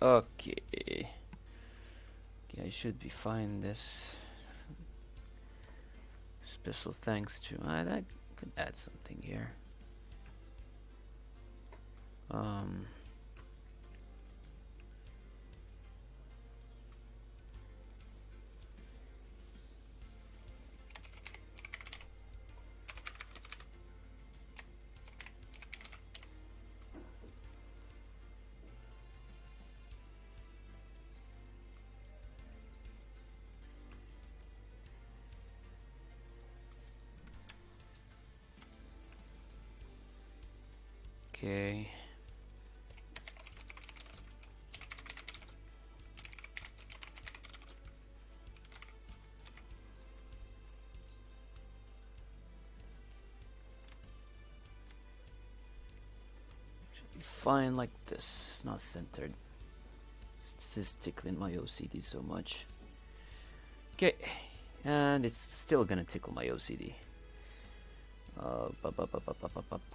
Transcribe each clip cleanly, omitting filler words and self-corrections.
Okay. Okay, I should be fine this. Special thanks to... I could add something here. Okay. Should be fine like this. Not centered. This is tickling my OCD so much. Okay. And it's still gonna tickle my OCD.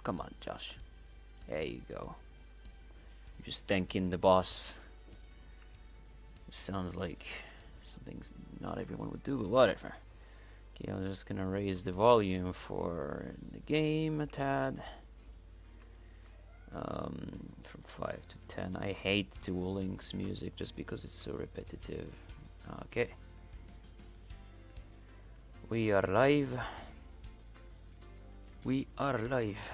Come on, Josh. There you go. You're just thanking the boss. Sounds like something not everyone would do, but whatever. Okay, I'm just gonna raise the volume for the game a tad. From 5 to 10. I hate Duel Links music just because it's so repetitive. Okay. We are live. We are live.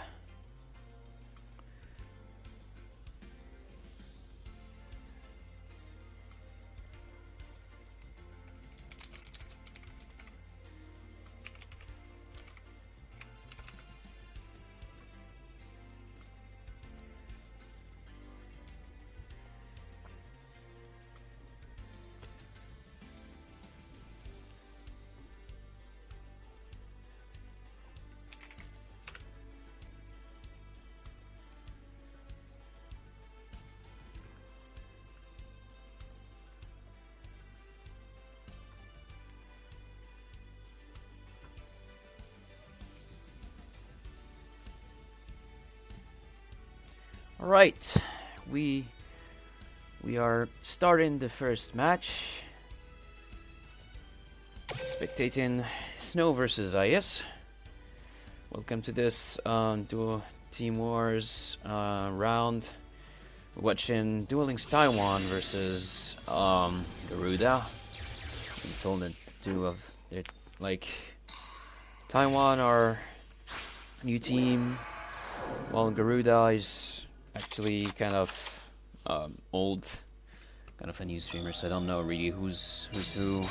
Alright, we are starting the first match. Spectating Snow versus IS. Welcome to this Dual Team Wars round. We're watching Duel Links Taiwan versus Garuda. I'm told that two of their Taiwan are a new team, while Garuda is actually kind of old, kind of a new streamer, so I don't know really who's who.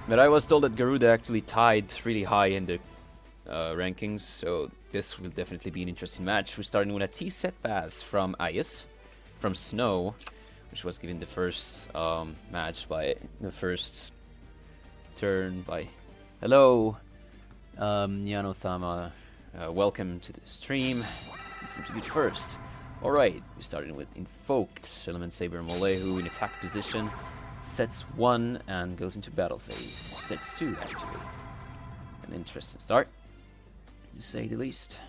But I was told that Garuda actually tied really high in the rankings, so this will definitely be an interesting match. We're starting with a T-set pass from IS, from Snow, which was given the first match by the first turn by... Hello, Yano-thama. Welcome to the stream. You seem to be first. Alright, we're starting with Invoked Element Saber Molehu in attack position. Sets 1 and goes into battle phase. Sets 2 actually. An interesting start, to say the least.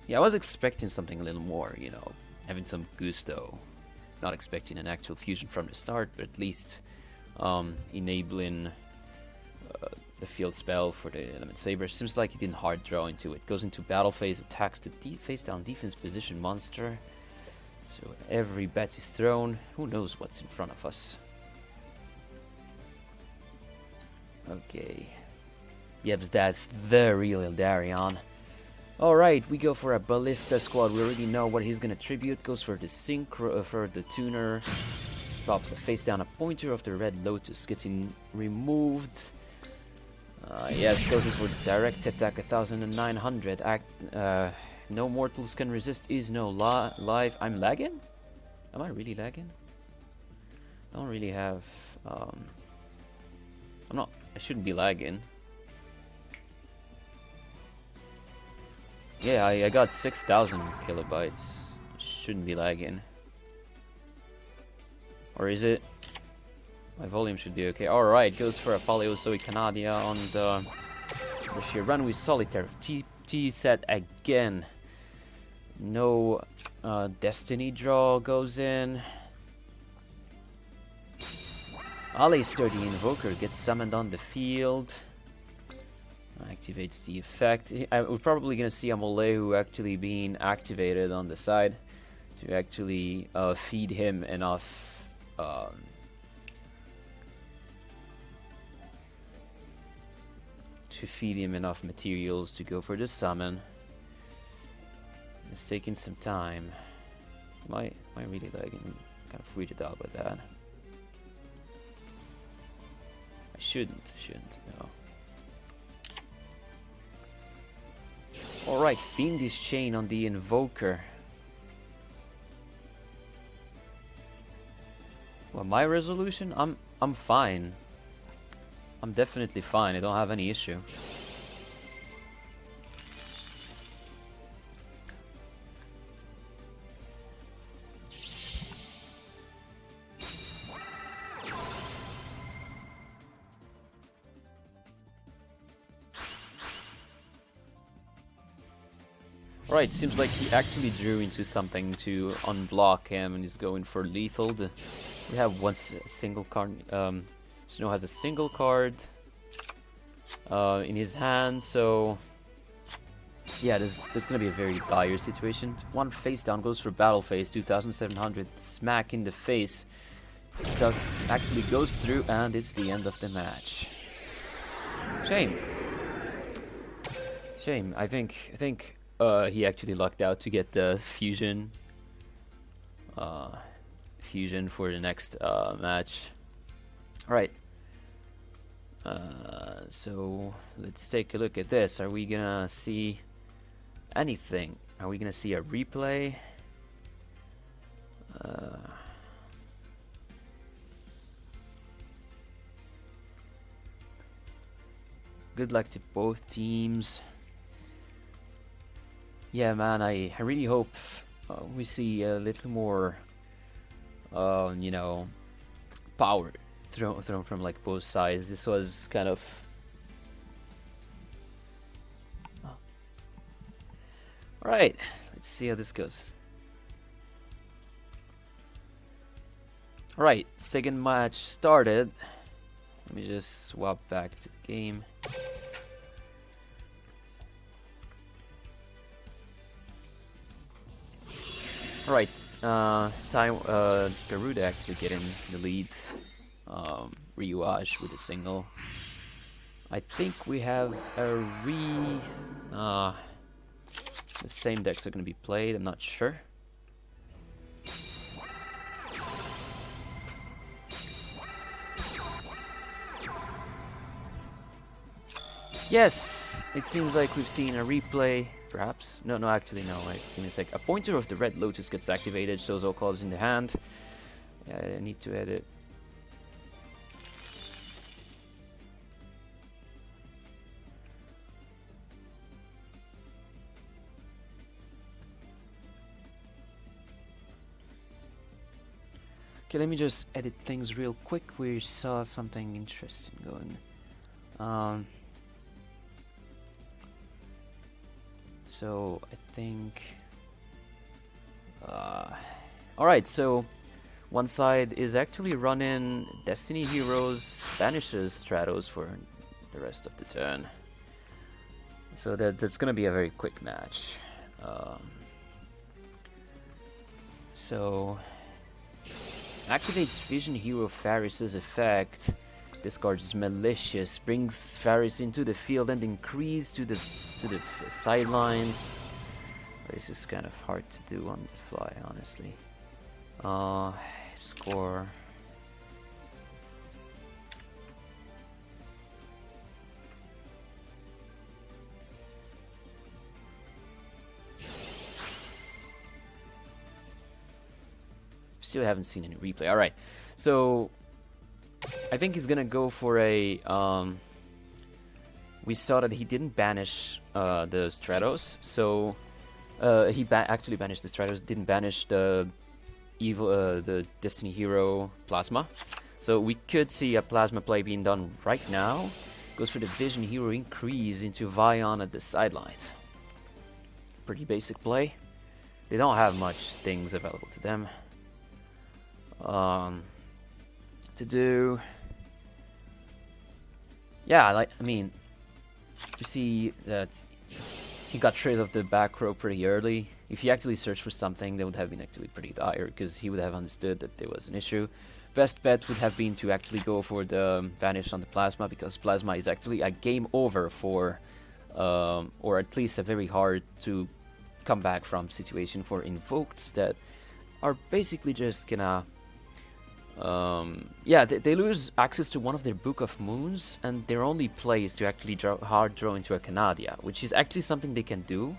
Yeah, I was expecting something a little more, you know, having some gusto. Not expecting an actual fusion from the start, but at least enabling the field spell for the Element Saber. Seems like he didn't hard draw into it. Goes into battle phase, attacks the face down defense position monster. So every bet is thrown. Who knows what's in front of us? Okay. Yep, that's the real Eldaryon. Alright, we go for a Ballista squad. We already know what he's gonna tribute. Goes for the Synchro, for the Tuner. Drops a face down a pointer of the Red Lotus, getting removed. Yes, goes for direct attack 1900. No mortals can resist is no live. I'm lagging? Am I really lagging? I don't really have... I'm not... I shouldn't be lagging. Yeah, I got 6,000 kilobytes. Shouldn't be lagging. Or is it? My volume should be okay. Alright, goes for a Paleozoic Canadia on the Shiranui Solitaire. T set again. No Destiny draw goes in. Aleister, the Invoker, gets summoned on the field. Activates the effect. We're probably going to see a Molehu actually being activated on the side to actually feed him enough materials to go for the summon. It's taking some time. Am I really lagging? Kind of weirded out by that. I shouldn't, no. Alright, Fiendish Chain on the Invoker. Well, my resolution? I'm fine. I'm definitely fine, I don't have any issue. Right, seems like he actually drew into something to unblock him and he's going for lethal. We have one single card. Snow has a single card in his hand, so yeah, there's gonna be a very dire situation. One face down goes for battle phase, 2700 smack in the face. Actually goes through, and it's the end of the match. Shame. I think he actually lucked out to get the fusion for the next match. Alright. So let's take a look at this. Are we gonna see anything? Are we gonna see a replay? Good luck to both teams. Yeah, man, I really hope we see a little more, you know, power thrown from like both sides. This was kind of... Alright, let's see how this goes. Alright, second match started. Let me just swap back to the game. Alright, Garuda actually getting the lead. Ryuaj with a single. I think we have a the same decks are going to be played, I'm not sure. Yes, it seems like we've seen a replay, perhaps. No, actually no, wait, give me a sec. A pointer of the Red Lotus gets activated, shows all cards in the hand. Yeah, I need to edit. Okay, let me just edit things real quick. We saw something interesting going. So I think. Alright, so one side is actually running Destiny Heroes, banishes Stratos for the rest of the turn. So that's gonna be a very quick match. So activates Vision Hero Faris's effect. Discards Malicious, brings Faris into the field and increase to the sidelines. This is kind of hard to do on the fly, honestly. Score. Still haven't seen any replay. Alright, so I think he's gonna go for a we saw that he didn't banish the Stratos, so he actually banished the Stratos, didn't banish the the Destiny Hero Plasma. So we could see a Plasma play being done right now. Goes for the Vision Hero increase into Vion at the sidelines. Pretty basic play. They don't have much things available to them. To do. Yeah, like, I mean, you see that he got rid of the back row pretty early. If he actually searched for something, that would have been actually pretty dire, because he would have understood that there was an issue. Best bet would have been to actually go for the Vanish on the Plasma, because Plasma is actually a game over for, or at least a very hard to come back from situation for Invoked that are basically just gonna... yeah, they lose access to one of their Book of Moons, and their only play is to actually hard draw into a Canadia, which is actually something they can do.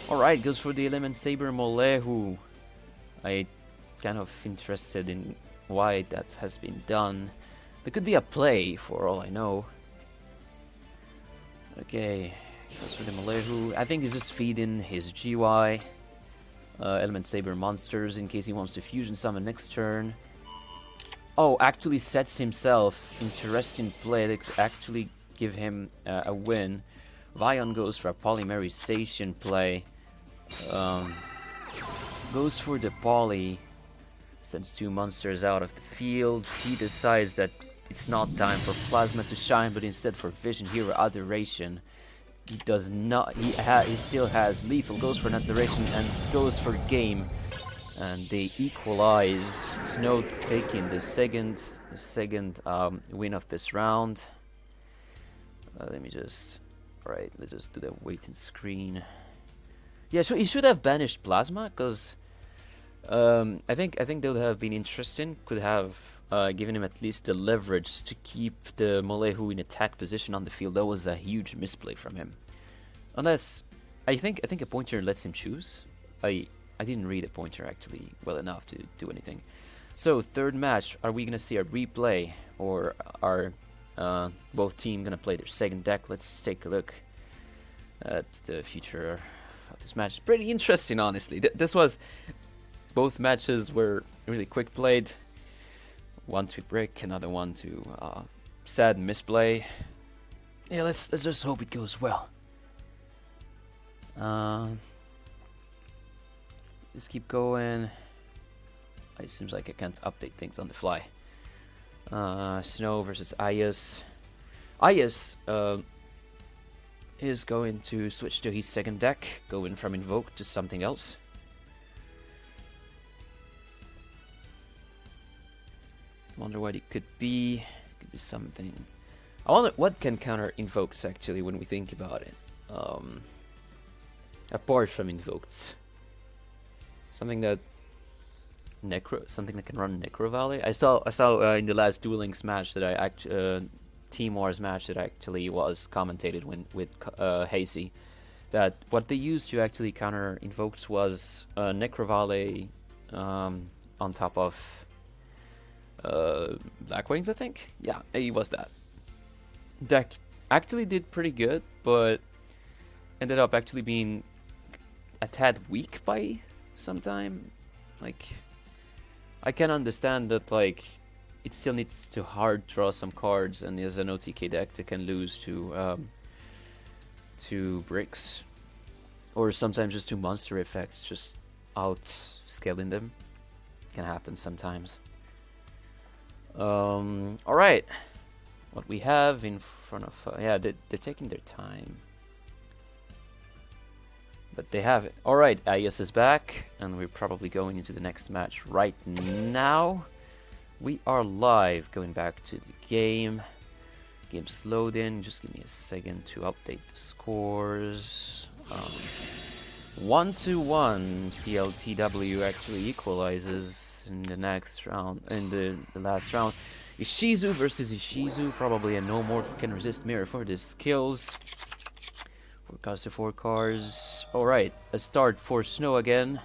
Alright, goes for the Element Saber Mole, who I kind of interested in why that has been done. There could be a play for all I know. Okay, goes for the Mole, who I think is just feeding his GY. Element Saber monsters in case he wants to fusion summon next turn. Oh, actually sets himself. Interesting play that could actually give him a win. Vion goes for a polymerization play. Goes for the poly. Sends 2 monsters out of the field. He decides that it's not time for Plasma to shine, but instead for Vision Hero Adoration. He does not. He still has Lethal. Goes for an Adoration and goes for game. And they equalize. Snow taking the second win of this round. Let me just... Alright, let's just do the waiting screen. Yeah, so he should have banished Plasma, because I think that would have been interesting. Could have given him at least the leverage to keep the Molehu in attack position on the field. That was a huge misplay from him. Unless I think a pointer lets him choose. I didn't read a pointer actually well enough to do anything. So third match, are we gonna see a replay, or are both teams gonna play their second deck? Let's take a look at the future of this match. It's pretty interesting, honestly. Both matches were really quick played. One to brick, another one to sad misplay. Yeah, let's just hope it goes well. Just keep going. It seems like I can't update things on the fly. Snow versus Ayas. Ayas is going to switch to his second deck, going from Invoke to something else. Wonder what it could be. Could be something. I wonder what can counter Invokes actually when we think about it. Apart from Invokes. Something that something that can run Necro Valley. I saw in the last Duel Links match that Team Wars match that actually was commentated with Hazy, that what they used to actually counter Invokes was Necro Valley on top of Black Wings, I think. Yeah, it was that. Deck actually did pretty good, but ended up actually being a tad weak by some time. Like, I can understand that, like, it still needs to hard draw some cards, and there's an OTK deck that can lose to bricks, or sometimes just to monster effects, just out-scaling them. Can happen sometimes. Alright. What we have in front of... yeah, they're taking their time. But they have it. Alright, Ayas is back, and we're probably going into the next match right now. We are live, going back to the game. Game's loading, just give me a second to update the scores. 1-1, PLTW actually equalizes in the next round, in the last round. Ishizu versus Ishizu, probably a no mortal can resist mirror for the skills. 4 cards to 4 cards. Alright, a start for Snow again.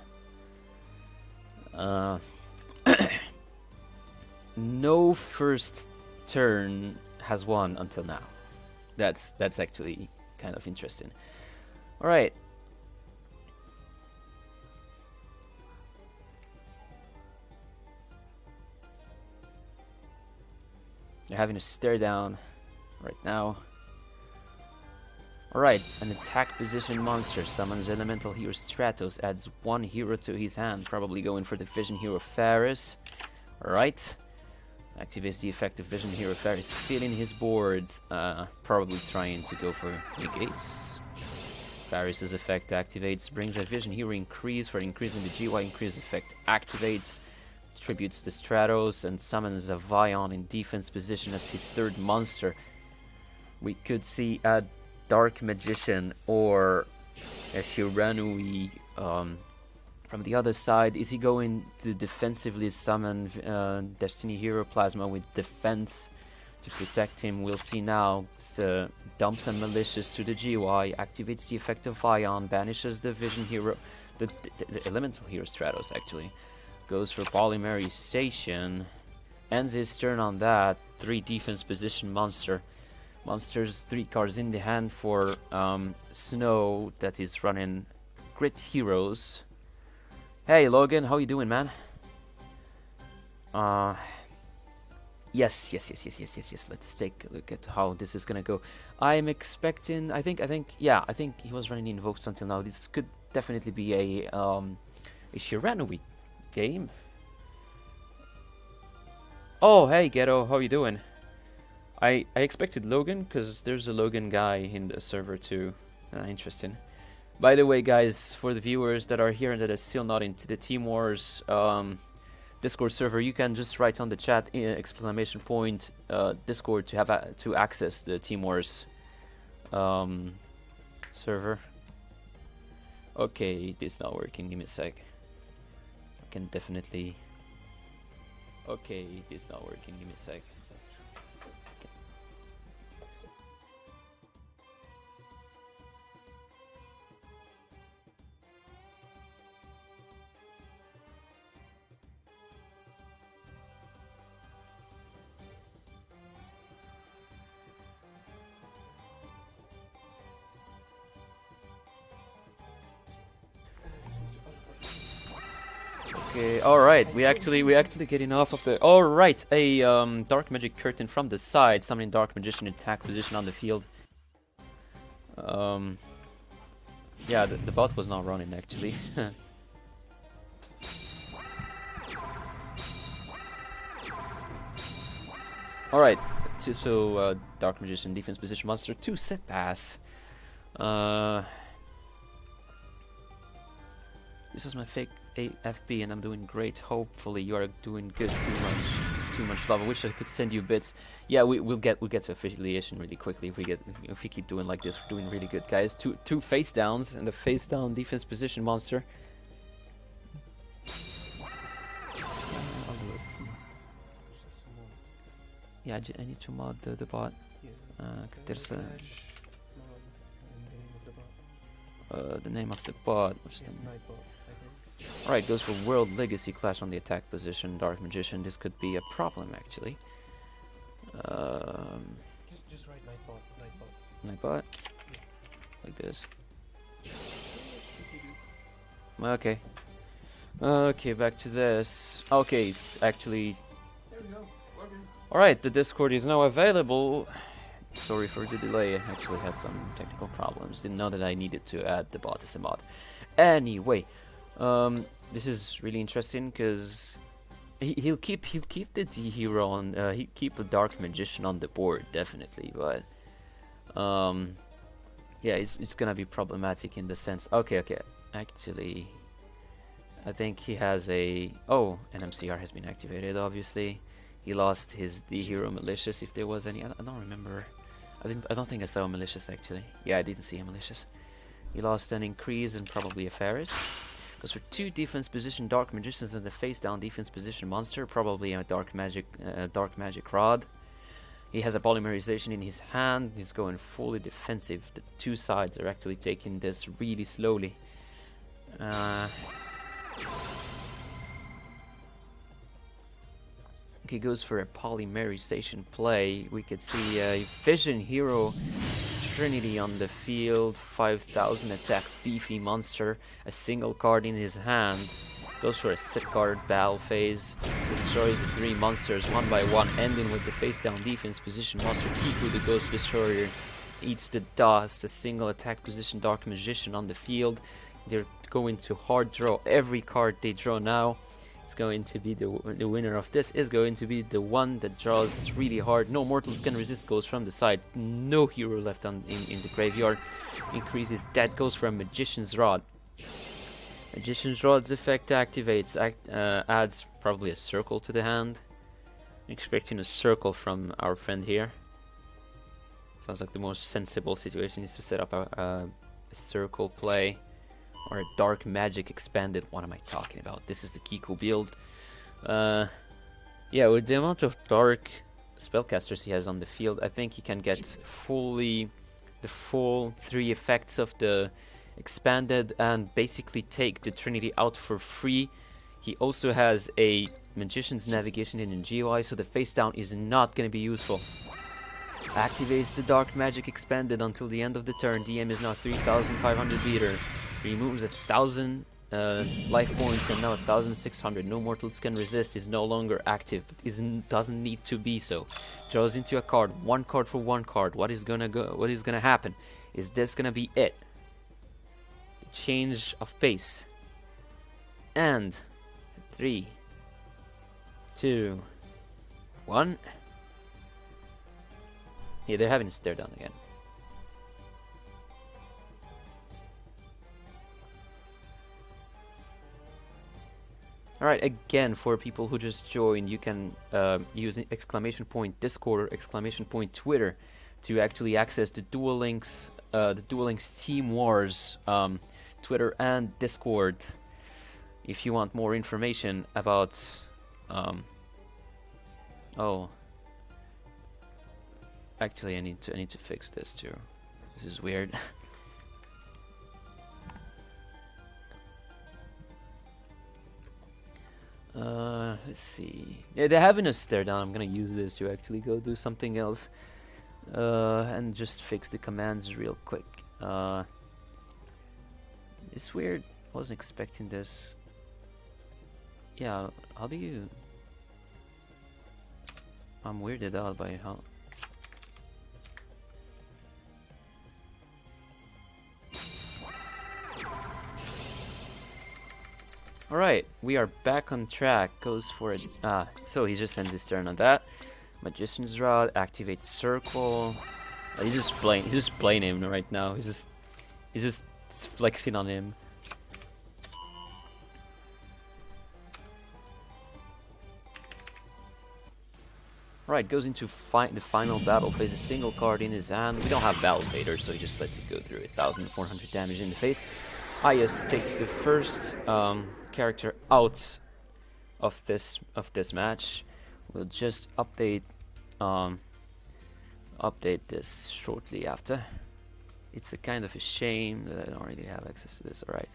No first turn has won until now. That's actually kind of interesting. Alright. They're having a stare down right now. Alright, an attack position monster summons elemental hero Stratos, adds 1 hero to his hand, probably going for the vision hero Faris. Alright. Activates the effect of vision hero Faris, filling his board, probably trying to go for negates. Faris' effect activates, brings a vision hero increase for increasing the GY increase effect, activates, tributes to Stratos, and summons a Vion in defense position as his 3rd monster. We could see a Dark Magician or a Shiranui from the other side. Is he going to defensively summon Destiny Hero Plasma with defense to protect him? We'll see now. Dumps a Malicious to the GY, activates the effect of Vion, banishes the Vision Hero, the Elemental Hero Stratos actually. Goes for Polymerization, ends his turn on that. 3 defense position monsters, 3 cards in the hand for Snow that is running Grit Heroes. Hey Logan, how you doing, man? Yes. Let's take a look at how this is gonna go. I'm expecting. I think he was running Invokes until now. This could definitely be a Shiranui game. Oh, hey Ghetto, how you doing? I expected Logan, because there's a Logan guy in the server too. Interesting. By the way, guys, for the viewers that are here and that are still not into the Team Wars Discord server, you can just write on the chat exclamation point Discord to have to access the Team Wars server. Okay, this is not working. Give me a sec. I can definitely. Okay, this is not working. Give me a sec. Okay, alright, we actually getting off of the... Alright, a Dark Magic Curtain from the side, summoning Dark Magician attack position on the field. Yeah, the bot was not running actually. Alright, so Dark Magician defense position monster, 2 set pass. This is my fake AFB and I'm doing great. Hopefully you are doing good. Too much love. I wish I could send you bits. Yeah, we'll get to affiliation really quickly if we keep doing like this. We're doing really good, guys. Two face downs and the face down defense position monster. I'll do it. Yeah, I need to mod the bot. There's the name of the bot. What's the name? Alright, goes for World Legacy Clash on the attack position, Dark Magician. This could be a problem, actually. Just write Nightbot. Nightbot? Yeah. Like this. Okay. Okay, back to this. Okay, it's actually... There we go. Alright, the Discord is now available. Sorry for the delay, I actually had some technical problems. Didn't know that I needed to add the bot as a mod. Anyway... this is really interesting because he'll keep the D hero on. He'll keep the Dark Magician on the board definitely, but yeah, it's gonna be problematic in the sense. Okay. Actually, I think he has a an MCR has been activated. Obviously, he lost his D hero Malicious. If there was any, I don't remember. I don't think I saw a Malicious actually. Yeah, I didn't see a Malicious. He lost an Increase and probably a Faris. Goes for 2 defense position Dark Magicians and the face down defense position monster, probably a Dark Magic Rod. He has a Polymerization in his hand. He's going fully defensive. The 2 sides are actually taking this really slowly. He goes for a Polymerization play. We could see a Vision Hero Trinity on the field, 5000 attack, beefy monster, a single card in his hand, goes for a set card, battle phase, destroys the 3 monsters one by one, ending with the face down defense position monster Kiku, the Ghost Destroyer, eats the dust. A single attack position Dark Magician on the field. They're going to hard draw every card they draw now. It's going to be the winner of this is going to be the one that draws really hard. No mortals can resist goes from the side. No hero left in the graveyard. Increases that goes for a Magician's Rod. Magician's Rod's effect activates, adds probably a circle to the hand. I'm expecting a circle from our friend here. Sounds like the most sensible situation is to set up a circle play. Or a Dark Magic Expanded. What am I talking about? This is the Kiku build. Yeah, with the amount of Dark spellcasters he has on the field, I think he can get the full 3 effects of the Expanded and basically take the Trinity out for free. He also has a Magician's Navigation in GUI, so the face down is not going to be useful. Activates the Dark Magic Expanded until the end of the turn. DM is now 3,500 meter. Removes 1,000 life points and now 1,600. No mortals can resist. Is no longer active, but doesn't need to be so. Draws into a card. 1 card for 1 card. What is gonna happen? Is this gonna be it? Change of pace. And 3, 2, 1. Yeah, they're having a stare down again. Alright, again, for people who just joined, you can use ! Discord or ! Twitter to actually access the Duel Links, Team Wars, Twitter and Discord. If you want more information about, oh, actually, I need to fix this too. This is weird. Let's see. Yeah, they're having a stare down. I'm gonna use this to actually go do something else. And just fix the commands real quick. It's weird. I wasn't expecting this. Yeah, how do you... I'm weirded out by how... Alright, we are back on track. Goes for it. So he just ends his turn on that. Magician's Rod, activates Circle. He's just playing him right now. He's just flexing on him. Right, goes into the final battle. Plays a single card in his hand. We don't have Battle Fader, so he just lets it go through. 1,400 damage in the face. Ayas takes the first character out of this match. We'll just update this shortly after. It's a kind of a shame that I don't really have access to this. All right,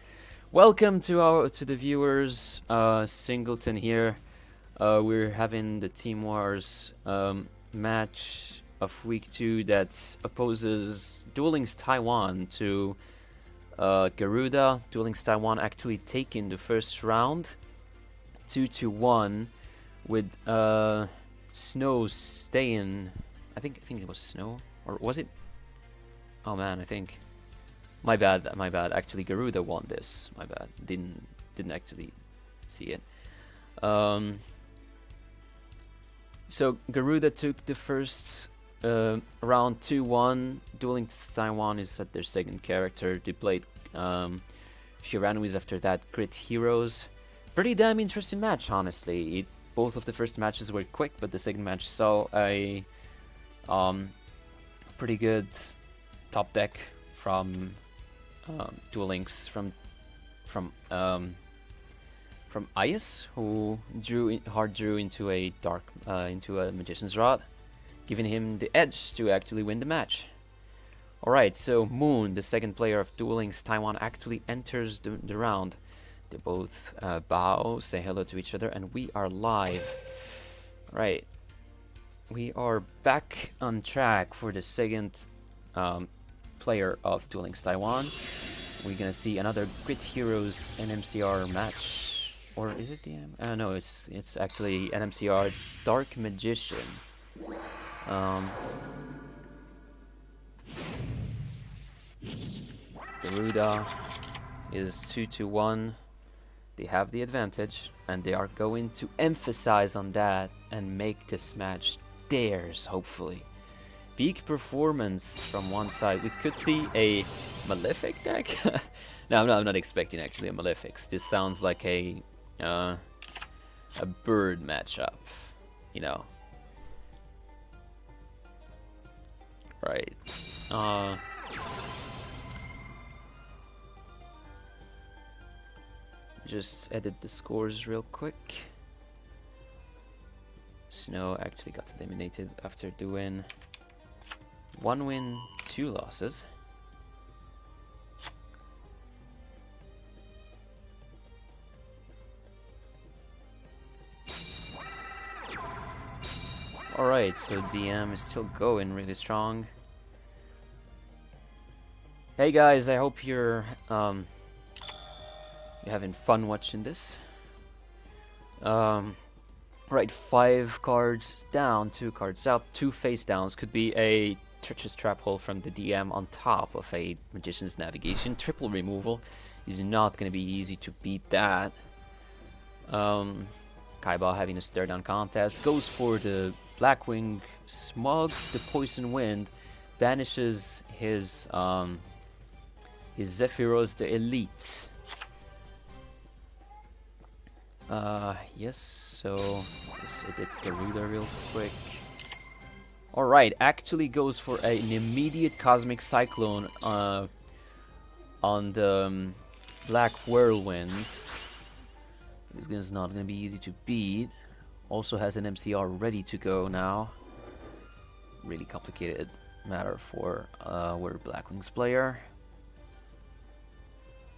welcome to the viewers. Singleton here. We're having the Team Wars match of week 2 that opposes Duel Links Taiwan to Garuda. Duel Links Taiwan actually taking the first round 2-1 with Snow staying. I think it was Snow, or was it? Oh man, I think my bad. Actually, Garuda won this. My bad. Didn't actually see it. So Garuda took the first round 2-1. Duel Links Taiwan is at their second character. They played Shiranuis after that. Crit Heroes. Pretty damn interesting match, honestly. Both of the first matches were quick, but the second match saw a pretty good top deck from Duel Links from Ayas, who hard drew into a Magician's Rod, giving him the edge to actually win the match. Alright, so Moon, the second player of Duel Links Taiwan, actually enters the round. They both bow, say hello to each other, and we are live. Right, we are back on track for the second player of Duel Links Taiwan. We're gonna see another Crit Heroes NMCR match. Or is it the no, it's actually NMCR Dark Magician. Garuda is 2-1. They have the advantage, and they are going to emphasize on that and make this match theirs, hopefully. Peak performance from one side. We could see a Malefic deck. No, I'm not expecting actually a Malefics. This sounds like a bird matchup, you know. Right. Just edit the scores real quick. Snow actually got eliminated after doing 1 win, 2 losses. Alright, so DM is still going really strong. Hey guys, I hope you're having fun watching this. Right, 5 cards down, 2 cards up, 2 face downs. Could be a treacherous trap hole from the DM on top of a Magician's Navigation. Triple removal is not going to be easy to beat that. Kaiba having a stare down contest, goes for the Blackwing Smug, the Poison Wind, banishes his Zephyros the Elite. Yes, so let's edit Garuda real quick. Alright, actually goes for an immediate Cosmic Cyclone on the Black Whirlwind. This gun's not gonna be easy to beat. Also has an MCR ready to go now. Really complicated matter for we're Blackwing's player.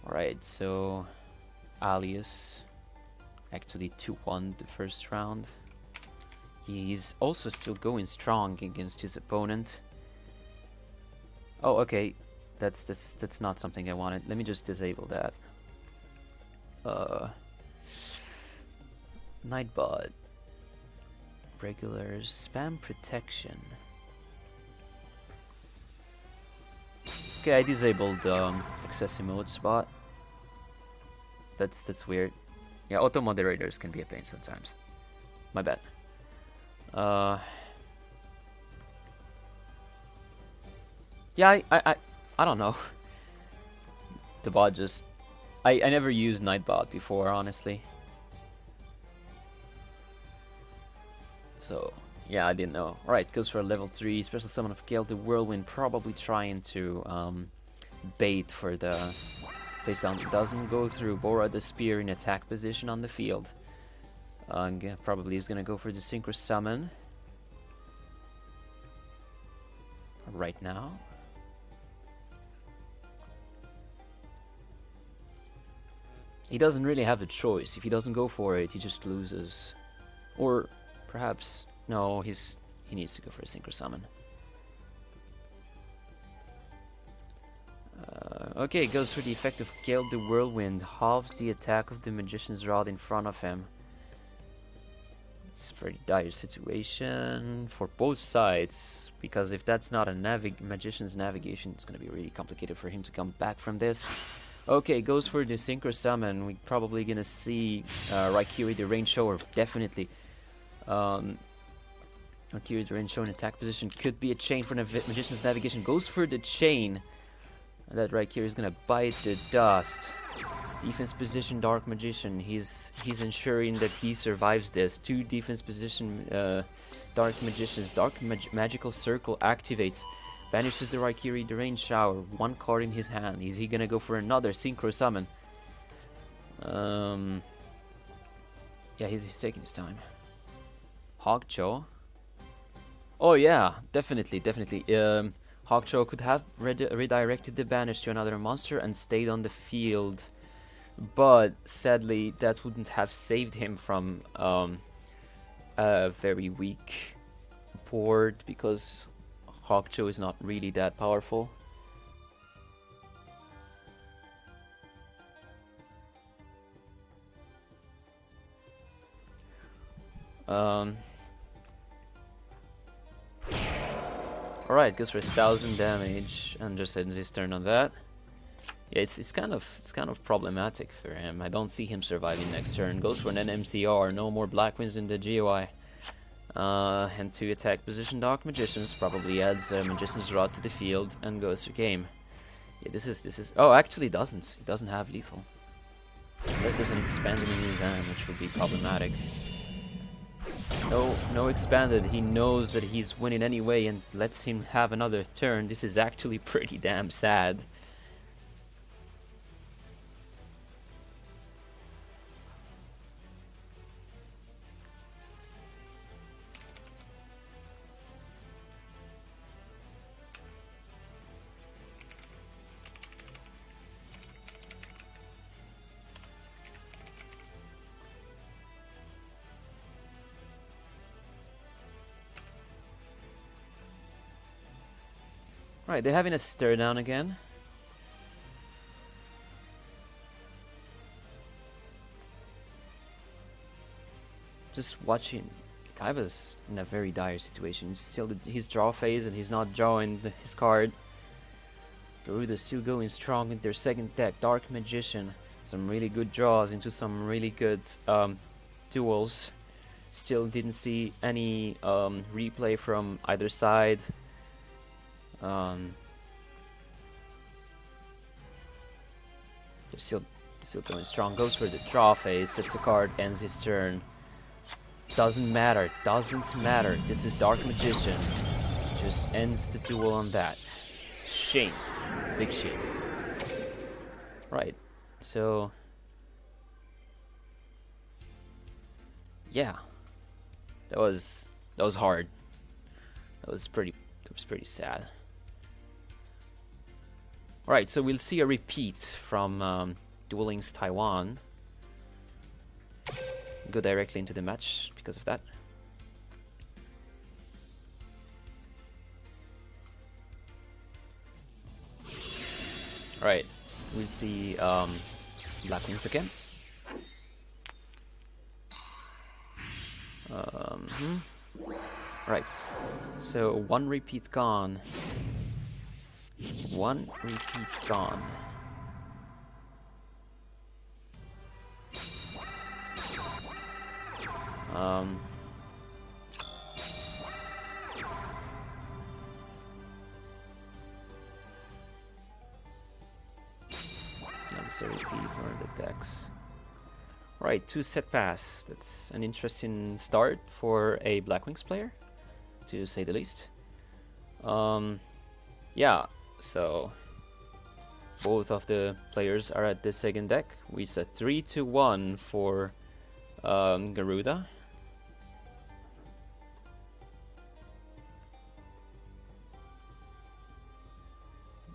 Alright, so Alias actually 2-1 the first round. He's also still going strong against his opponent. Oh, okay. That's not something I wanted. Let me just disable that. Nightbot. Regulars. Spam protection. Okay, I disabled access mode spot. That's weird. Yeah, auto moderators can be a pain sometimes. My bad. Yeah, I don't know. The bot just I never used Nightbot before, honestly. So yeah, I didn't know. Alright, goes for a level 3 special summon of Gale the Whirlwind, probably trying to bait for the face down. Doesn't go through. Bora the Spear in attack position on the field. Probably is gonna go for the Synchro Summon right now. He doesn't really have a choice. If he doesn't go for it, he just loses. Or perhaps no, he needs to go for a Synchro Summon. Okay, goes for the effect of Gale the Whirlwind, halves the attack of the Magician's Rod in front of him. It's a very dire situation for both sides, because if that's not a Magician's Navigation, it's going to be really complicated for him to come back from this. Okay, goes for the Synchro Summon. We're probably going to see Raikiri the Rain Shower, definitely. Raikiri the Rain Shower in attack position, could be a chain for Magician's Navigation. Goes for the chain. That Raikiri is gonna bite the dust. Defense position Dark Magician. He's ensuring that he survives this. 2 defense position Dark Magicians. Magical Circle activates. Banishes the Raikiri the Rain Shower. 1 card in his hand. Is he gonna go for another Synchro Summon? Yeah, he's taking his time. Hogcho. Oh yeah, definitely. Hogcho could have redirected the banish to another monster and stayed on the field, but sadly that wouldn't have saved him from a very weak board, because Hogcho is not really that powerful. Alright, goes for 1000 damage and just ends his turn on that. Yeah, it's kind of problematic for him. I don't see him surviving next turn. Goes for an NMCR. No more black wins in the GOI. And to attack position Dark Magicians probably adds Magician's Rod to the field and goes to game. Yeah, this is. Oh, actually, doesn't. It doesn't have lethal. That doesn't expand in his hand, which would be problematic. No expanded. He knows that he's winning anyway and lets him have another turn. This is actually pretty damn sad. Right, they're having a stare down again. Just watching, Kaiba's in a very dire situation. Still his draw phase and he's not drawing his card. Garuda's still going strong with their second deck, Dark Magician. Some really good draws into some really good duels. Still didn't see any replay from either side. They're still going strong. Goes for the draw phase. Sets a card. Ends his turn. Doesn't matter. Doesn't matter. This is Dark Magician. Just ends the duel on that. Shame. Big shame. Right. So. Yeah. That was hard. That was pretty sad. Alright, so we'll see a repeat from Duel Links Taiwan. Go directly into the match because of that. Alright, we'll see Black Wings again. Right, so one repeat gone. One repeat gone. Not a repeat or the decks. Right, 2 set pass. That's an interesting start for a Black Wings player, to say the least. Yeah, so both of the players are at the second deck. We set 3-1 for Garuda.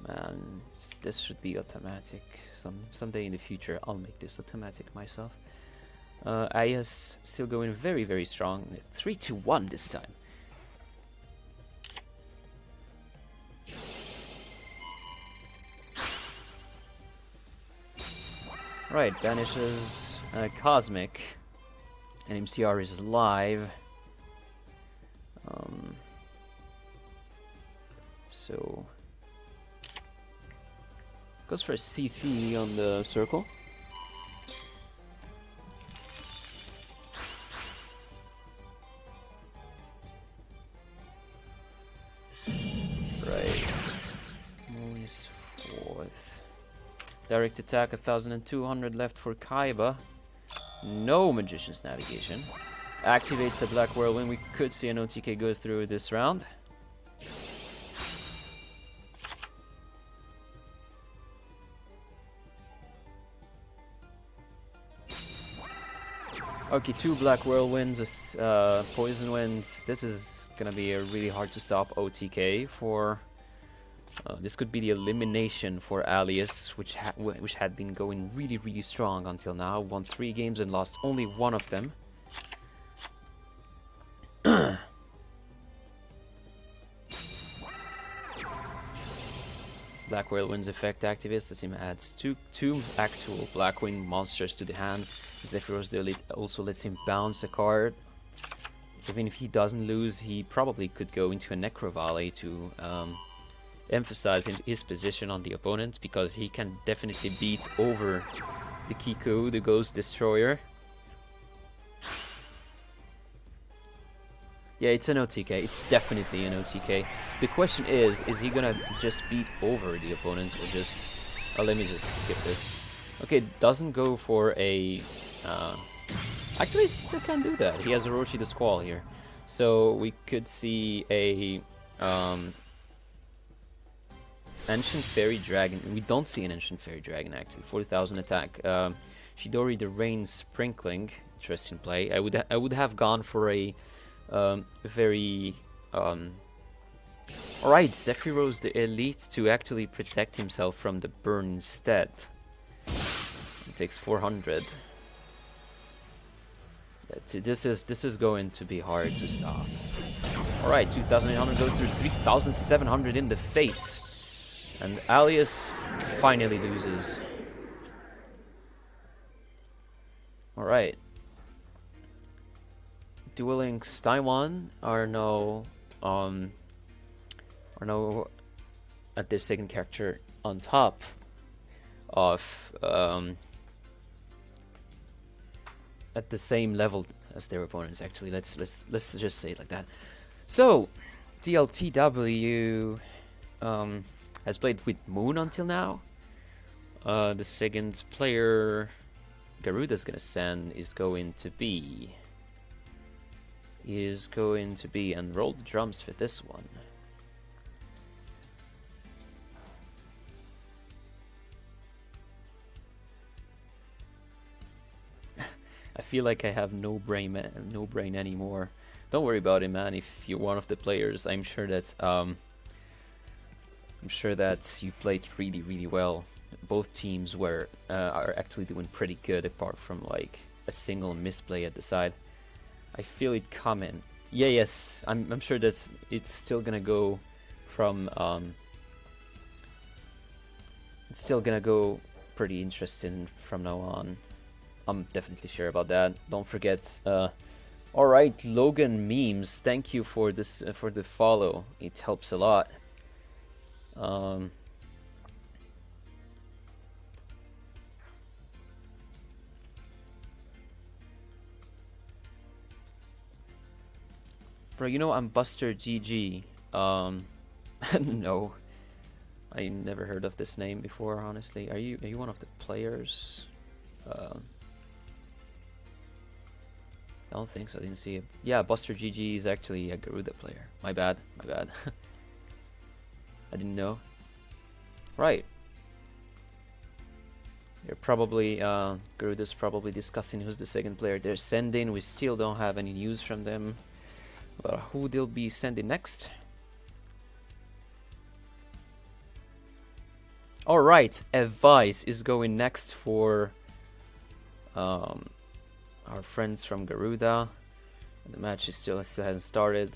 Man, this should be automatic. Someday in the future, I'll make this automatic myself. Aya's still going very, very strong. 3-1 this time. Right, banishes Cosmic. And MCR is live. So goes for a CC on the circle. Right. Moon is 4th. Direct attack, 1,200 left for Kaiba. No Magician's Navigation. Activates a Black Whirlwind. We could see an OTK goes through this round. Okay, 2 Black Whirlwinds, Poison Winds. This is gonna be a really hard to stop OTK for. This could be the elimination for Alias, which had been going really, really strong until now. Won 3 games and lost only 1 of them. Black Whirlwind's effect activates. The team adds two actual Blackwind monsters to the hand. Zephyros the Elite also lets him bounce a card. Even if he doesn't lose, he probably could go into a Necro Valley to emphasize his position on the opponent, because he can definitely beat over the Kiku, the Ghost Destroyer. Yeah, it's an OTK. It's definitely an OTK. The question is he gonna just beat over the opponent, or just... Oh, let me just skip this. Okay, doesn't go for a... Actually, still can do that. He has Orochi the Squall here. So we could see a... Ancient Fairy Dragon. We don't see an Ancient Fairy Dragon, actually. 40,000 attack. Chidori the Rain Sprinkling. Interesting play. I would have gone for a... very alright, Zephyros the Elite to actually protect himself from the burn instead. It takes 400. This is going to be hard to stop. Alright, 2,800 goes through 3,700 in the face. And Alias finally loses. Alright. Duel Links Taiwan are now at their second character on top of at the same level as their opponents. Actually, let's just say it like that. So DLTW has played with Moon until now. The second player Garuda's gonna send is going to be and roll the drums for this one. I feel like I have no brain anymore. Don't worry about it, man. If you're one of the players, I'm sure that you played really well. Both teams are actually doing pretty good, apart from like a single misplay at the side. I feel it coming. Yeah, yes. I'm sure that it's still gonna go from it's still gonna go pretty interesting from now on. I'm definitely sure about that. Don't forget. Alright, Logan Memes, thank you for this for the follow. It helps a lot. Bro, you know I'm Buster GG. No. I never heard of this name before, honestly. Are you one of the players? I don't think so, I didn't see it. Yeah, Buster GG is actually a Garuda player. My bad. I didn't know. Right. They're probably, Garuda's probably discussing who's the second player they're sending. We still don't have any news from them about who they'll be sending next. Alright, Advice is going next for our friends from Garuda. The match is still hasn't started.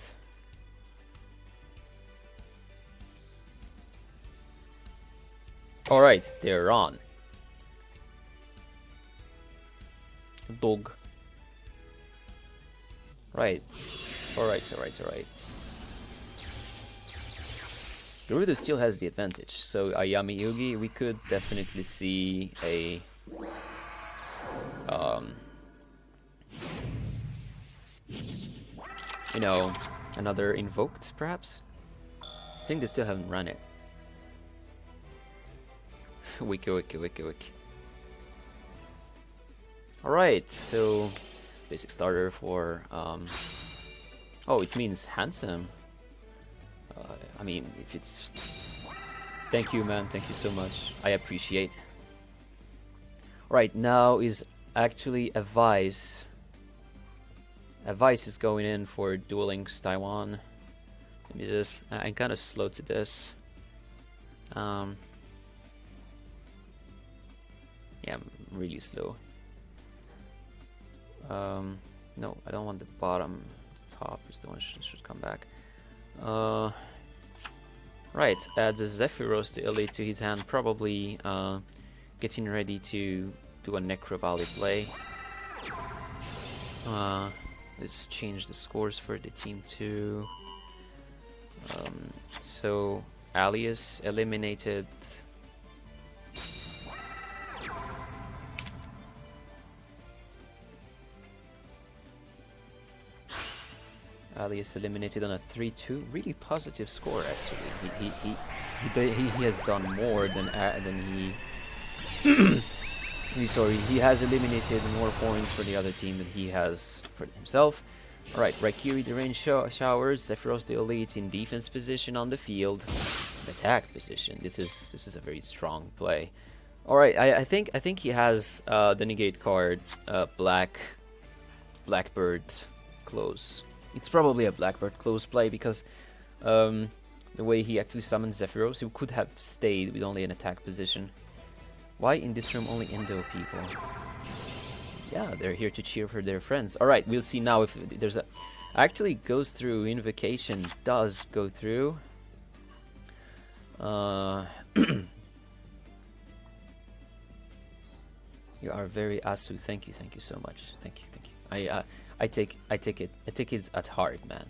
Alright, they're on. Dog. Right. Alright. Garuda still has the advantage, so Ayami Yugi, we could definitely see a you know, another invoked perhaps. I think they still haven't run it. Wiki. Alright, so basic starter for oh, it means handsome. I mean, if it's... Thank you, man. Thank you so much. I appreciate. Right, now is actually Advice. Advice is going in for Duel Links Taiwan. Let me just... I'm kind of slow to this. Yeah, I'm really slow. No, I don't want the bottom. Top is the one that should come back. Right, adds a Zephyros the Elite to his hand, probably getting ready to do a Necro Valley play. Let's change the scores for the team too. So Alias eliminated. Alias eliminated on a 3-2. Really positive score, actually. He has done more than he. He has eliminated more points for the other team than he has for himself. Alright, Raikiri the range showers, Sephiroth the elite in defense position on the field. Attack position. This is a very strong play. Alright, I think he has the negate card, Blackbird close. It's probably a Blackbird close play because the way he actually summons Sephiroth, he could have stayed with only an attack position. Why in this room only Indo people? Yeah, they're here to cheer for their friends. Alright, we'll see now if there's a... Actually goes through, Invocation does go through. You are very Asu, thank you so much. Thank you. I take it at heart, man.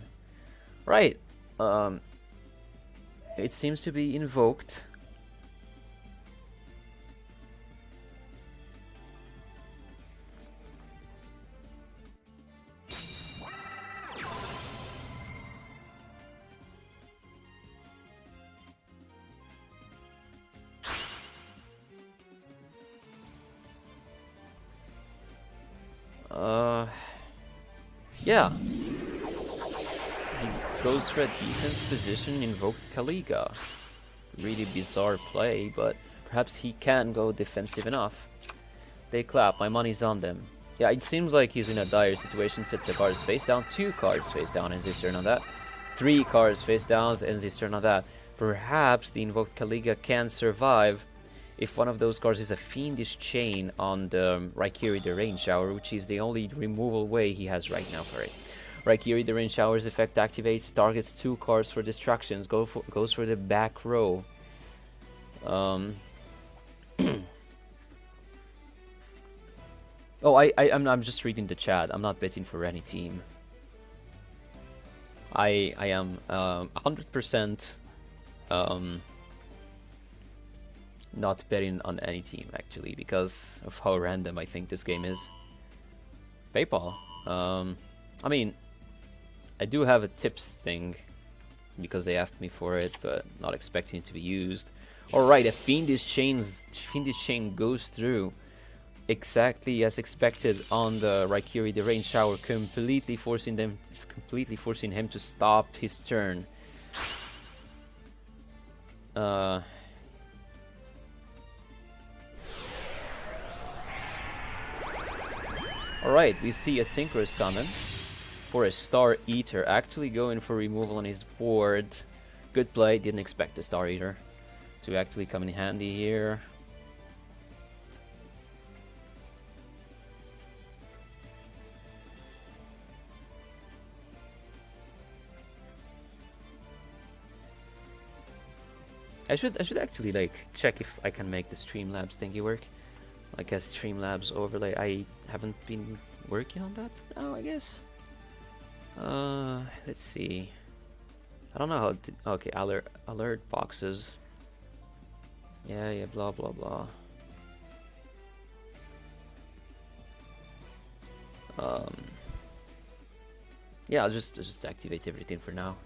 Right. It seems to be invoked. Yeah. He goes for a defense position, invoked Kaliga. Really bizarre play, but perhaps he can go defensive enough. They clap, my money's on them. Yeah, it seems like he's in a dire situation, sets the cards face down, 2 cards face down, ends his turn on that. 3 cards face down, ends his turn on that. Perhaps the invoked Kaliga can survive if one of those cards is a Fiendish Chain on the Raikiri the Rain Shower, which is the only removal way he has right now for it. Raikiri the Rain Shower's effect activates, targets 2 cards for distractions, goes for the back row. Oh, I'm just reading the chat. I'm not betting for any team. I am 100% not betting on any team, actually, because of how random I think this game is. PayPal. I mean, I do have a tips thing because they asked me for it, but not expecting it to be used. Alright, a Fiendish Chain goes through exactly as expected on the Raikiri the Rain Shower, completely forcing him to stop his turn. Alright, we see a Synchro Summon for a Star Eater, actually going for removal on his board. Good play, didn't expect the Star Eater to actually come in handy here. I should actually like check if I can make the Streamlabs thingy work. Like a Streamlabs overlay. I haven't been working on that now, I guess. Let's see. I don't know how to... Okay, alert boxes. Yeah, blah blah blah. Yeah, I'll just activate everything for now.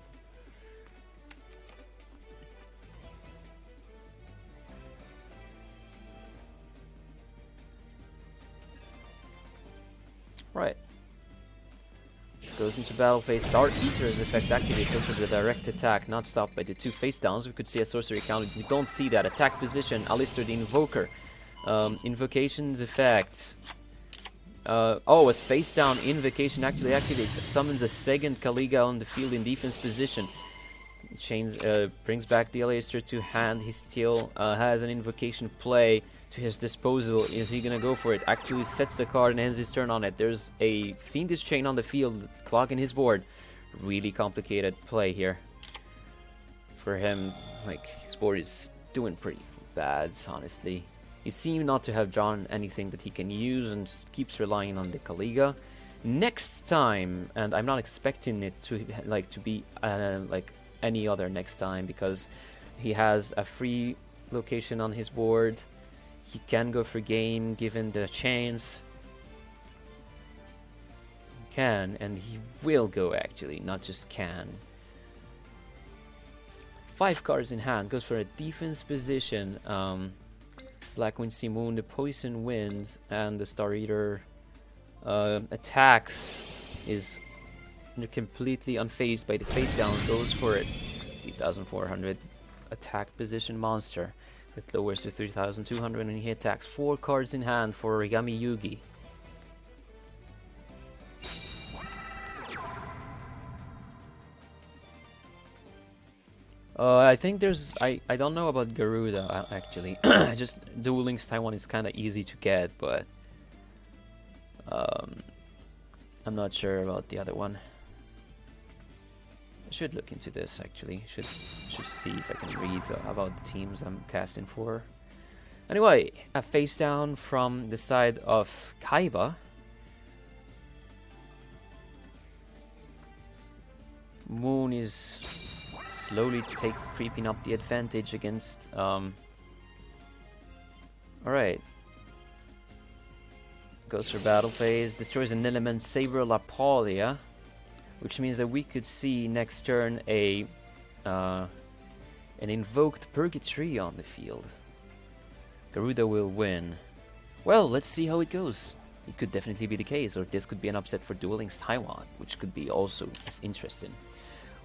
Right. Goes into battle phase. Star Eater's effect activates, goes for the direct attack, not stopped by the 2 face downs. We could see a sorcery count. We don't see that. Attack position, Alistair the Invoker. Invocation's effects. Oh, a face down invocation actually activates. Summons a second Kaliga on the field in defense position. Brings back the Alistair to hand. He still has an invocation play to his disposal. Is he gonna go for it? Actually sets the card and ends his turn on it. There's a Fiendish Chain on the field, clogging his board. Really complicated play here for him. Like, his board is doing pretty bad, honestly. He seems not to have drawn anything that he can use and just keeps relying on the Kaliga. Next time, and I'm not expecting it to be like any other next time, because He has a free location on his board. He can go for game given the chance. He can, and he will go actually, not just can. 5 cards in hand, goes for a defense position. Black Wind Simoon, the Poison Wind, and the Star Eater attacks, is completely unfazed by the face down, goes for it. 3,400 attack position monster that lowers to 3,200, and he attacks 4 cards in hand for Origami Yugi. I think there's... I don't know about Garuda, actually. Just Duel Links Taiwan is kind of easy to get, but... I'm not sure about the other one. I should look into this, actually. Should see if I can read about the teams I'm casting for. Anyway, a face down from the side of Kaiba. Moon is... slowly creeping up the advantage against alright. Goes for battle phase, destroys an element Saber Lapolia, which means that we could see next turn an invoked Purgatory on the field. Garuda will win. Well, let's see how it goes. It could definitely be the case, or this could be an upset for Duel Links Taiwan, which could be also as interesting.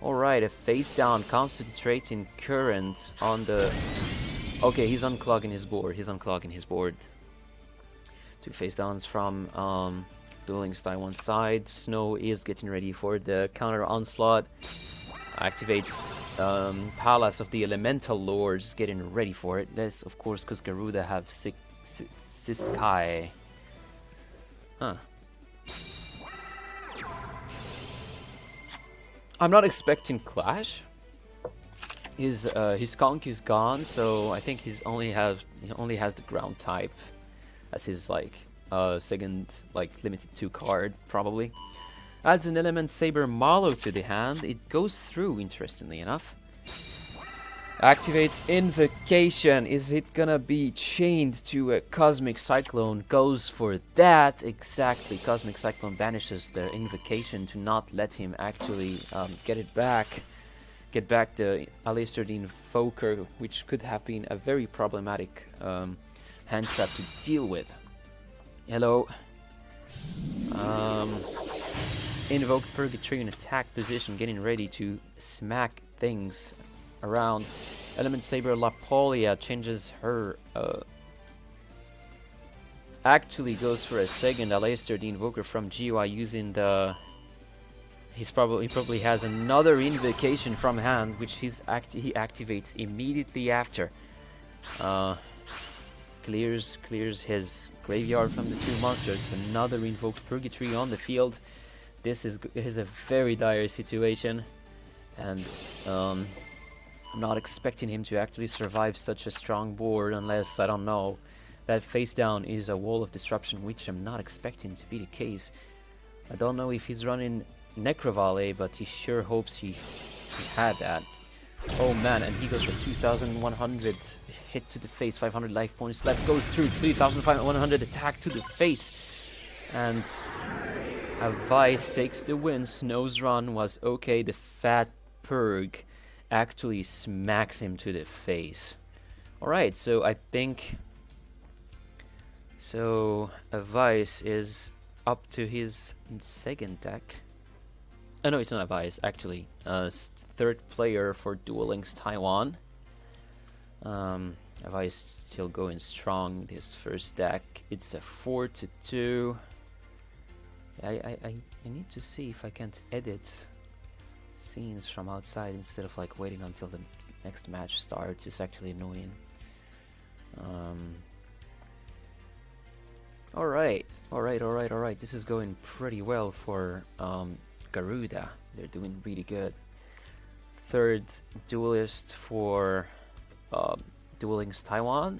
Alright, a face down, concentrating current on the... Okay, he's unclogging his board. He's unclogging his board. 2 face downs from Duel Links Taiwan side. Snow is getting ready for the counter onslaught. Activates Palace of the Elemental Lords, getting ready for it. This, of course, because Garuda have Siskai. Huh. I'm not expecting Clash. His conch is gone, so I think he only has the ground type as his second limited 2 card probably. Adds an element Saber Malo to the hand. It goes through, interestingly enough. Activates Invocation. Is it gonna be chained to a Cosmic Cyclone? Goes for that. Exactly. Cosmic Cyclone banishes the Invocation to not let him actually get it back. Get back the Alistair the Invoker, which could have been a very problematic hand trap to deal with. Hello. Invoked Purgatory in attack position, getting ready to smack things around. Element Saber Lapolia changes her actually goes for a second Alistair the Invoker from GUI using the he probably has another invocation from hand, which he activates immediately after. Clears his graveyard from the 2 monsters. Another invoked Purgatory on the field. This is a very dire situation, and I'm not expecting him to actually survive such a strong board unless, I don't know, that face down is a Wall of Disruption, which I'm not expecting to be the case. I don't know if he's running Necrovale, but he sure hopes he had that. Oh man, and he goes for 2,100 hit to the face, 500 life points left, goes through 3,100 attack to the face, and Avice takes the win. Snow's run was okay. The fat Purg actually smacks him to the face. Alright, so I think... So, Avice is up to his second deck. Oh no, it's not Avice, actually. 3rd player for Duel Links Taiwan. Avice still going strong this first deck. It's a 4-2. I need to see if I can't edit scenes from outside instead of waiting until the next match starts. It's actually annoying. Alright. This is going pretty well for Garuda. They're doing really good. 3rd duelist for Duel Links Taiwan.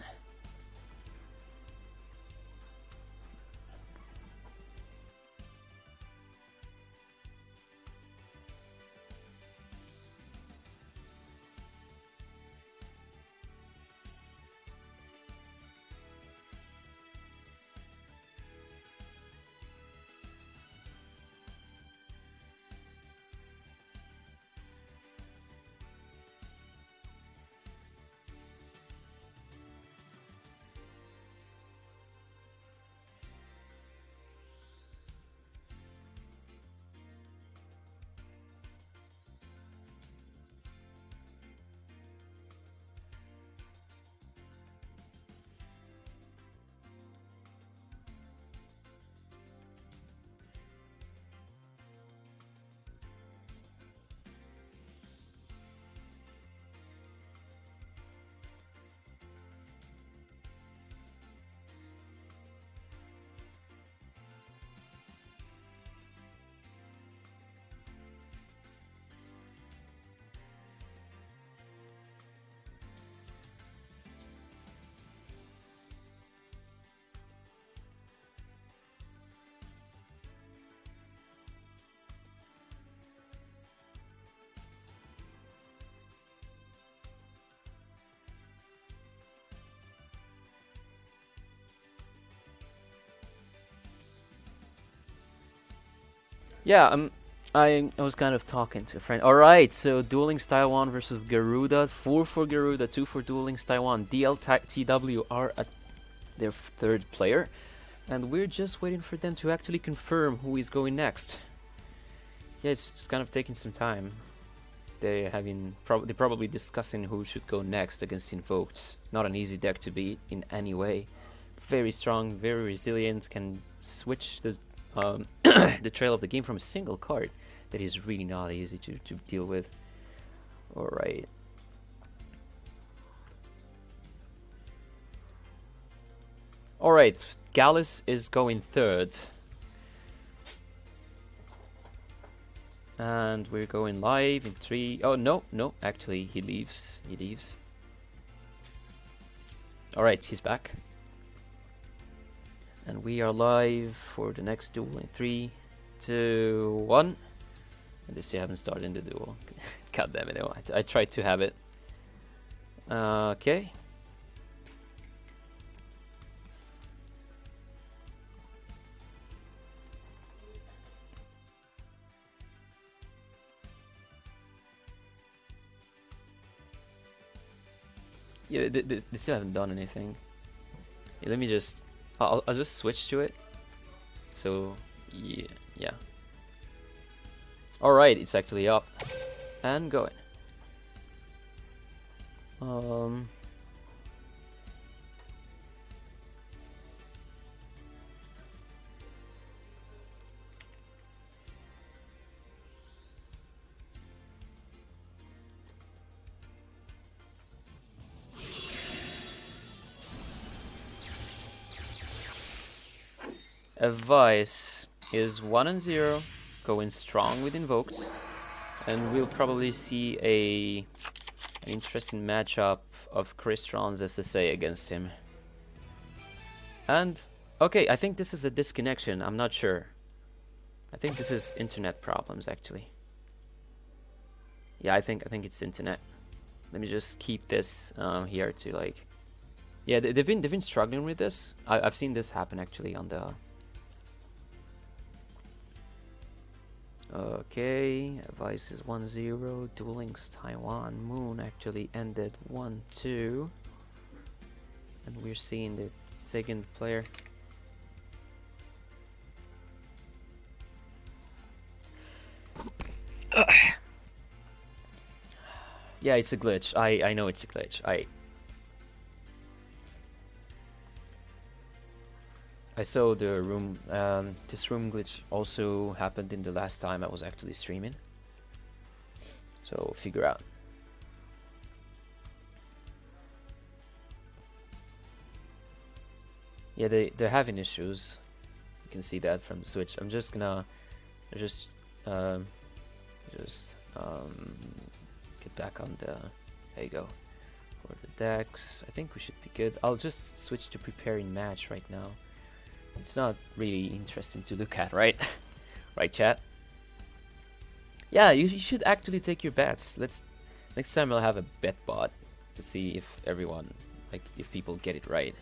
Yeah, I was kind of talking to a friend. All right, so Duel Links Taiwan versus Garuda. 4 for Garuda, 2 for Duel Links Taiwan. DLTW are at their third player, and we're just waiting for them to actually confirm who is going next. Yeah, it's kind of taking some time. They're probably discussing who should go next against Invoked. Not an easy deck to beat in any way. Very strong, very resilient, can switch the the trail of the game from a single card. That is really not easy to deal with. Alright. Alright, Gallus is going third. And we're going live in 3. Oh, no, actually, he leaves. Alright, he's back. And we are live for the next duel in 3, 2, 1. And they still haven't started the duel. God damn it, I tried to have it. Okay. Yeah, they still haven't done anything. Yeah, let me just... I'll just switch to it. So, yeah. Alright, it's actually up. And going. Advice is 1 and 0, going strong with Invoked, and we'll probably see an interesting matchup of Crystron's SSA against him. And okay, I think this is a disconnection. I'm not sure. I think this is internet problems actually. Yeah, I think it's internet. Let me just keep this here to like. Yeah, they've been struggling with this. I've seen this happen actually on the. Okay, Vice is 1-0. Duel Links Taiwan Moon actually ended 1-2. And we're seeing the second player. Yeah, it's a glitch. I know it's a glitch. I saw the room, this room glitch also happened in the last time I was actually streaming. So, figure out. Yeah, they're having issues. You can see that from the Switch. I'm just gonna get back on the, there you go. For the decks, I think we should be good. I'll just switch to preparing match right now. It's not really interesting to look at, right? Right, chat? Yeah, you should actually take your bets. Next time I'll have a bet bot to see if everyone, like, if people get it right.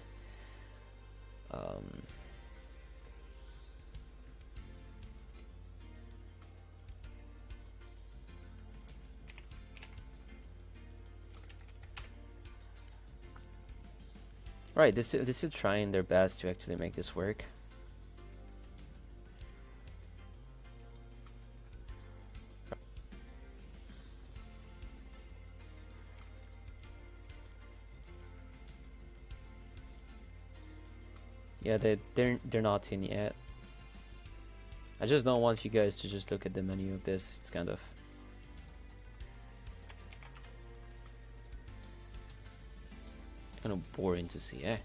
Right, they're still trying their best to actually make this work. Yeah, they're not in yet. I just don't want you guys to just look at the menu of this. It's kind of boring to see, eh?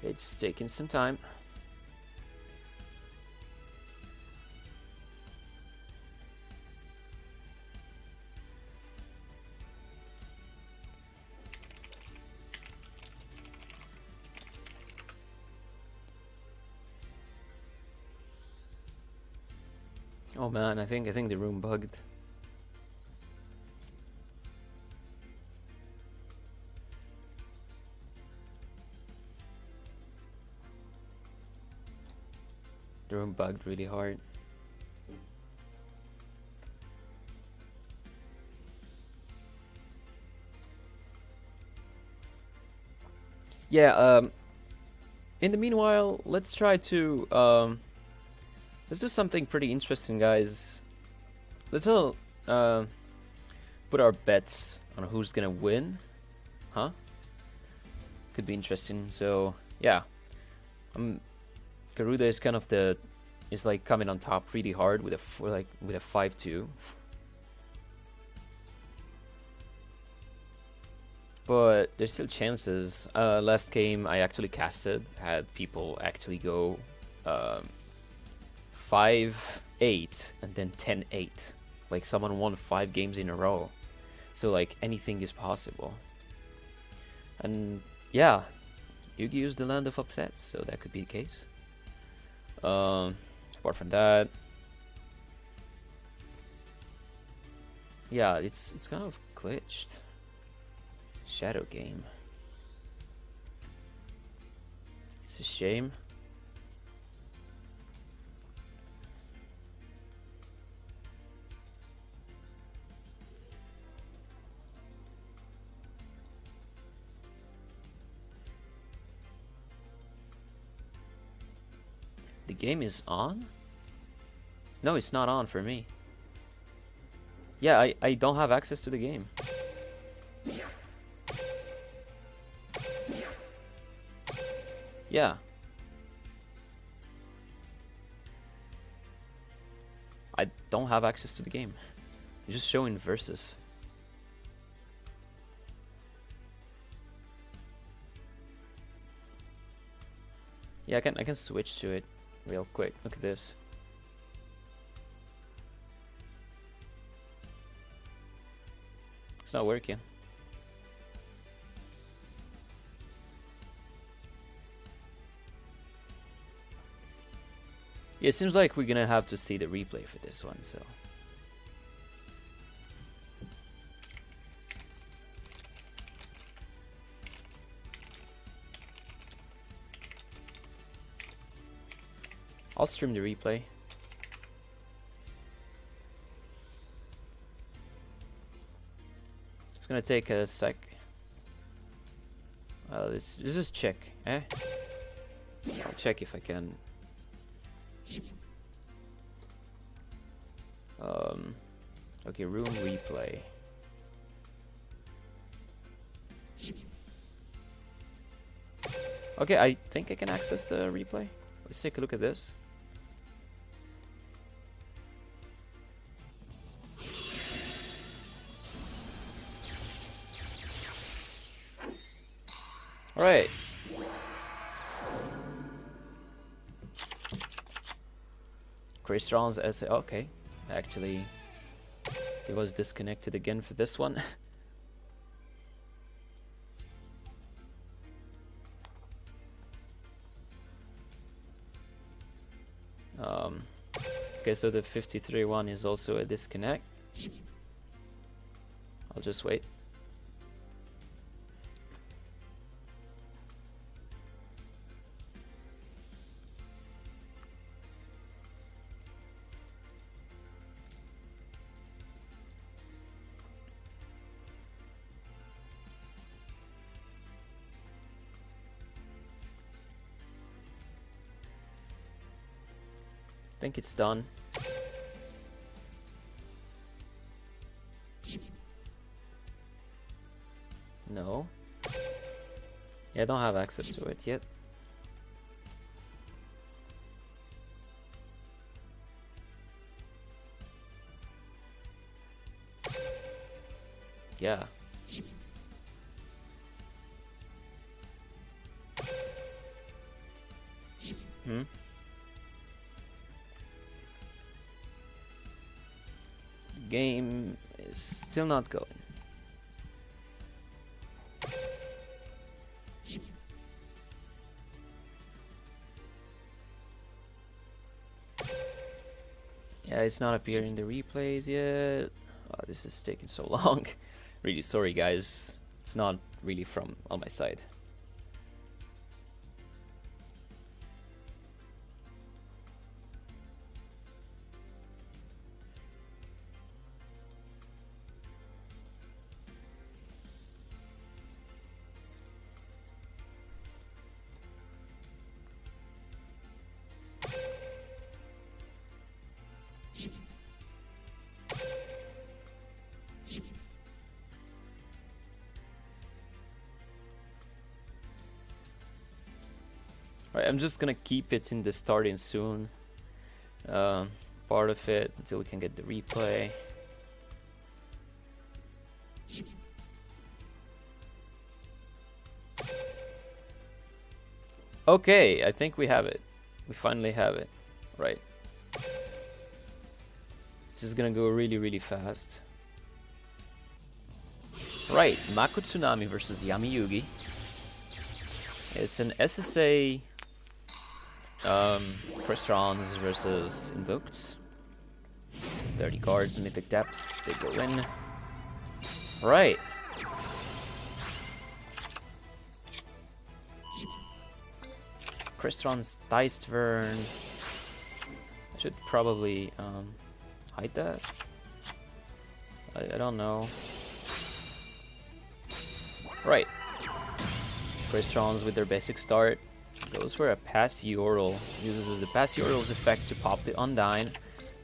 It's taking some time. Oh man, I think the room bugged. The room bugged really hard. Yeah, in the meanwhile, let's try to let's do something pretty interesting, guys. Let's all put our bets on who's gonna win. Huh? Could be interesting. So yeah, Garuda is kind of is like coming on top really hard with a 5-2. But there's still chances. Last game I actually casted had people actually go 5-8 and then 10-8. Like someone won 5 games in a row. So like anything is possible. And yeah, Yugi is the land of upsets, so that could be the case. Apart from that, yeah, it's kind of glitched. Shadow game. It's a shame. The game is on? No, it's not on for me. Yeah, I don't have access to the game. Yeah. I don't have access to the game. It's just showing versus. Yeah, I can switch to it real quick. Look at this. It's not working. Yeah, it seems like we're gonna have to see the replay for this one, so. I'll stream the replay. It's gonna take a sec. Let's just check, eh? I'll check if I can. Okay, room replay. Okay, I think I can access the replay. Let's take a look at this. Alright. Crystron's essay. Okay. Actually, he was disconnected again for this one. Okay, so the 53 one is also a disconnect. I'll just wait. I think it's done. No. Yeah, I don't have access to it yet. Yeah. Hmm? Game is still not going. Yeah, It's not appearing in the replays yet. Oh, this is taking so long. Really sorry, guys. It's not really from on my side. Right, I'm just gonna keep it in the starting soon part of it until we can get the replay. Okay, I think we have it. We finally have it. Right. This is gonna go really, really fast. Right, Mako Tsunami versus Yami Yugi. It's an SSA Crystons versus Invoked. 30 cards, Mythic Depths, they go in. Right. Crystron's Taiwan. I should probably hide that. I don't know. Right. Crystons with their basic start. Goes for a Pass Yoral. Uses the Pass Yoral's effect to pop the Undyne.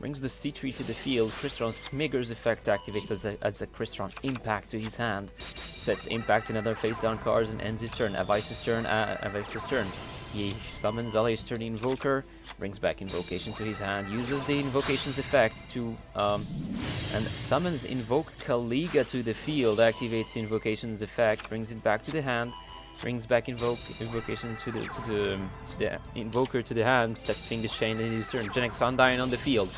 Brings the C3 to the field. Crystron's Smigger's effect activates as a Crystron Impact to his hand. Sets Impact in other face down cards and ends his turn. Avice's turn. He summons Eldaryon the Invoker. Brings back Invocation to his hand. Uses the Invocation's effect to and summons Invoked Kaliga to the field. Activates Invocation's effect. Brings it back to the hand. Brings back Invocation to the Invoker to the hand. Sets Fingers Chain in his turn. Gen X Undyne on the field.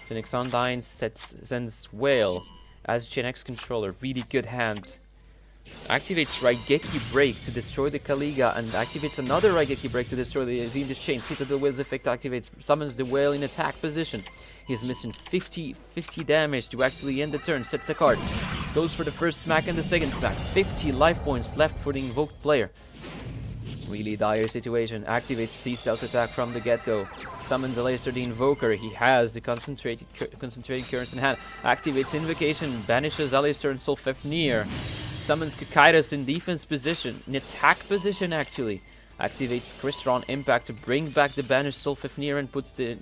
Gen X Undyne sends Whale as Gen X controller. Really good hand. Activates Raigeki Break to destroy the Kaliga and activates another Raigeki Break to destroy the Fingers Chain. Citadel Whale's effect activates, summons the Whale in attack position. He's missing 50 damage to actually end the turn. Sets a card. Goes for the first smack and the second smack. 50 life points left for the invoked player. Really dire situation. Activates Sea Stealth attack from the get-go. Summons Eldaryon the Invoker. He has the concentrated currents in hand. Activates Invocation. Banishes Eldaryon Solfafnir. Summons Kakaidos in defense position. In attack position, actually. Activates Crystron Impact to bring back the banished Solfafnir and puts the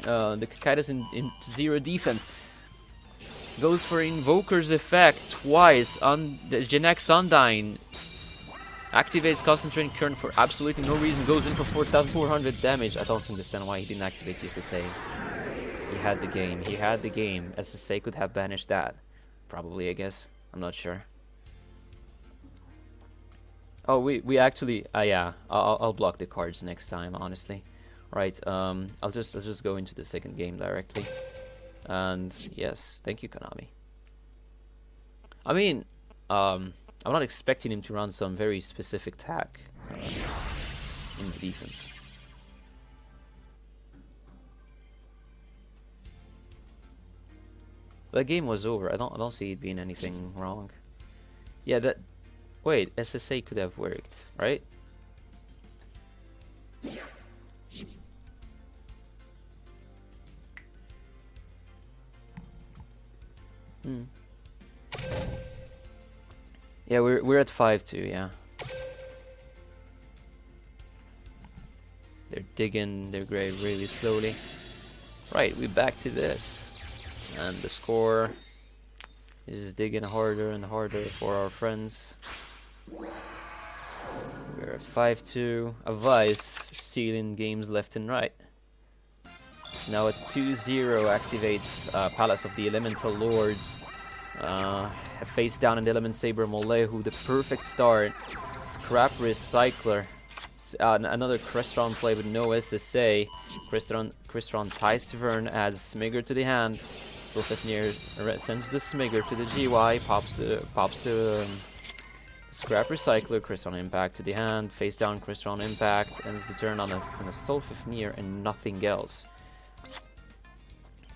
Kakaidos in 0 defense. Goes for Invoker's effect twice on the Gen X Undyne. Activates Concentrating Current for absolutely no reason. Goes in for 4,400 damage. I don't understand why he didn't activate SSA. He had the game. SSA could have banished that. Probably, I guess. I'm not sure. Oh, we actually... yeah. I'll block the cards next time, honestly. Right, I'll just go into the second game directly. And yes, thank you, Konami. I mean, I'm not expecting him to run some very specific tack in the defense. The game was over. I don't see it being anything wrong. Yeah, that... Wait, SSA could have worked, right? Yeah, we're at 5-2, yeah. They're digging their grave really slowly. Right, we're back to this. And the score is digging harder and harder for our friends. We're at 5-2. Avice stealing games left and right. Now at 2-0 activates Palace of the Elemental Lords. Face down an Element Saber Molehu, the perfect start. Scrap Recycler. Another Crystron play with no SSA. Crystron Taiwan adds Smigger to the hand. Solfafnir sends the Smigger to the GY, pops the Scrap Recycler, Crystron Impact to the hand. Face down Crystron Impact, ends the turn on a Solfafnir and nothing else.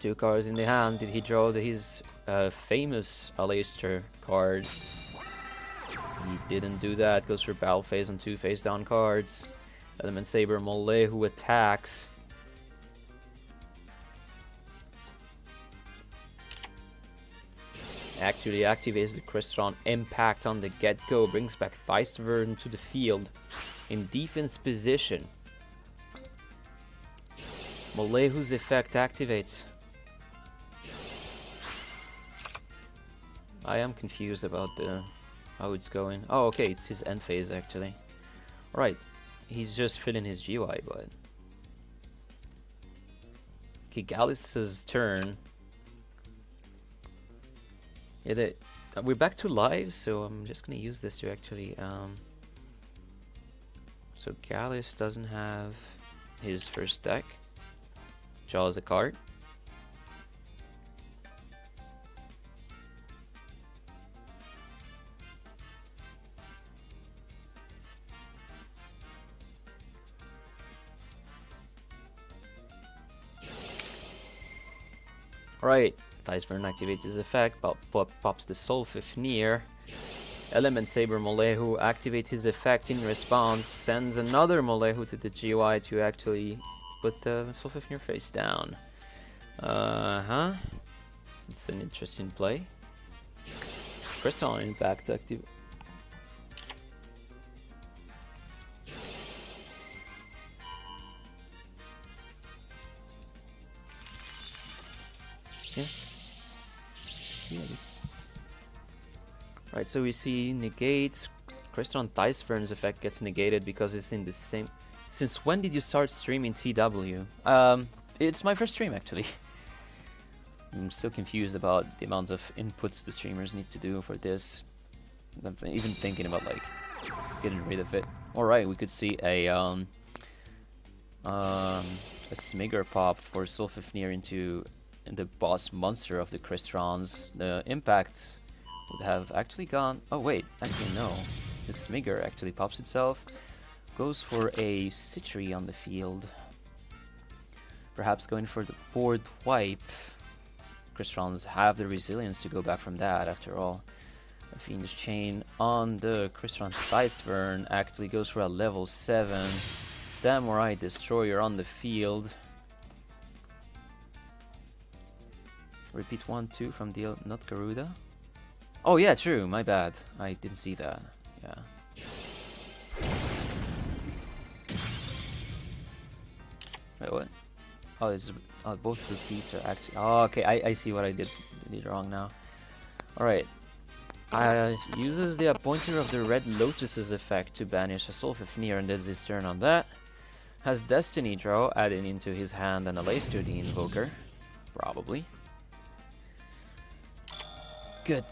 2 cards in the hand. Did he draw his famous Aleister card? He didn't do that. Goes for battle phase on 2 face down cards. Element Saber Mole who attacks. Actually activates the Crystron Impact on the get-go. Brings back Vicevern to the field in defense position. Molehu's effect activates. I am confused about how it's going. Oh, okay, it's his end phase actually. Alright, he's just filling his GY, but... Okay, Gallus' turn. Yeah, we're back to live, so I'm just gonna use this to actually... So Gallus doesn't have his first deck. Draws a card. Right, Vicevern activates his effect, pops the Soul Fifnir. Element Saber Molehu activates his effect in response, sends another Molehu to the GUI to actually put the Soul Fifnir face down. It's an interesting play. Crystal Impact active. Right, so we see negates. Crystal Vicevern's effect gets negated because it's in the same... Since when did you start streaming TW? It's my first stream actually. I'm still confused about the amount of inputs the streamers need to do for this. I'm even thinking about like getting rid of it. Alright, we could see a Smigger pop for Soul Fifnir into the boss monster of the Crystrons. The impact would have actually gone... Oh wait, actually no. The Smigger actually pops itself. Goes for a Citry on the field. Perhaps going for the board wipe. Crystrons have the resilience to go back from that after all. A Fiendish Chain on the Crystron Vicevern actually goes for a level 7 Samurai Destroyer on the field. Repeat 1-2 from the not Garuda. Oh yeah, true, my bad. I didn't see that. Yeah. Wait, what? Oh, this is, both repeats are actually... Oh, okay, I see what I did wrong now. Alright. Uses the Appointer of the Red Lotus's effect to banish a Soul Fifnir and ends his turn on that. Has Destiny Draw added into his hand and a Aleister the Invoker. Probably. Good.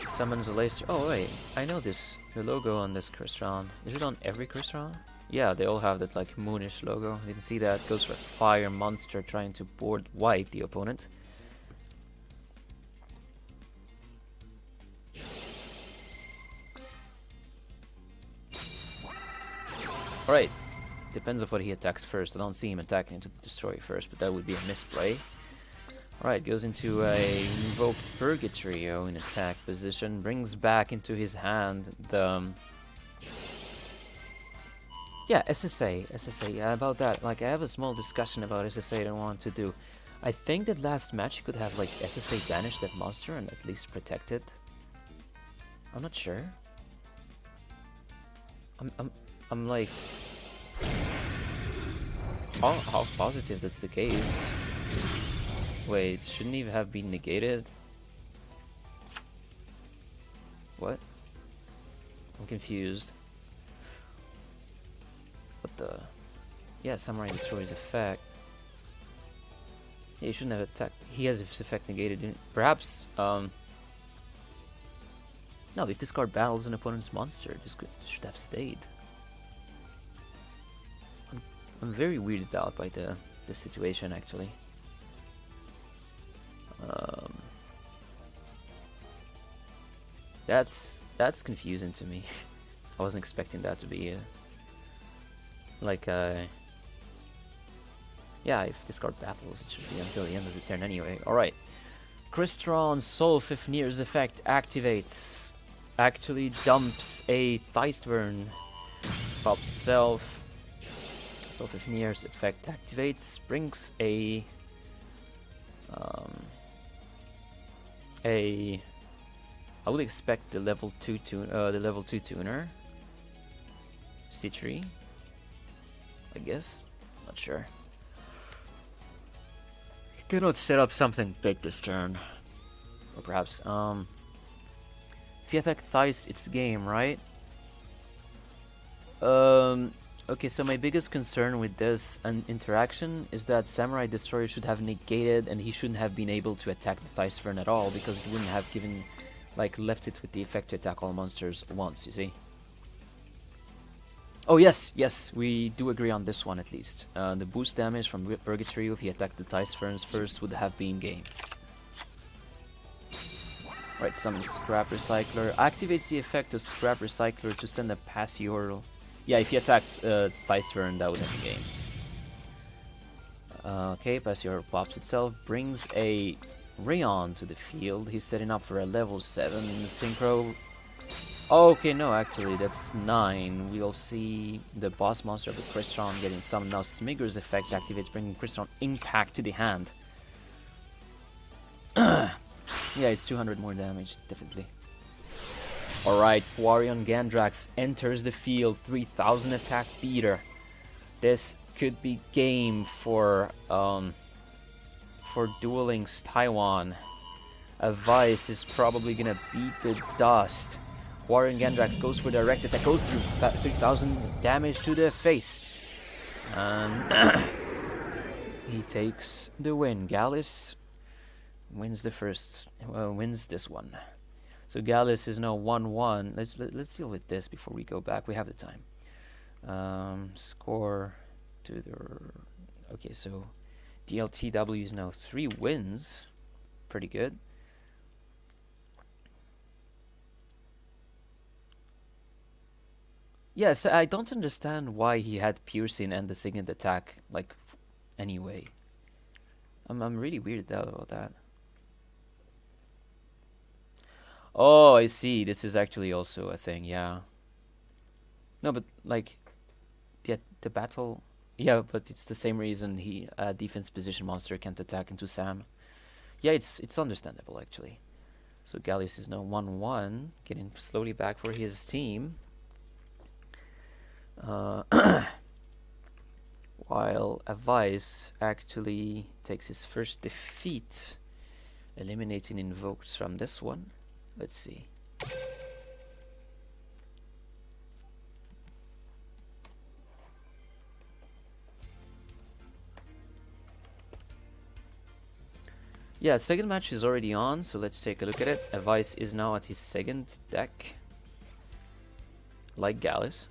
Summons Aleister. Oh wait, I know this. The logo on this Crystron. Is it on every Crystron? Yeah, they all have that like moonish logo. You can see that. Goes for a fire monster trying to board wipe the opponent. Alright. Depends on what he attacks first. I don't see him attacking into the destroyer first, but that would be a misplay. Alright, goes into a invoked Purgatrio in attack position. Brings back into his hand the... Yeah, SSA, yeah, about that. Like, I have a small discussion about SSA that I want to do. I think that last match you could have, like, SSA banish that monster and at least protect it. I'm not sure. I'm like... half positive that's the case. Wait, shouldn't he have been negated? What? I'm confused. What the... Yeah, Samurai Destroyer's effect. Yeah, he shouldn't have attacked. He has his effect negated. Perhaps, no, if this card battles an opponent's monster, this should have stayed. I'm very weirded out by the situation, actually. That's confusing to me. I wasn't expecting that to be like Yeah, if discard battles, it should be until the end of the turn anyway. Alright. Crystron's Soul Fifnir's effect activates. Actually dumps a Theistvern. Pops itself. Soul Fifnir's effect activates. Brings a... I would expect the level 2 tuner. C3. I guess. Not sure. Cannot set up something big this turn. Or perhaps, if you attack Theist, it's game, right? Okay, so my biggest concern with this interaction is that Samurai Destroyer should have negated, and he shouldn't have been able to attack the Theistfern at all, because it wouldn't have given, like, left it with the effect to attack all monsters once, you see? Oh yes, yes, we do agree on this one at least. The boost damage from Purgatory if he attacked the Theistferns first would have been game. Right, summon Scrap Recycler. Activates the effect of Scrap Recycler to send a Passior. Yeah, if he attacked Theistfern, that would have been game. Okay, Passior pops itself, brings a Rayon to the field. He's setting up for a level 7 Synchro. Okay, no, actually, that's 9. We'll see the boss monster of the Crystron getting summoned now. Smigger's effect activates, bringing Crystron Impact to the hand. Yeah, it's 200 more damage, definitely. Alright, Quarion Gandrax enters the field, 3000 attack beater. This could be game for Duel Links Taiwan. A Vice is probably gonna beat the dust. Quarion Gandrax goes for direct attack, goes through 3000 damage to the face. And he takes the win. Gallus wins the first, wins this one. So Gallus is now 1-1. Let's deal with this before we go back. We have the time. Score to the... Okay, so DLTW is now 3 wins. Pretty good. Yes, I don't understand why he had piercing and the second attack, like, anyway. I'm really weirded out about that. Oh, I see. This is actually also a thing, yeah. No, but, like, the battle... Yeah, but it's the same reason he, defense position monster can't attack into Sam. Yeah, it's understandable, actually. So Gallius is now 1-1, getting slowly back for his team. While Avice actually takes his first defeat, eliminating invoked from this one. Let's see. Yeah, second match is already on, so let's take a look at it. Avice is now at his second deck, like Gallus.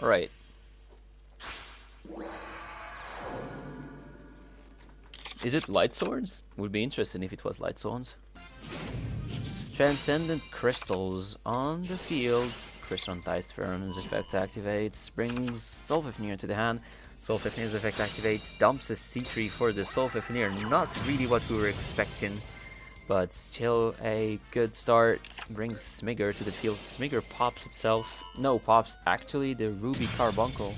Alright. Is it Light Swords? Would be interesting if it was Light Swords. Transcendent Crystals on the field. Crystron Theistfern's effect activates. Brings Solfafnir to the hand. Solfafnir's effect activates. Dumps a C3 for the Solfafnir. Not really what we were expecting, but still a good start. Brings Smigger to the field. Smigger pops itself. No, pops actually the Ruby Carbuncle.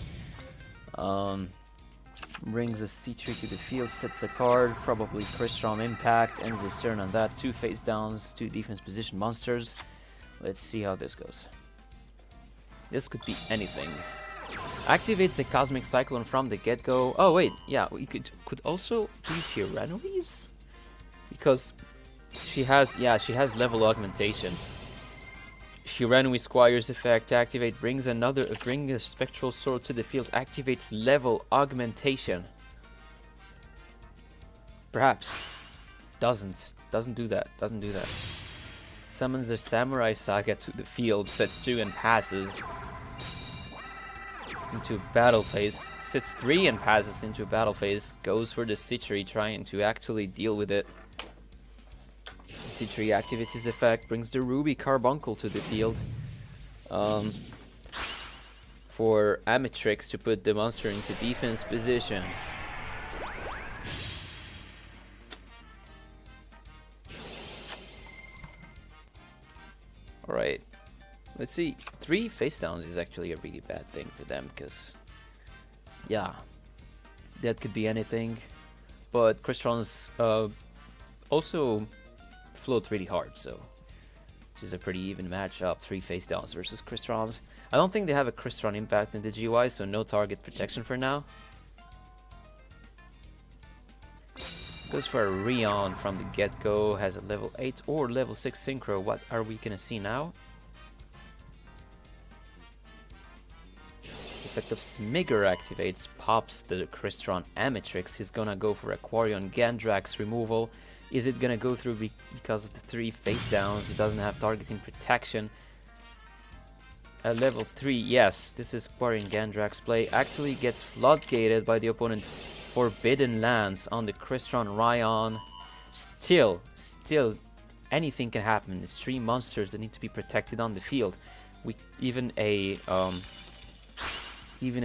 Brings a C3 to the field, sets a card, probably Crystron Impact, ends his turn on that. 2 face downs, 2 defense position monsters. Let's see how this goes. This could be anything. Activates a Cosmic Cyclone from the get-go. Oh wait, yeah, we could also be Tyrannoise? Because she has level augmentation. Tyrannoise Squire's effect activate, bring a Spectral Sword to the field, activates level augmentation. Perhaps. Doesn't do that. Summons a Samurai Saga to the field, sets 2 and passes into battle phase. Sets 3 and passes into battle phase. Goes for the Citri, trying to actually deal with it. C3 activates his effect, brings the Ruby Carbuncle to the field. For Amatrix to put the monster into defense position. Alright, let's see. 3 face downs is actually a really bad thing for them, because, yeah, that could be anything. But Crystron's also float really hard, so which is a pretty even matchup. 3 face downs versus Crystron's. I don't think they have a Crystron impact in the GY, so no target protection for now. Goes for a Rion from the get-go, has a level 8 or level 6 synchro. What are we gonna see now? Effect of Smigger activates, pops the Crystron Amatrix. He's gonna go for Aquarion Gandrax removal. Is it gonna go through because of the 3 face downs? He doesn't have targeting protection. Level 3, yes, this is Aquarion Gandrax play. Actually gets floodgated by the opponent's Forbidden Lands on the Crystron Ryan. Still, anything can happen. There's 3 monsters that need to be protected on the field. Even a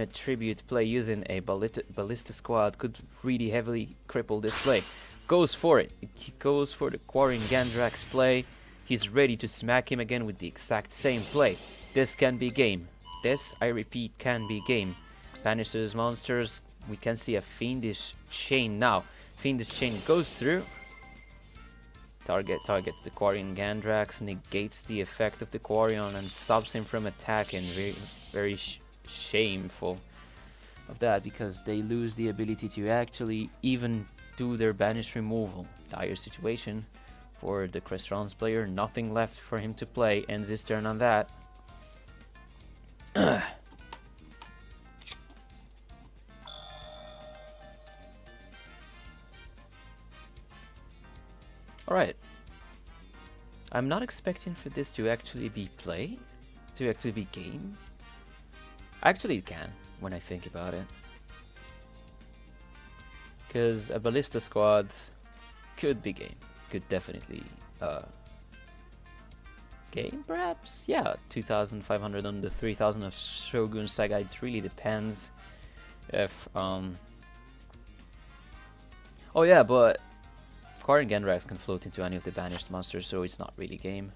tribute play using a ballista squad could really heavily cripple this play. Goes for it. He goes for the Aquarion Gandrax play. He's ready to smack him again with the exact same play. This can be game. This, I repeat, can be game. Banishes monsters. We can see a Fiendish Chain now. Fiendish Chain goes through. Targets the Aquarion Gandrax, negates the effect of the Aquarion and stops him from attacking. Very shameful of that, because they lose the ability to actually even do their banish removal. Dire situation for the Crystron's player. Nothing left for him to play. Ends his turn on that. Alright. I'm not expecting for this to actually be play, to actually be game. Actually it can, when I think about it. Because a ballista squad could be game. Could definitely game, perhaps? Yeah, 2,500 on the 3,000 of Shogun Saga. It really depends if oh yeah, but Aquarion Gandrax can float into any of the banished monsters, so it's not really game.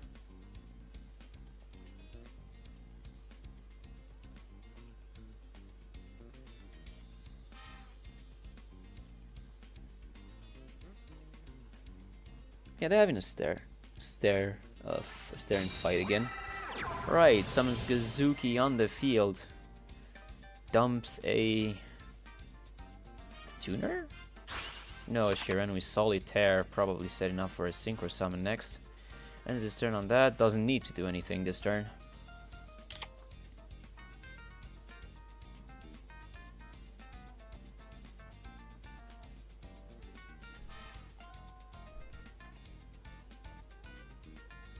Yeah, they're having a staring fight again. Right, summons Gazuki on the field. Dumps a tuner? No, Shiranui Solitaire, probably setting up for a Synchro Summon next. Ends his turn on that, doesn't need to do anything this turn.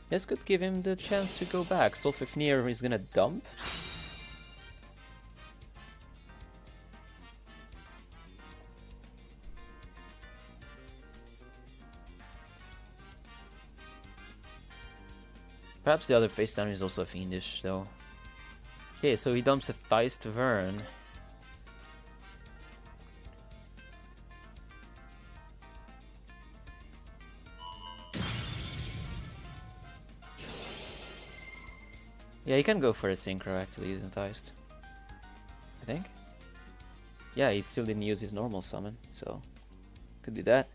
This could give him the chance to go back. Solfafnir is gonna dump. Perhaps the other face down is also a Fiendish, though. Okay, so he dumps a Theist Vern. Yeah, he can go for a Synchro actually using Theist, I think. Yeah, he still didn't use his normal summon, so could do that.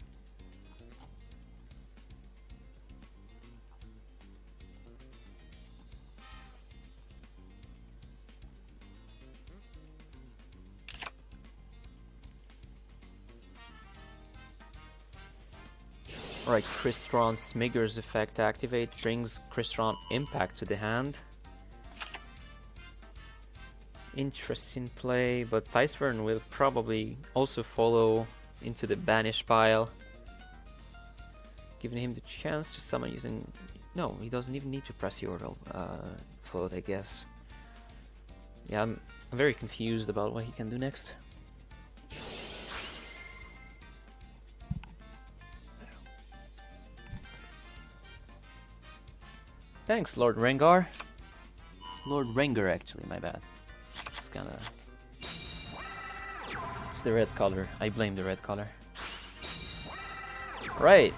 Alright, Crystron Smigger's effect activate, brings Crystron Impact to the hand. Interesting play, but Ticevern will probably also follow into the banish pile, giving him the chance to summon using... No, he doesn't even need to press Yordle float, I guess. Yeah, I'm very confused about what he can do next. Thanks, Lord Rengar. Lord Rengar, actually, my bad. It's kinda... It's the red color. I blame the red color. Right.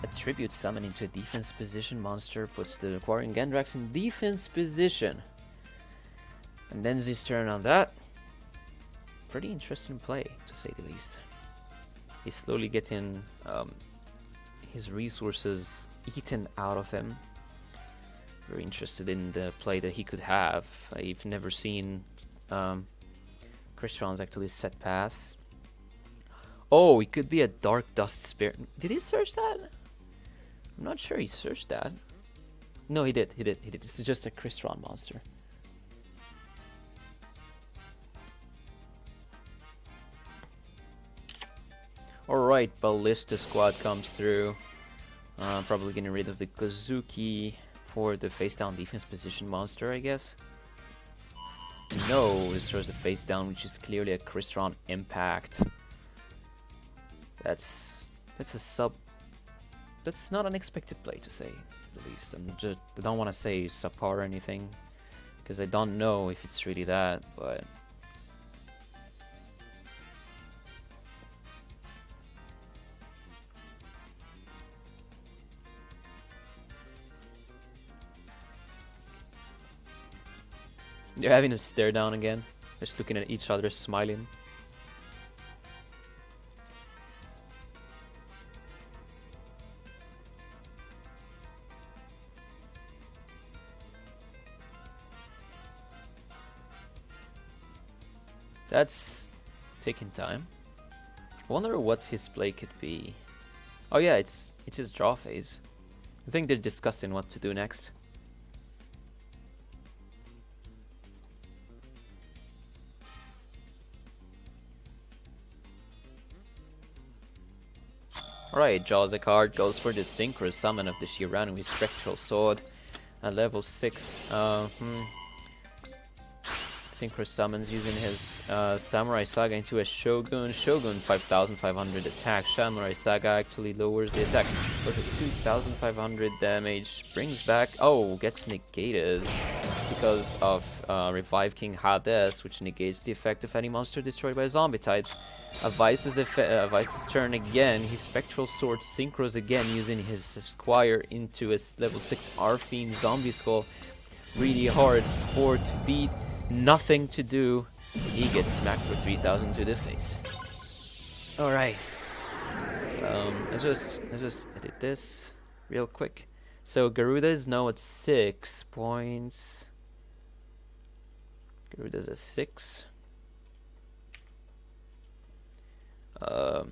A tribute summon into a defense position monster puts the acquiring Gendrax in defense position. And then his turn on that. Pretty interesting play, to say the least. He's slowly getting his resources eaten out of him. Very interested in the play that he could have. I've never seen Crystron's actually set pass. Oh, it could be a Dark Dust Spirit. Did he search that? I'm not sure he searched that. No, he did. He did. This is just a Crystron monster. Alright, Ballista Squad comes through. Probably getting rid of the Kazuki for the face down defense position monster, I guess. No, this throws the face down, which is clearly a Crystron impact. That's a sub. That's not an expected play, to say the least. I don't want to say subpar or anything, because I don't know if it's really that, but. They're having a stare down again, just looking at each other, smiling. That's taking time. I wonder what his play could be. Oh yeah, it's his draw phase. I think they're discussing what to do next. Alright, draws a card, goes for the Synchro Summon of the Shiranu with Spectral Sword at level 6. Synchro Summons using his Samurai Saga into a Shogun. Shogun 5500 attack. Samurai Saga actually lowers the attack for the 2500 damage. Brings back... Oh, gets negated because of Revive King Hades, which negates the effect of any monster destroyed by zombie types. Vice's turn again. His Spectral Sword synchros again using his Squire into a level 6 Arfiend Zombie Skull. Really hard for to beat. Nothing to do. He gets smacked for 3000 to the face. Alright. Let's just edit this real quick. So Garuda is now at 6 points. Garuda's at 6. The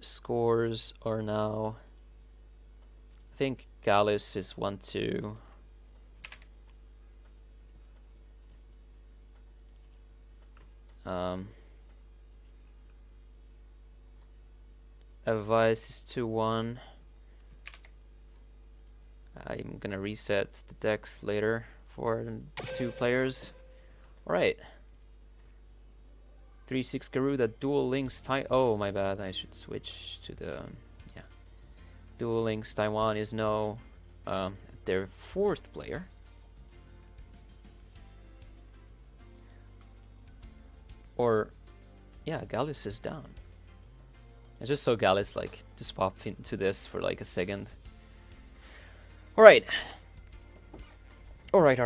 scores are now, I think Gallus is 1-2. Advice is 2-1. I'm gonna reset the decks later for the 2 players. Alright. 3-6 Garuda, Duel Links, oh my bad, I should switch to the, yeah. Duel Links, Taiwan is now their 4th player. Or, yeah, Gallus is down. I just saw Gallus like just pop into this for like a second. Alright. Alright.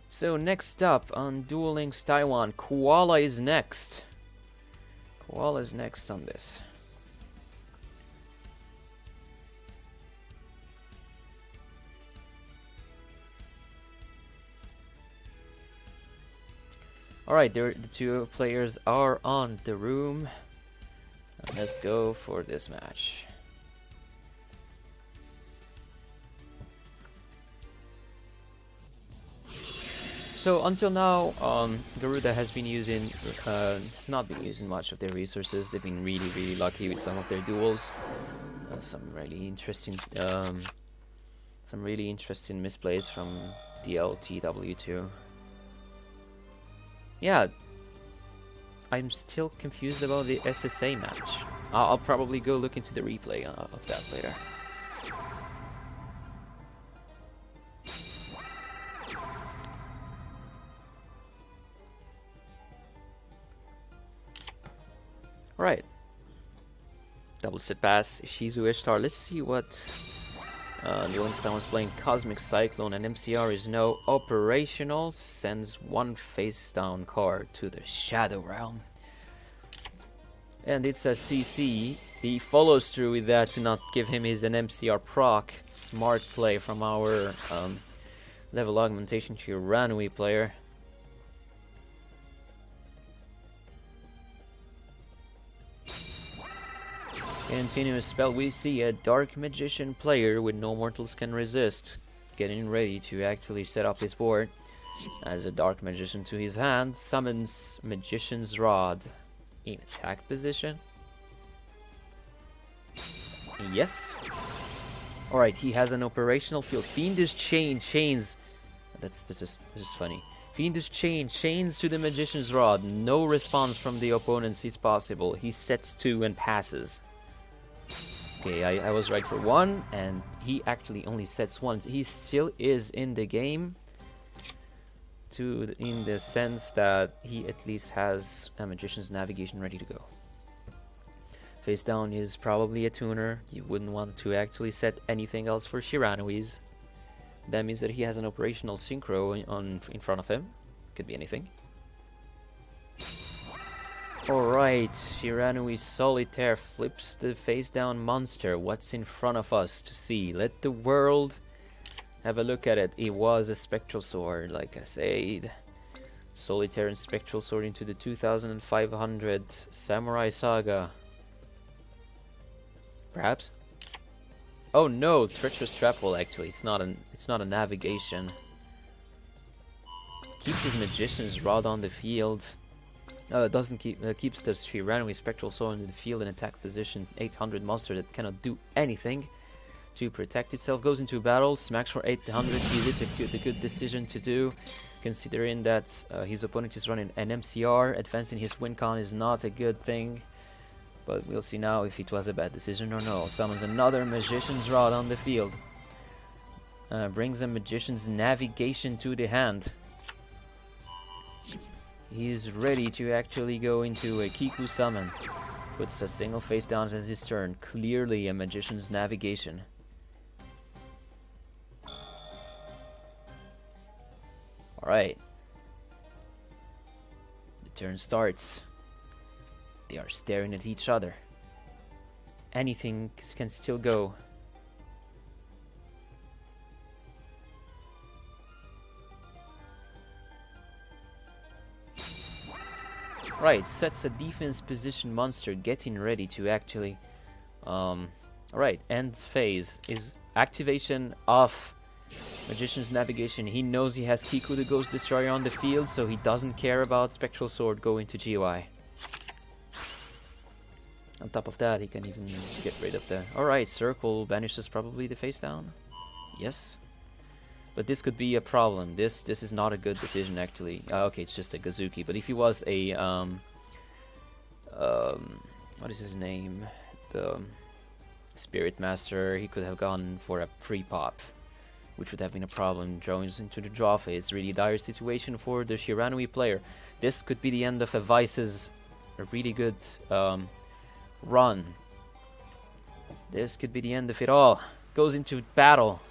So next up on Duel Links Taiwan, Koala is next. Koala is next on this. Alright, the 2 players are on the room. Let's go for this match. so until now, Garuda has been using, has not been using much of their resources. They've been really, really lucky with some of their duels. Some really interesting misplays from DLTW2. Yeah, I'm still confused about the SSA match. I'll probably go look into the replay of that later. Right. Double set pass, Shizu Ishtar. Let's see what Duel Links was playing. Cosmic Cyclone and MCR is now operational. Sends one face down card to the Shadow Realm. And it's a CC. He follows through with that to not give him his an MCR proc. Smart play from our level augmentation Chiranui player. Continuous spell, we see a Dark Magician player with no mortals can resist, getting ready to actually set up his board. As a Dark Magician to his hand, summons Magician's Rod in attack position. Yes. Alright, he has an operational field. Fiendish Chains. This is funny. Fiendish chains to the Magician's Rod. No response from the opponents is possible. He sets 2 and passes. Okay, I was right for 1, and he actually only sets 1. He still is in the game, in the sense that he at least has a Magician's Navigation ready to go. Face down is probably a tuner. You wouldn't want to actually set anything else for Shiranui's. That means that he has an operational synchro in front of him. Could be anything. Alright, Shiranui Solitaire flips the face down monster. What's in front of us to see? Let the world have a look at it. It was a Spectral Sword, like I said. Solitaire and Spectral Sword into the 2500 Samurai Saga. Perhaps? Oh no, Treacherous Trap Wall actually. It's not a navigation. Keeps his Magician's Rod on the field. Doesn't keeps the Shiranui Spectral Sword in the field in attack position. 800 monster that cannot do anything to protect itself. Goes into battle, smacks for 800. He did a good decision to do, considering that his opponent is running an MCR. Advancing his win con is not a good thing, but we'll see now if it was a bad decision or no. Summons another Magician's Rod on the field. Brings a Magician's Navigation to the hand. He's ready to actually go into a Kiku summon. Puts a single face down as his turn. Clearly a Magician's Navigation. Alright. The turn starts. They are staring at each other. Anything can still go. Right, sets a defense position monster, getting ready to actually... Alright, end phase is activation of Magician's Navigation. He knows he has Kiku the Ghost Destroyer on the field, so he doesn't care about Spectral Sword going to GY. On top of that, he can even get rid of the... Alright, Circle banishes probably the face down. Yes. But this could be a problem. This is not a good decision actually. Okay, it's just a Gazuki. But if he was a what is his name? The Spirit Master, he could have gone for a free pop, which would have been a problem. Joins into the draw phase. Really dire situation for the Shiranui player. This could be the end of a Vice's really good run. This could be the end of it all. Goes into battle.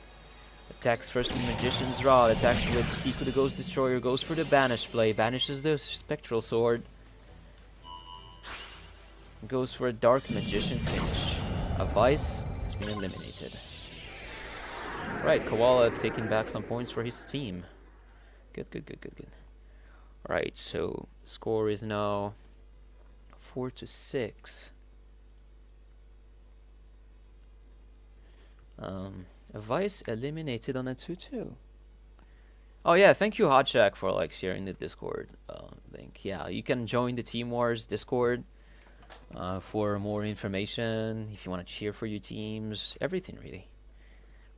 Attacks first with Magician's Rod, attacks with Kiku the Ghost Destroyer, goes for the Banish play, banishes the Spectral Sword. Goes for a Dark Magician finish. A Vice has been eliminated. Right, Koala taking back some points for his team. Good. Alright, so score is now 4-6. A Vice eliminated on a 2-2. Oh yeah, thank you Hotjack for like sharing the Discord link. Yeah, you can join the Team Wars Discord for more information. If you want to cheer for your teams, everything really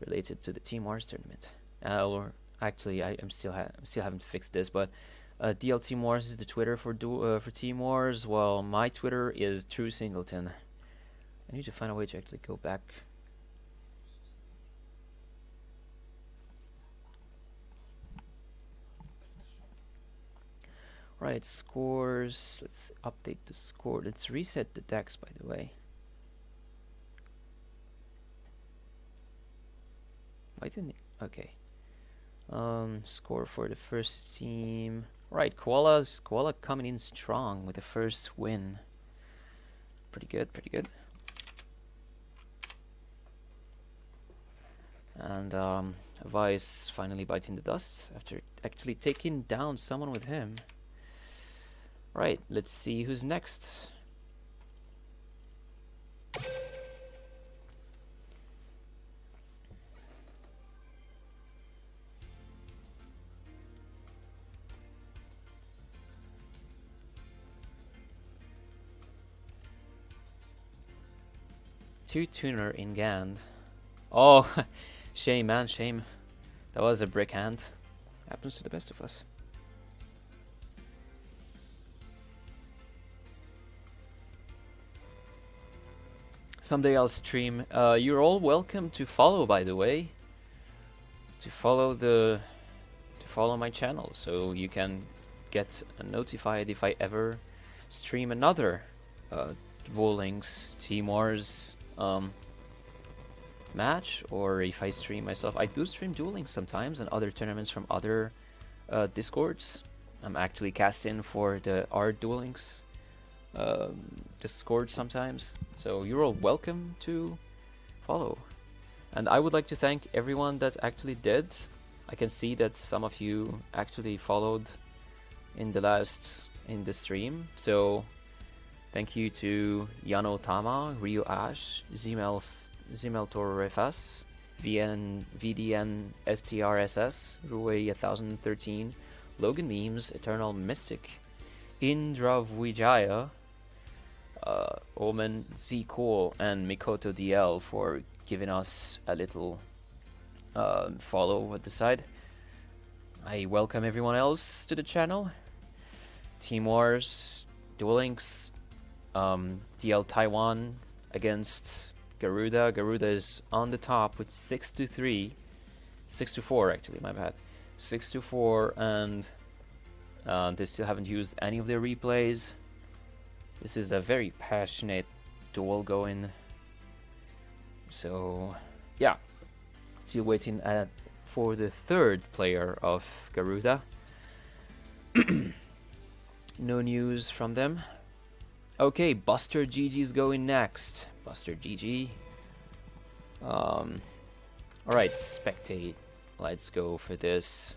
related to the Team Wars tournament. Or actually, I'm still haven't fixed this, but DL Team Wars is the Twitter for Team Wars. Well, my Twitter is True Singleton. I need to find a way to actually go back. Right, scores. Let's update the score. Let's reset the decks, by the way. Why didn't it? Okay. Score for the first team. Right, Koala coming in strong with the first win. Pretty good, pretty good. And Vice finally biting the dust after actually taking down someone with him. Right, let's see who's next. Two tuner in Gand. Oh, shame, man, shame. That was a brick hand. Happens to the best of us. Someday I'll stream. You're all welcome to follow, by the way. To follow my channel, so you can get notified if I ever stream another Duel Links Team Wars match, or if I stream myself. I do stream Duel Links sometimes and other tournaments from other Discords. I'm actually cast in for the art Duel Links Discord sometimes, so you're all welcome to follow. And I would like to thank everyone that actually did. I can see that some of you actually followed in the stream, so thank you to Yano Tama, Ryu Ash, Zimel Torrefas, VDN STRSS, Ruei 1013, Logan Memes, Eternal Mystic, Indra Vijaya, Omen Z Cool, and Mikoto DL for giving us a little follow at the side. I welcome everyone else to the channel. Team Wars, Duel Links, DL Taiwan against Garuda. Garuda is on the top with 6-3, 6-4 actually, my bad, 6-4, and they still haven't used any of their replays. This is a very passionate duel going. So yeah, still waiting for the third player of Garuda. No news from them. Okay, Buster GG's going next. Buster GG. Alright, spectate. Let's go for this.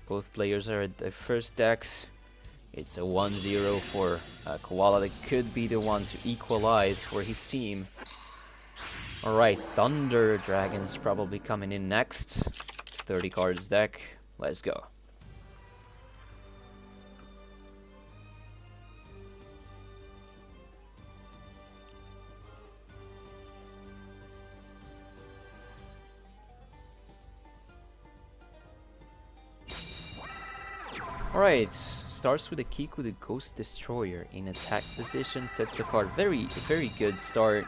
Both players are at their first decks. It's a 1-0 for Koala. That could be the one to equalize for his team. Alright, Thunder Dragons probably coming in next. 30 cards deck. Let's go. Alright, starts with a Kiku the Ghost Destroyer in attack position, sets a card. Very good start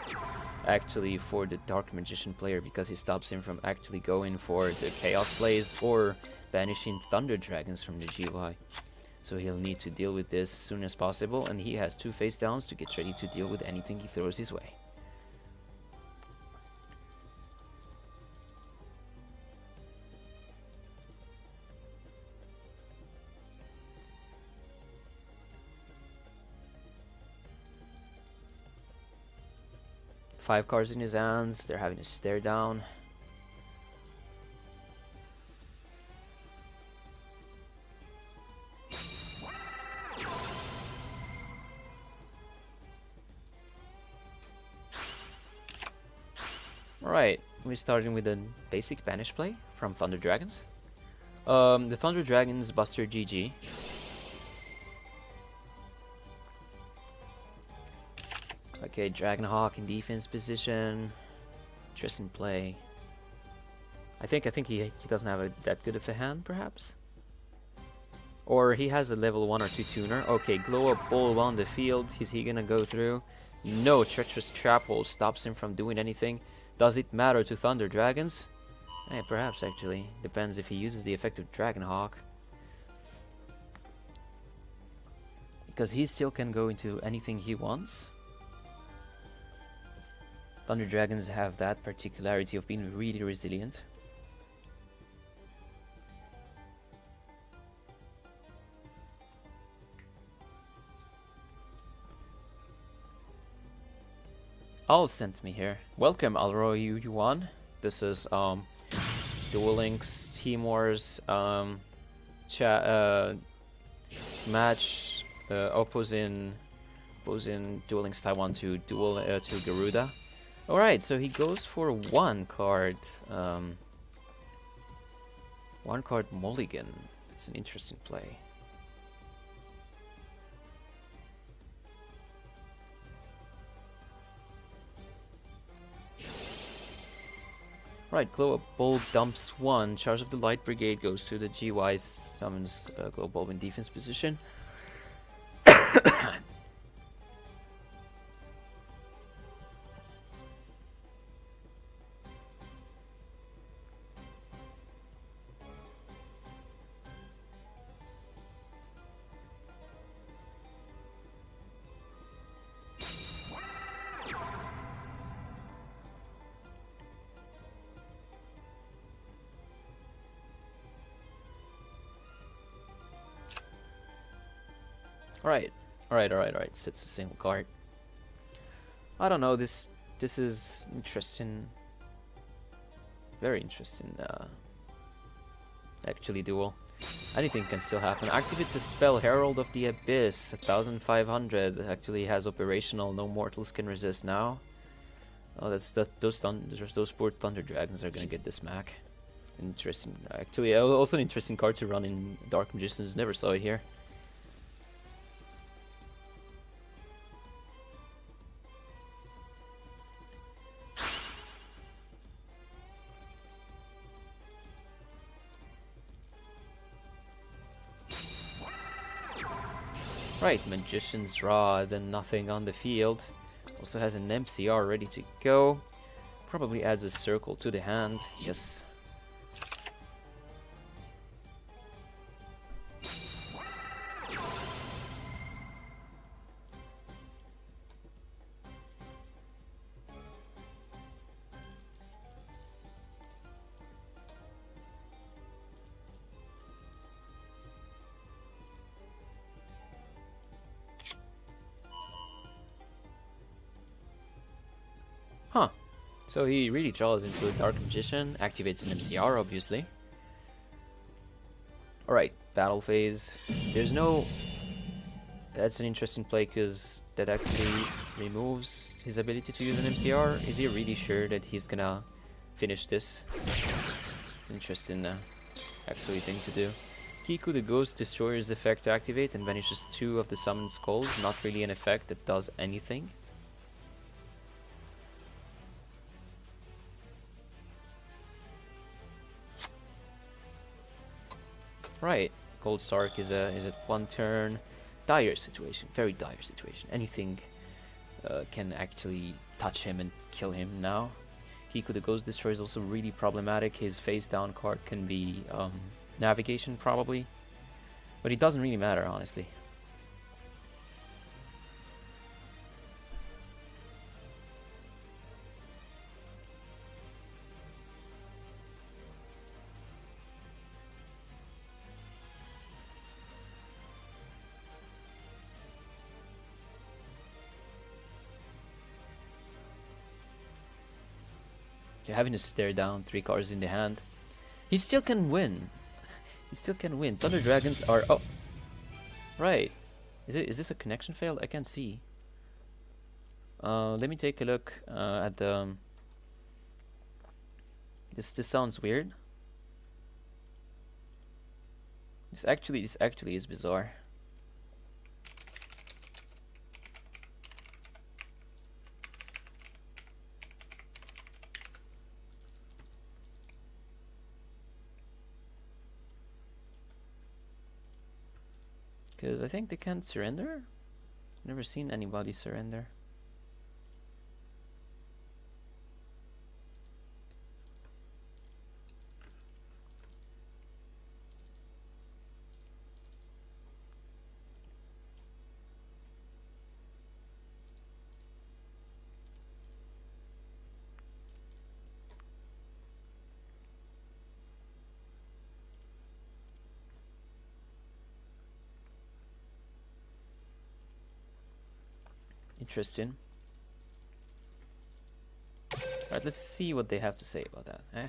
actually for the Dark Magician player, because he stops him from actually going for the Chaos plays or banishing Thunder Dragons from the GUI. So he'll need to deal with this as soon as possible, and he has 2 face downs to get ready to deal with anything he throws his way. Five cards in his hands, they're having a stare down. Alright, we're starting with a basic banish play from Thunder Dragons. The Thunder Dragons Buster GG. Okay, Dragonhawk in defense position. Interesting play. I think he doesn't have that good of a hand, perhaps. Or he has a level 1 or 2 tuner. Okay, glow up ball on the field. Is he gonna go through? No, treacherous trap hole stops him from doing anything. Does it matter to Thunder Dragons? Perhaps actually. Depends if he uses the effective Dragonhawk. Because he still can go into anything he wants. Thunder Dragons have that particularity of being really resilient. Al sent me here. Welcome, Eldaryon. This is Duel Links Team Wars match opposing Duel Links Taiwan to Garuda. All right, so he goes for one card mulligan. It's an interesting play. Right, Glow Up Bulb dumps 1. Charge of the Light Brigade goes to the GY, summons Glow Bulb in defense position. Alright. Sits a single card. I don't know, this is interesting. Very interesting, actually, duel. Anything can still happen. Activates a spell, Herald of the Abyss, 1500. Actually has operational, no mortals can resist now. Oh, those poor Thunder Dragons are gonna get this smack. Interesting. Actually, also an interesting card to run in Dark Magicians. Never saw it here. Right, Magician's Rod, then nothing on the field. Also has an MCR ready to go. Probably adds a circle to the hand. Yes. Huh. So he really draws into a Dark Magician, activates an MCR, obviously. Alright, battle phase. There's no... That's an interesting play, because that actually removes his ability to use an MCR. Is he really sure that he's gonna finish this? It's an interesting, actually, thing to do. Kiku the Ghost Destroyer's effect to activate and vanishes 2 of the summoned skulls. Not really an effect that does anything. Right, Gold Sark is at 1 turn. Dire situation, very dire situation. Anything can actually touch him and kill him now. Kiku the Ghost Destroyer is also really problematic. His face down card can be navigation probably, but it doesn't really matter, honestly. You're having to stare down 3 cards in the hand. He still can win. He still can win. Thunder Dragons are... Oh! Right. Is this a connection failed? I can't see. Let me take a look at the... This sounds weird. This actually is bizarre. Because I think they can't surrender. Never seen anybody surrender. Interesting. Alright, let's see what they have to say about that, eh?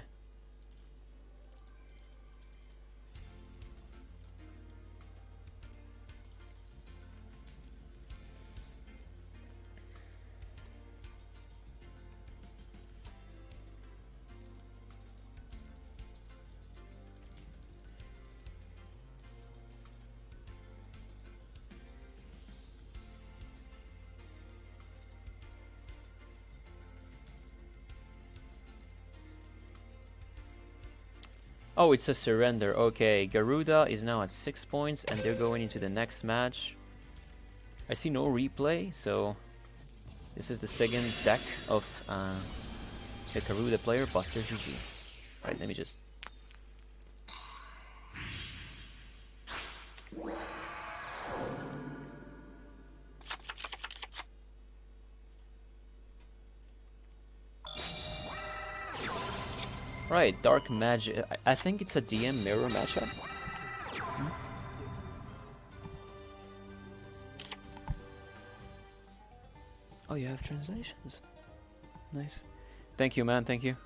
Oh, it's a surrender. Okay, Garuda is now at 6 points, and they're going into the next match. I see no replay, so this is the second deck of the Garuda player, Buster GG. Right, let me just... Right, Dark Magic. I think it's a DM mirror matchup. Oh, you have translations. Nice. Thank you, man. Thank you.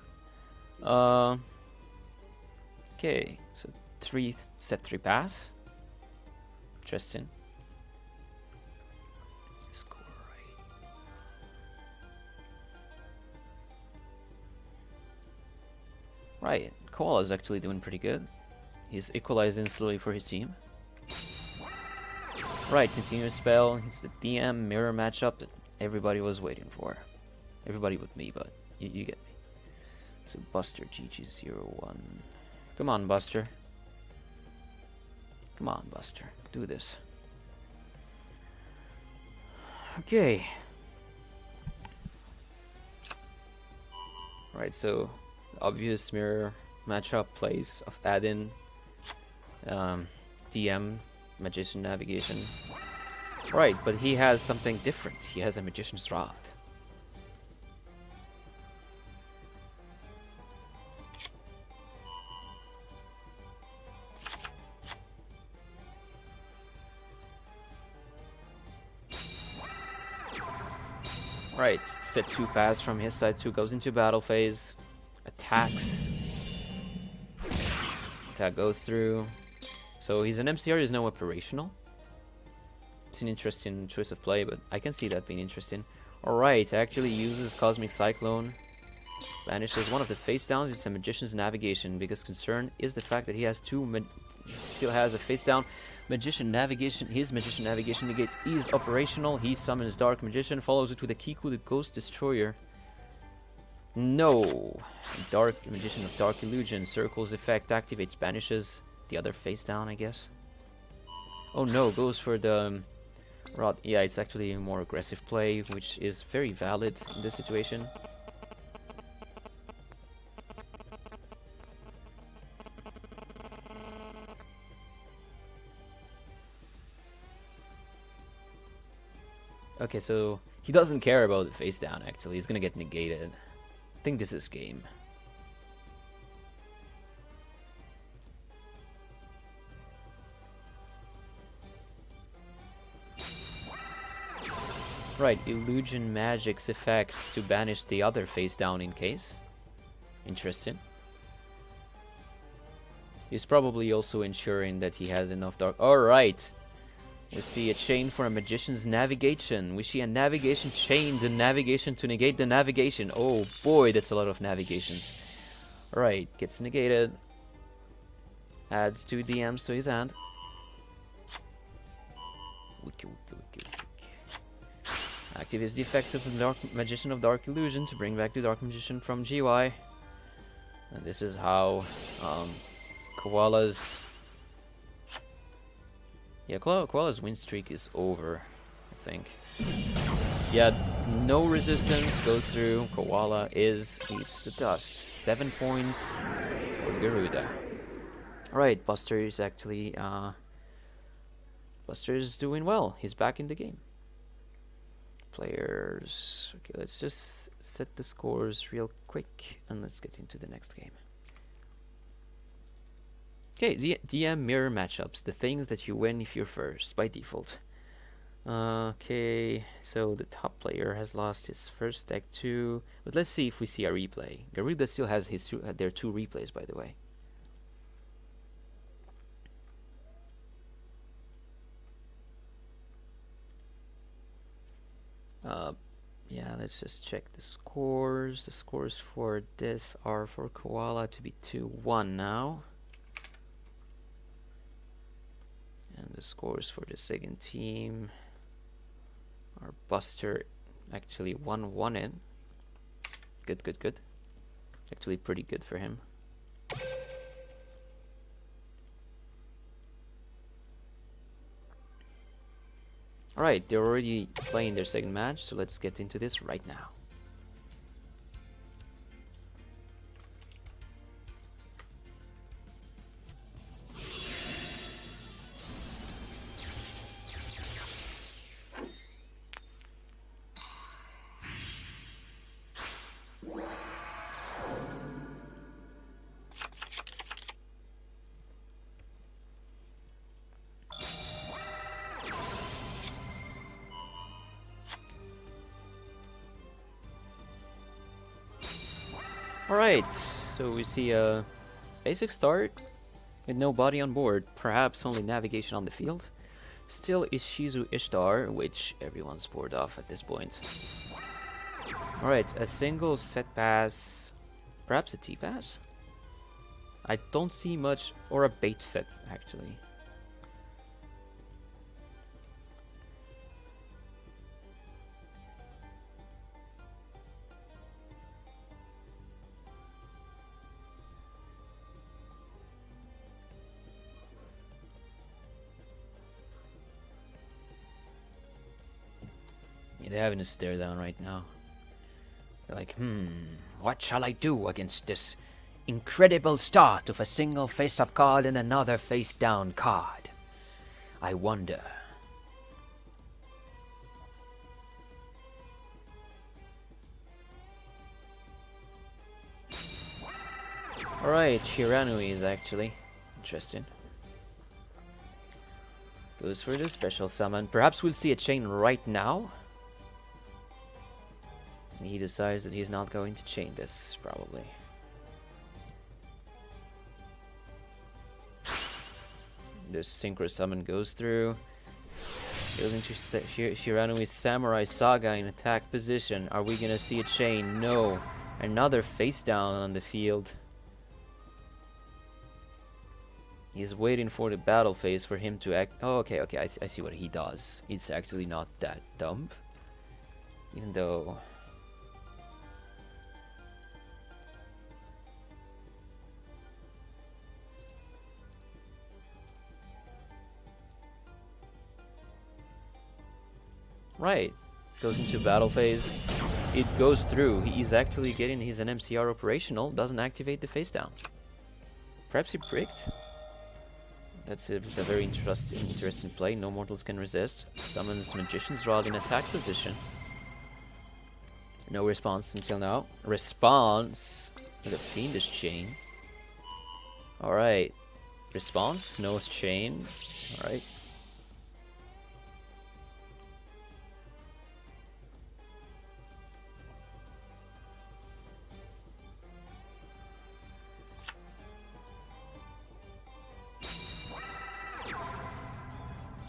Okay, so set 3 pass. Interesting. Score right, Koala is actually doing pretty good. He's equalizing slowly for his team. Right, continuous spell. It's the DM mirror matchup that everybody was waiting for. Everybody but me, but you get me. So Buster GG01. Come on, Buster. Come on, Buster. Do this. Okay. Right, so obvious mirror matchup plays of add-in DM Magician Navigation. Right, but he has something different. He has a Magician's Rod. Right, set 2 pass from his side, 2 goes into battle phase, attacks, attack goes through. So he's an MCR, he's now operational. It's an interesting choice of play, but I can see that being interesting. Alright, actually uses Cosmic Cyclone, banishes one of the face downs. It's a Magician's Navigation. Biggest concern is the fact that he has still has a face down Magician Navigation. His Magician Navigation negate is operational. He summons Dark Magician, follows it with a Kiku the Ghost Destroyer. No! Dark Magician of Dark Illusion. Circles effect activates, banishes the other face down, I guess. Oh no, goes for the Rod. Yeah, it's actually a more aggressive play, which is very valid in this situation. Okay, so he doesn't care about the face down, actually. He's gonna get negated. I think this is game. Right, Illusion Magic's effect to banish the other face down in case. Interesting. He's probably also ensuring that he has enough dark... Alright! We see a chain for a Magician's Navigation. We see a navigation chain, the navigation to negate the navigation. Oh boy, that's a lot of navigations. Alright, gets negated. Adds 2 DMs to his hand. wiki, wiki, wiki, wiki. Activates the effect of the Dark Magician of Dark Illusion to bring back the Dark Magician from GY. And this is how Koala's... Yeah, Koala's win streak is over, I think. Yeah, no resistance, goes through. Koala eats the dust. 7 points for Garuda. Alright, Buster is actually... Buster is doing well. He's back in the game. Players... Okay, let's just set the scores real quick and let's get into the next game. Okay, DM mirror matchups. The things that you win if you're first, by default. Okay, so the top player has lost his first deck too. But let's see if we see a replay. Garuda still has their 2 replays, by the way. Yeah, let's just check the scores. The scores for this are for Koala to be 2-1 now. And the scores for the second team are Buster actually 1-1 in. Good, good, good. Actually pretty good for him. Alright, they're already playing their second match, so let's get into this right now. Alright, so we see a basic start with no body on board, perhaps only navigation on the field. Still is Shizu Ishtar, which everyone's bored off at this point. Alright, a single set pass, perhaps a T-pass? I don't see much, or a bait set actually. They're having a stare down right now. They're like, what shall I do against this incredible start of a single face-up card and another face-down card? I wonder. Alright, Shiranui is actually interesting. Goes for the special summon. Perhaps we'll see a chain right now. He decides that he's not going to chain this, probably. This synchro summon goes through. Goes into Shiranui's Samurai Saga in attack position. Are we gonna see a chain? No. Another face down on the field. He's waiting for the battle phase for him to act. Oh, okay, okay. I see what he does. It's actually not that dumb. Even though... Right, goes into battle phase, it goes through, he's actually getting his NMCR operational, doesn't activate the face down. Perhaps he pricked? That's a very interesting play, no mortals can resist. Summons Magician's Rod in attack position. No response until now. Response with a Fiendish Chain. Alright, response, no chain, alright.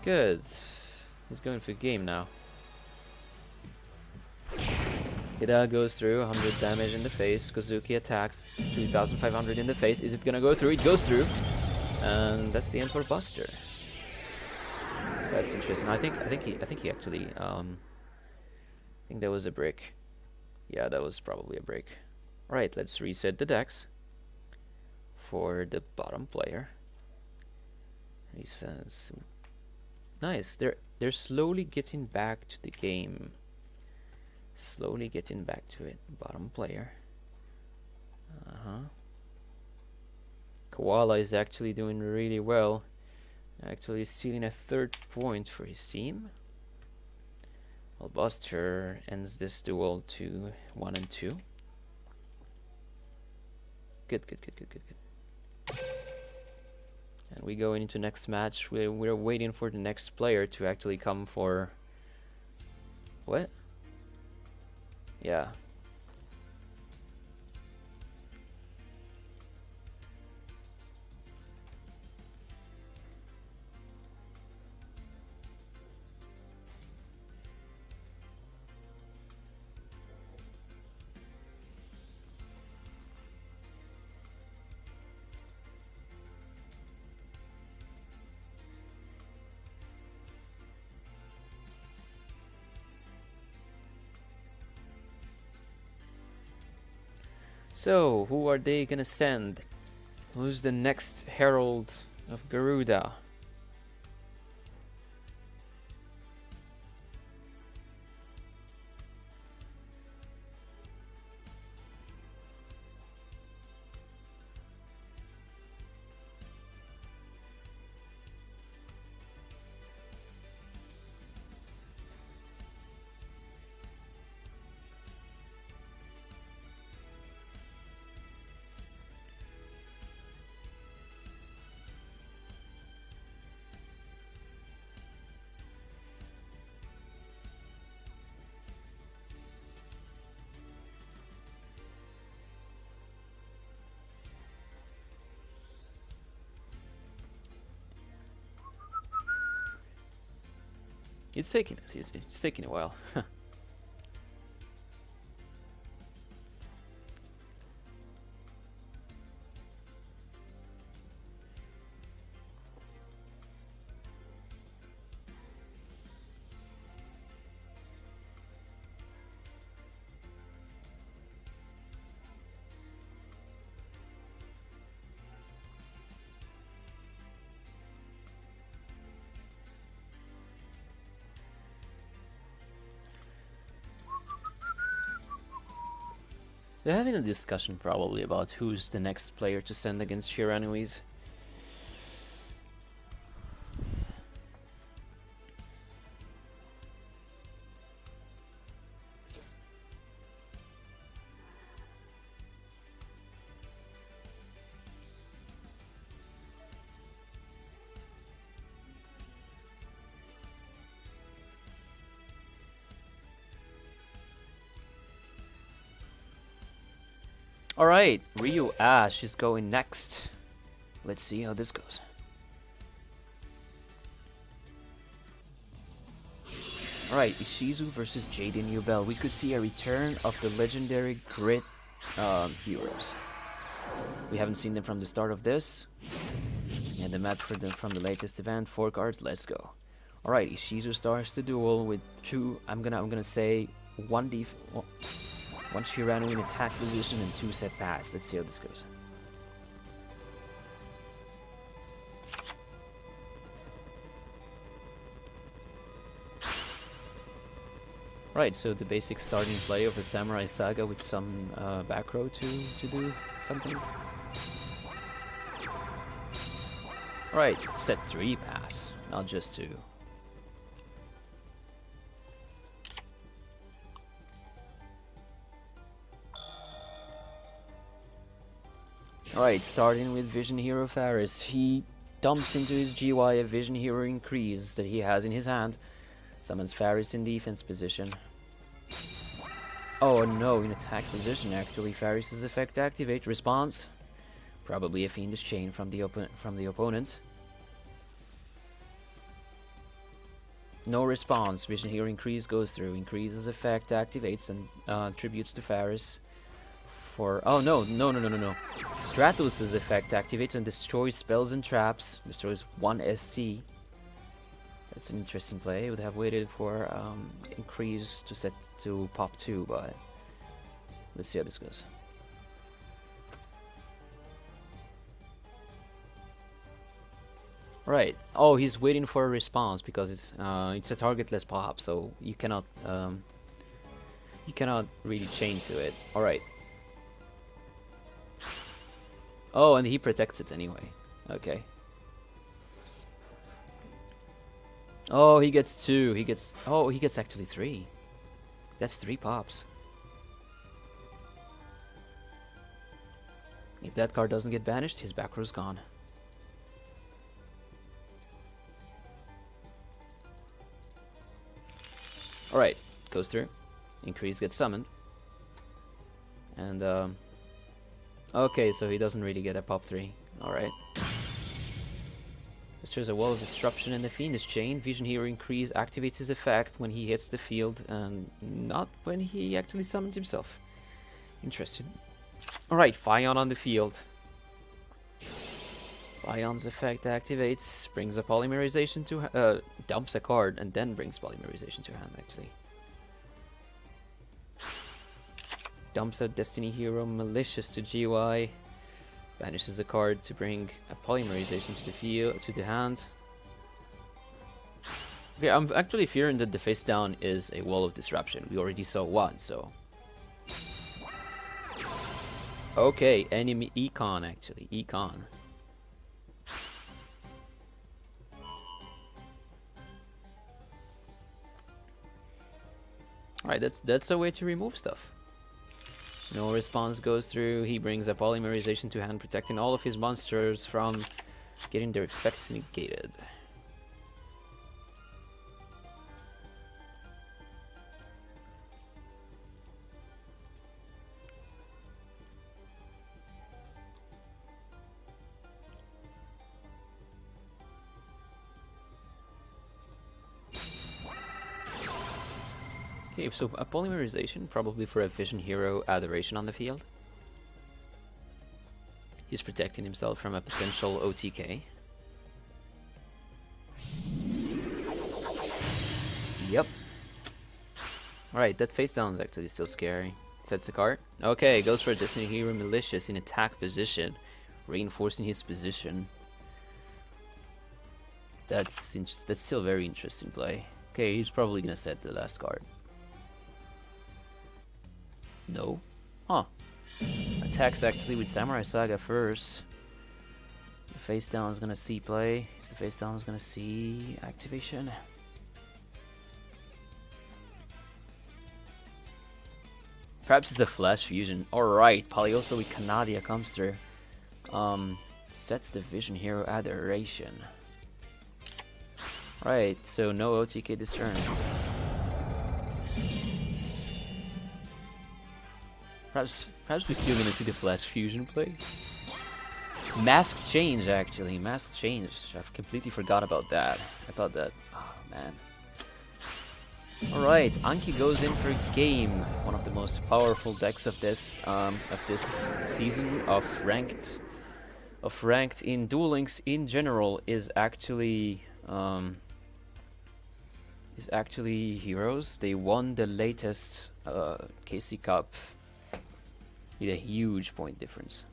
Good. He's going for game now. Hida goes through, 100 damage in the face. Kozuki attacks, 2500 in the face. Is it gonna go through? It goes through. And that's the end for Buster. That's interesting. I think he actually I think that was a brick. Yeah, that was probably a brick. Alright, let's reset the decks for the bottom player. He says nice. They're slowly getting back to the game. Slowly getting back to it. Bottom player. Koala is actually doing really well. Actually stealing a 3rd point for his team. Well, Buster ends this duel to 1 and 2. Good. And we go into next match. We're waiting for the next player to actually come for... What? Yeah. So, who are they gonna send? Who's the next Herald of Garuda? It's taking a while. They're having a discussion probably about who's the next player to send against Shiranuis. Alright, Ryu Ash is going next. Let's see how this goes. Alright, Ishizu versus Jaden Yubel. We could see a return of the legendary Grit heroes. We haven't seen them from the start of this. And the map for them from the latest event, 4 cards, let's go. Alright, Ishizu starts the duel with 2, I'm gonna say 1 Shiranu in attack position and 2 set pass. Let's see how this goes. Right, so the basic starting play of a Samurai Saga with some back row to do something. Right, set 3 pass, not just 2. Alright, starting with Vision Hero Faris. He dumps into his GY a Vision Hero increase that he has in his hand. Summons Faris in defense position. Oh no, in attack position actually. Faris' effect activate. Response. Probably a Fiendish Chain from the opponent. No response. Vision Hero increase goes through. Increases effect activates and tributes to Faris. Oh no. Stratos' effect activates and destroys spells and traps. Destroys 1 ST. That's an interesting play. Would have waited for increase to set to pop 2, but let's see how this goes. Right. Oh, he's waiting for a response because it's a targetless pop, so you cannot really chain to it. All right. Oh, and he protects it anyway. Okay. Oh, he gets 2. He gets actually 3. That's 3 pops. If that card doesn't get banished, his back row's gone. Alright, goes through. Increase gets summoned. And, okay, so he doesn't really get a pop 3. Alright. There's a wall of disruption in the Fiendish chain. Vision Hero Increase activates his effect when he hits the field and not when he actually summons himself. Interesting. Alright, Fion on the field. Fion's effect activates, brings a polymerization to dumps a card and then brings polymerization to hand actually. Dumps a Destiny Hero Malicious to GUI. Banishes a card to bring a polymerization to the field to the hand. Okay, I'm actually fearing that the face down is a wall of disruption. We already saw one, so. Okay, enemy Econ actually. Econ. Alright, that's a way to remove stuff. No response goes through. He brings a polymerization to hand, protecting all of his monsters from getting their effects negated. Okay, so a polymerization, probably for a Vision Hero Adoration on the field. He's protecting himself from a potential OTK. Yep. Alright, that face down is actually still scary. Sets a card. Okay, goes for a Destiny Hero Malicious in attack position, reinforcing his position. That's still a very interesting play. Okay, he's probably gonna set the last card. No. Huh. Attacks actually with Samurai Saga first. The face down is gonna see play. Is the face down is gonna see activation? Perhaps it's a flash fusion. Alright, Palioso with Canadia comes through. Sets the Vision Hero Adoration. Right, so no OTK this turn. Perhaps we're still gonna see the flash fusion play. Mask change actually, mask change. I've completely forgot about that. I thought that, oh man. Alright, Anki goes in for game. One of the most powerful decks of this season of ranked in Duel Links in general is actually Heroes. They won the latest KC Cup with a huge point difference.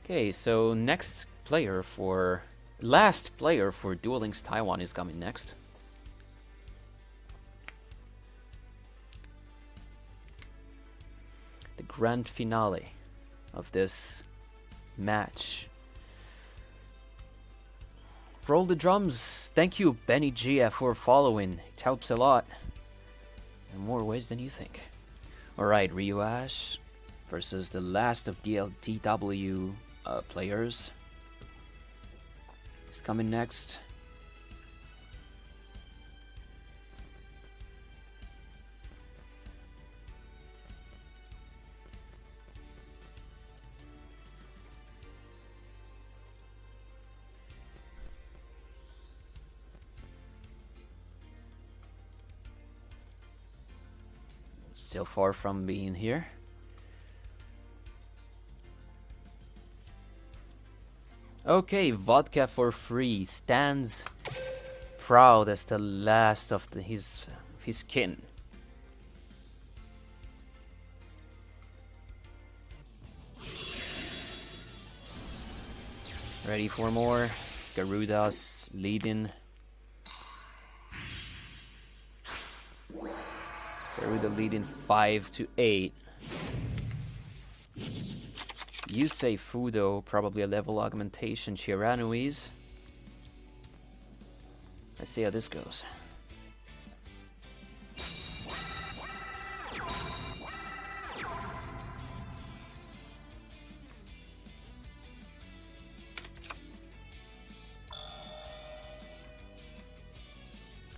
Okay, so last player for Duel Links Taiwan is coming next. The grand finale of this match. Roll the drums. Thank you, Benny Gia, for following. It helps a lot. In more ways than you think. Alright, Ryu Ash versus the last of DLTW players. It's coming next. Still far from being here. Okay, vodka for free stands proud as the last of his kin. Ready for more. Garuda's leading. Garuda leading 5-8. You say Fudo, probably a level augmentation. Chiranui's. Let's see how this goes.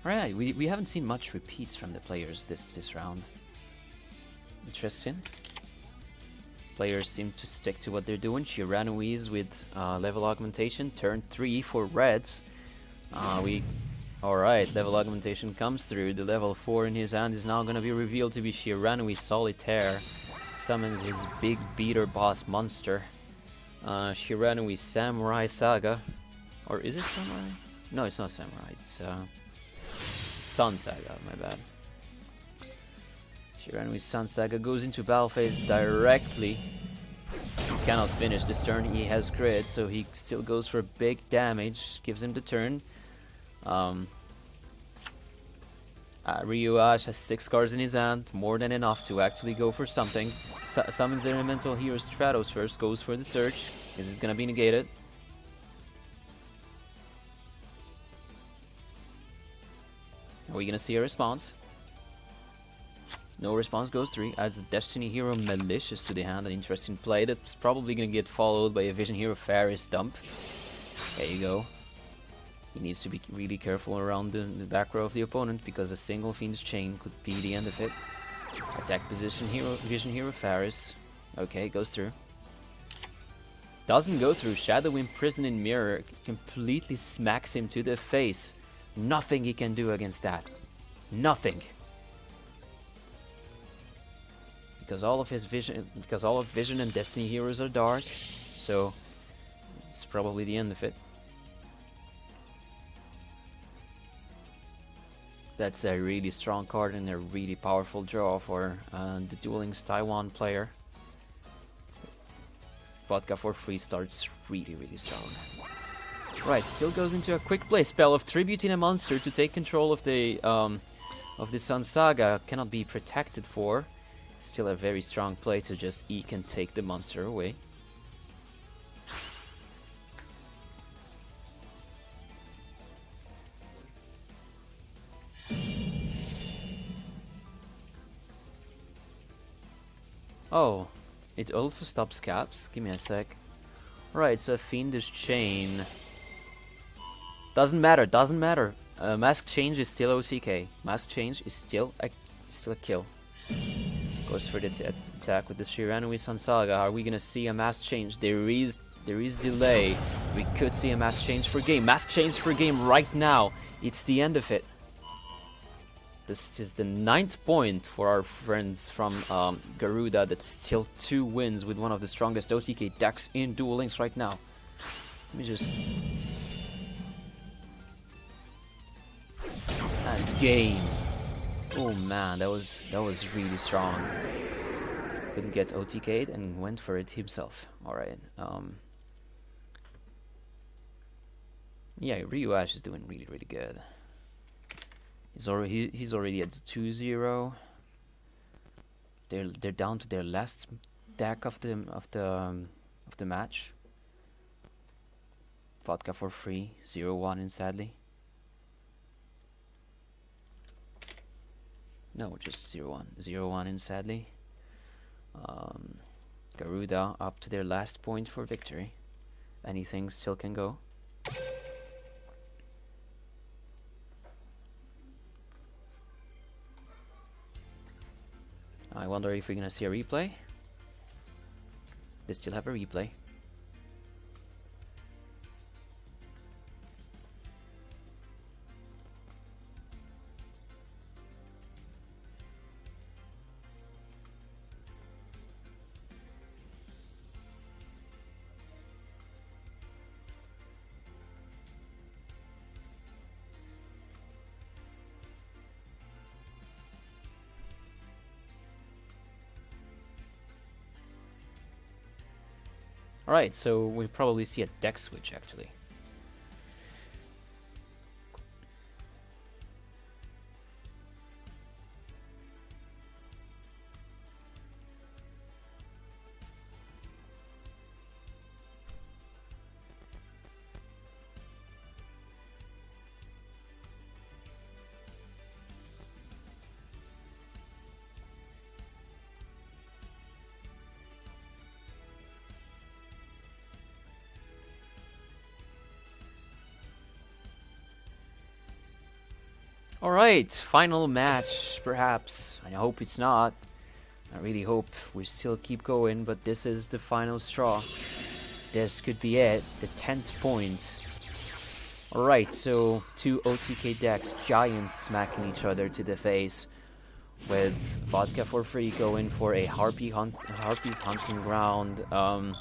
Alright, we haven't seen much repeats from the players this round. Interesting. Players seem to stick to what they're doing. Chiranui's with level augmentation. Turn 3 for Reds. Alright, level augmentation comes through. The level 4 in his hand is now going to be revealed to be Shiranui Solitaire. Summons his big beater boss monster. Shiranui Samurai Saga. Or is it Samurai? No, it's not Samurai. It's Sun Saga, my bad. Shiranui's Sun Saga goes into battle phase directly. He cannot finish this turn. He has grid, so he still goes for big damage. Gives him the turn. Ryuash has 6 cards in his hand, more than enough to actually go for something. Summons the elemental hero Stratos first, goes for the search. Is it gonna be negated? Are we gonna see a response? No response, goes 3. Adds a Destiny Hero Malicious to the hand, an interesting play that's probably gonna get followed by a Vision Hero Faris dump. There you go. He needs to be really careful around the back row of the opponent because a single Fiend's Chain could be the end of it. Attack position hero, Vision Hero Faris. Okay, goes through. Doesn't go through. Shadow Imprisoning Mirror completely smacks him to the face. Nothing he can do against that. Nothing. Because all of Vision and Destiny heroes are dark, so it's probably the end of it. That's a really strong card and a really powerful draw for the Duel Links Taiwan player. Vodka for free starts really strong. Right, still goes into a quick play spell of tributing a monster to take control of the Sun Saga. Cannot be protected for. Still a very strong play to just eke and take the monster away. Oh, it also stops caps. Give me a sec. Right, so a Fiendish Chain. Doesn't matter. Mask Change is still OTK. Mask Change is still a kill. Goes for the attack with the Shiranui Sun Saga. Are we gonna see a Mask Change? There is delay. We could see a Mask Change for game. Mask Change for game right now. It's the end of it. This is the 9th point for our friends from Garuda. That's still 2 wins with one of the strongest OTK decks in Duel Links right now. Let me just... And game. Oh man, that was really strong. Couldn't get OTK'd and went for it himself. Alright. Yeah, Ryuash is doing really good. He's already at 2-0. They're down to their last deck of the match. Vodka for free, 0-1 in sadly. No, just 0-1. 0-1 in sadly. Garuda up to their last point for victory. Anything still can go. I wonder if we're gonna see a replay. They still have a replay. Alright, so we probably see a deck switch actually. Alright, final match, perhaps. I hope it's not. I really hope we still keep going, but this is the final straw. This could be it, the 10th point. Alright, so two OTK decks, giants smacking each other to the face. With Vodka for Free going for a Harpy's Hunting Ground. Going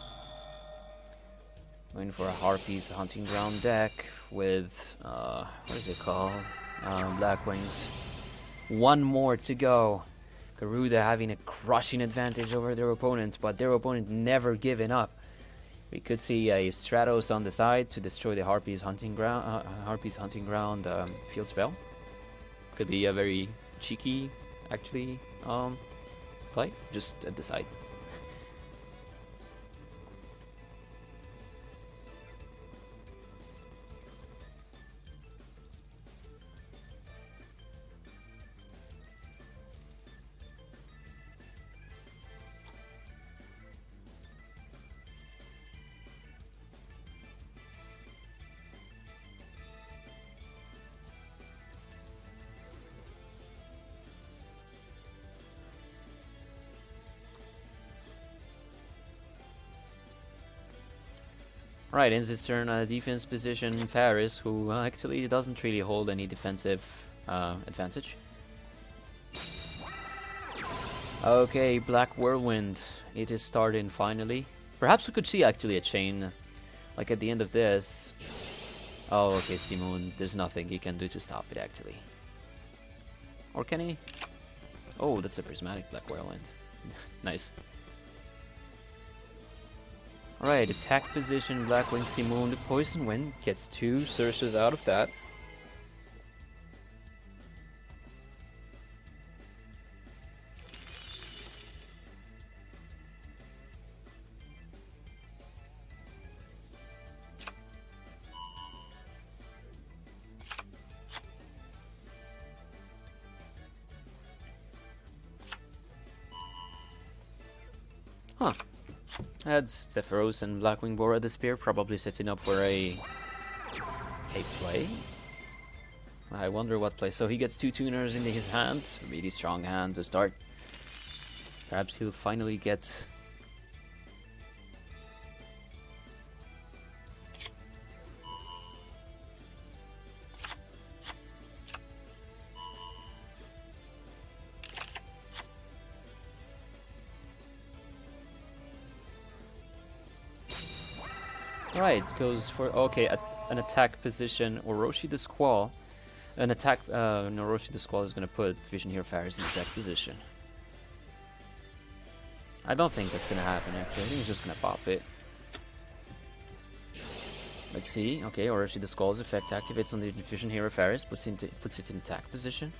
for a Harpy's Hunting Ground deck with, what is it called? Black Wings. One more to go. Garuda having a crushing advantage over their opponent, but their opponent never giving up. We could see a Stratos on the side to destroy the Harpy's Hunting Ground field spell. Could be a very cheeky, actually, play, just at the side. Right, ends his turn defense position. Faris, who actually doesn't really hold any defensive advantage. Okay, Black Whirlwind. It is starting finally. Perhaps we could see actually a chain, like at the end of this. Oh, okay, Simon. There's nothing he can do to stop it actually. Or can he? Oh, that's a prismatic Black Whirlwind. Nice. Alright, attack position, Blackwing Simoon, the Poison Wind, gets 2 Surges out of that. Huh. Adds Zephyros and Blackwing Bora the Spear, probably setting up for a play. I wonder what play. So he gets 2 tuners in his hand, really strong hand to start. Perhaps he'll finally get... Right, goes for, okay, an attack position, Orochi the Squall. An attack, Orochi the Squall is going to put Vision Hero Faris in attack position. I don't think that's going to happen actually, I think he's just going to pop it. Let's see, okay, Orochi the Squall's effect activates on the Vision Hero Faris, puts it in attack position.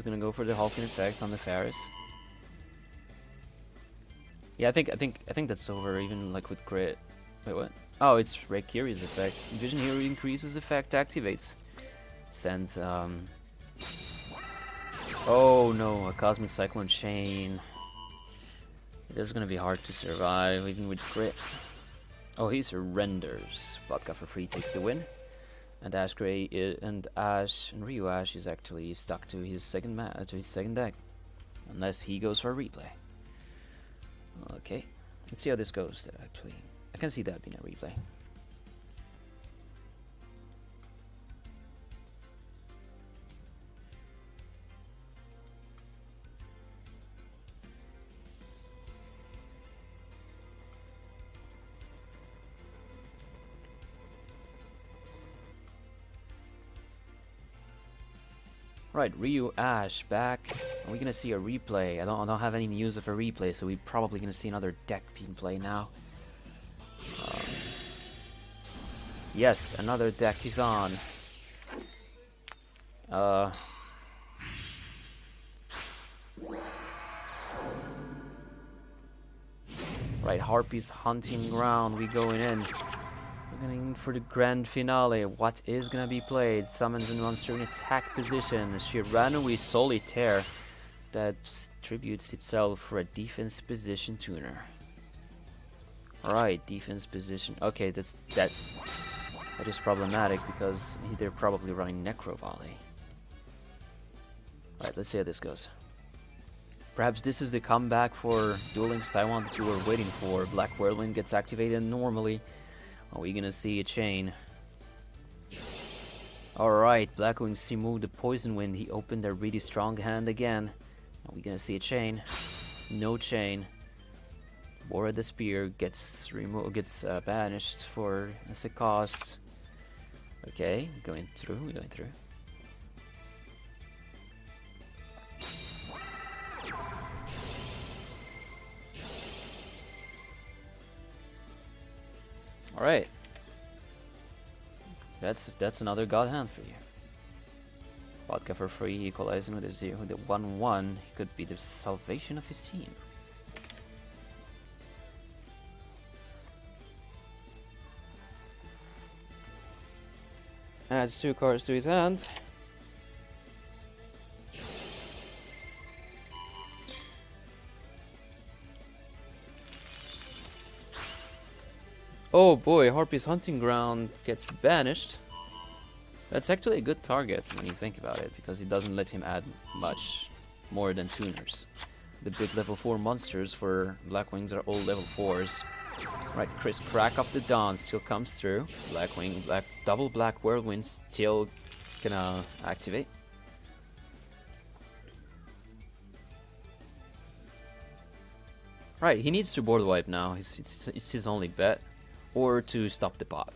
Gonna go for the Hulking effect on the Faris. Yeah, I think that's over, even like with crit. Wait, what? Oh, it's Raikiri's effect. Vision Hero increases effect activates. Sends oh no, a Cosmic Cyclone Chain. This is gonna be hard to survive, even with crit. Oh, he surrenders. Vodka for Free takes the win. And Ash Gray and Ryu Ash is actually stuck to his second deck, unless he goes for a replay. Okay, let's see how this goes. Actually, I can see that being a replay. Right, Ryu Ash back. Are we gonna see a replay? I don't have any news of a replay, so we're probably gonna see another deck being played now. Yes, another deck is on. Right, Harpy's Hunting Ground. We going in. We're going in for the grand finale. What is gonna be played? Summons a monster in attack position. Shiranui Solitaire that tributes itself for a defense position tuner. Right, defense position. Okay, that is problematic because they're probably running Necro Volley. Right, let's see how this goes. Perhaps this is the comeback for Duel Links Taiwan that you were waiting for. Black Whirlwind gets activated normally. Are we gonna see a chain? Alright, Blackwing Simu the Poison Wind. He opened a really strong hand again. Are we gonna see a chain? No chain. War of the Spear gets banished for as a cost. Okay, we're going through. Alright. That's another god hand for you. Vodka for free, equalizing with the 1-1. He could be the salvation of his team. Adds 2 cards to his hand. Oh boy, Harpy's Hunting Ground gets banished. That's actually a good target when you think about it, because it doesn't let him add much more than tuners. The big level 4 monsters for Blackwings are all level 4s. Right, Chris Crack of the Dawn still comes through. Blackwing, double Black Whirlwind still gonna activate. Right, he needs to board wipe now. It's his only bet. Or to stop the bot.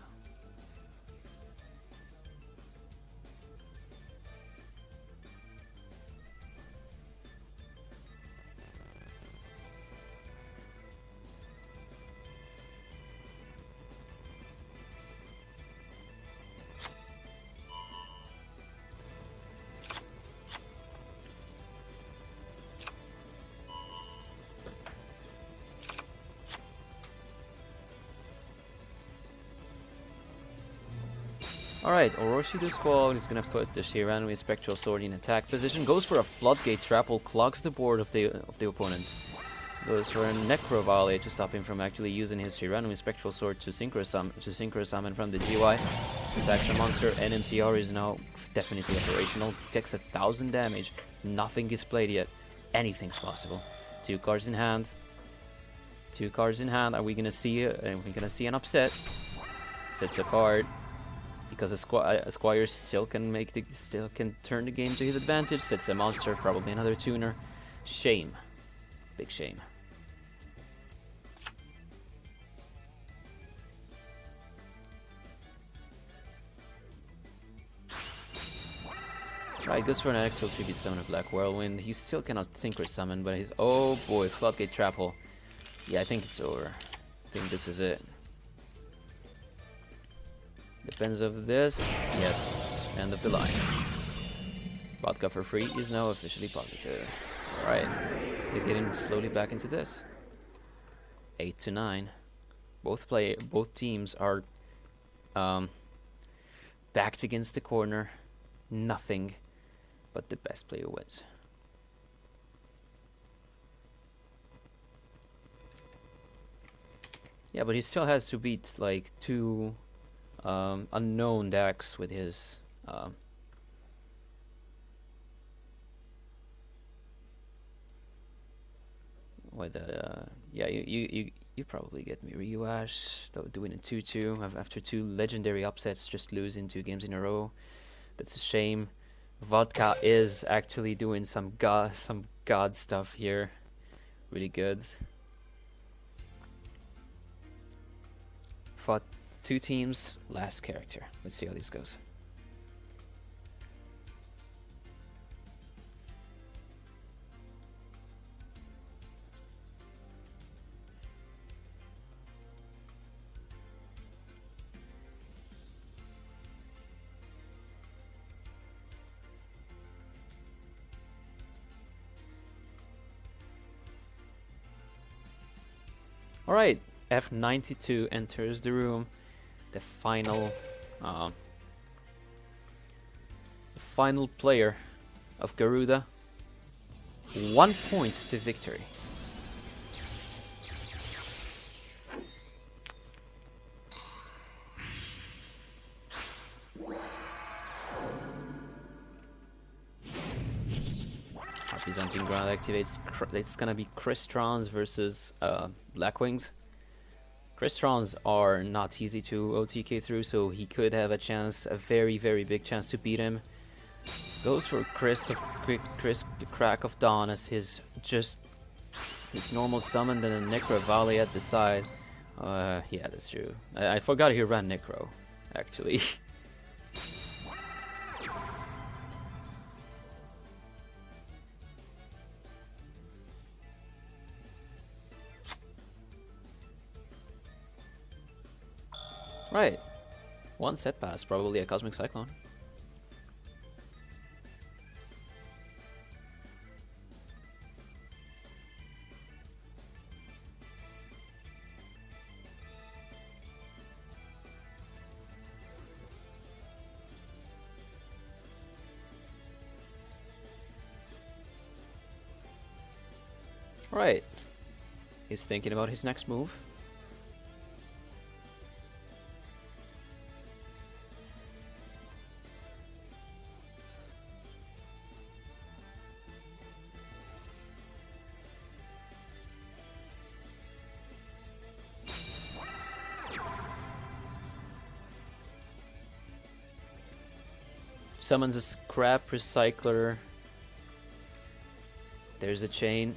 Alright, Orochi the Squall is gonna put the Shiranui Spectral Sword in attack position. Goes for a Floodgate Trapple, clogs the board of the opponent. Goes for a Necro Volley to stop him from actually using his Shiranui Spectral Sword to Synchro Summon from the GY. Attacks a monster, NMCR is now definitely operational. Takes 1000 damage. Nothing is played yet. Anything's possible. 2 cards in hand. 2 cards in hand. Are we gonna see an upset? Sets a card. Because a Squire still can turn the game to his advantage. Sets a monster, probably another tuner. Shame. Big shame. Right, goes for an actual tribute summon of Black Whirlwind. He still cannot Synchro Summon, but he's... Oh boy, Floodgate Trapple. Yeah, I think it's over. I think this is it. Depends of this. Yes, end of the line. Vodka for free is now officially positive. Alright, they're getting slowly back into this. 8-9. Both teams are backed against the corner. Nothing but the best player wins. Yeah, but he still has to beat like 2 unknown decks with his yeah, you probably get me. Ryu Ash doing a 2-2 after 2 legendary upsets, just losing 2 games in a row. That's a shame. Vodka is actually doing some god stuff here. Really good. Fought 2 teams, last character. Let's see how this goes. Alright, F92 enters the room. The final player of Garuda. 1 point to victory. Representing ground activates. It's gonna be Cristrons versus Blackwings. Cristrons are not easy to OTK through, so he could have a chance, a very, very big chance to beat him. Goes for Chris, the Crack of Dawn as his normal summon, then a Necro Valley at the side. Yeah, that's true. I forgot he ran Necro, actually. Right. One set pass, probably a Cosmic Cyclone. Right. He's thinking about his next move. Summons a Scrap Recycler. There's a chain.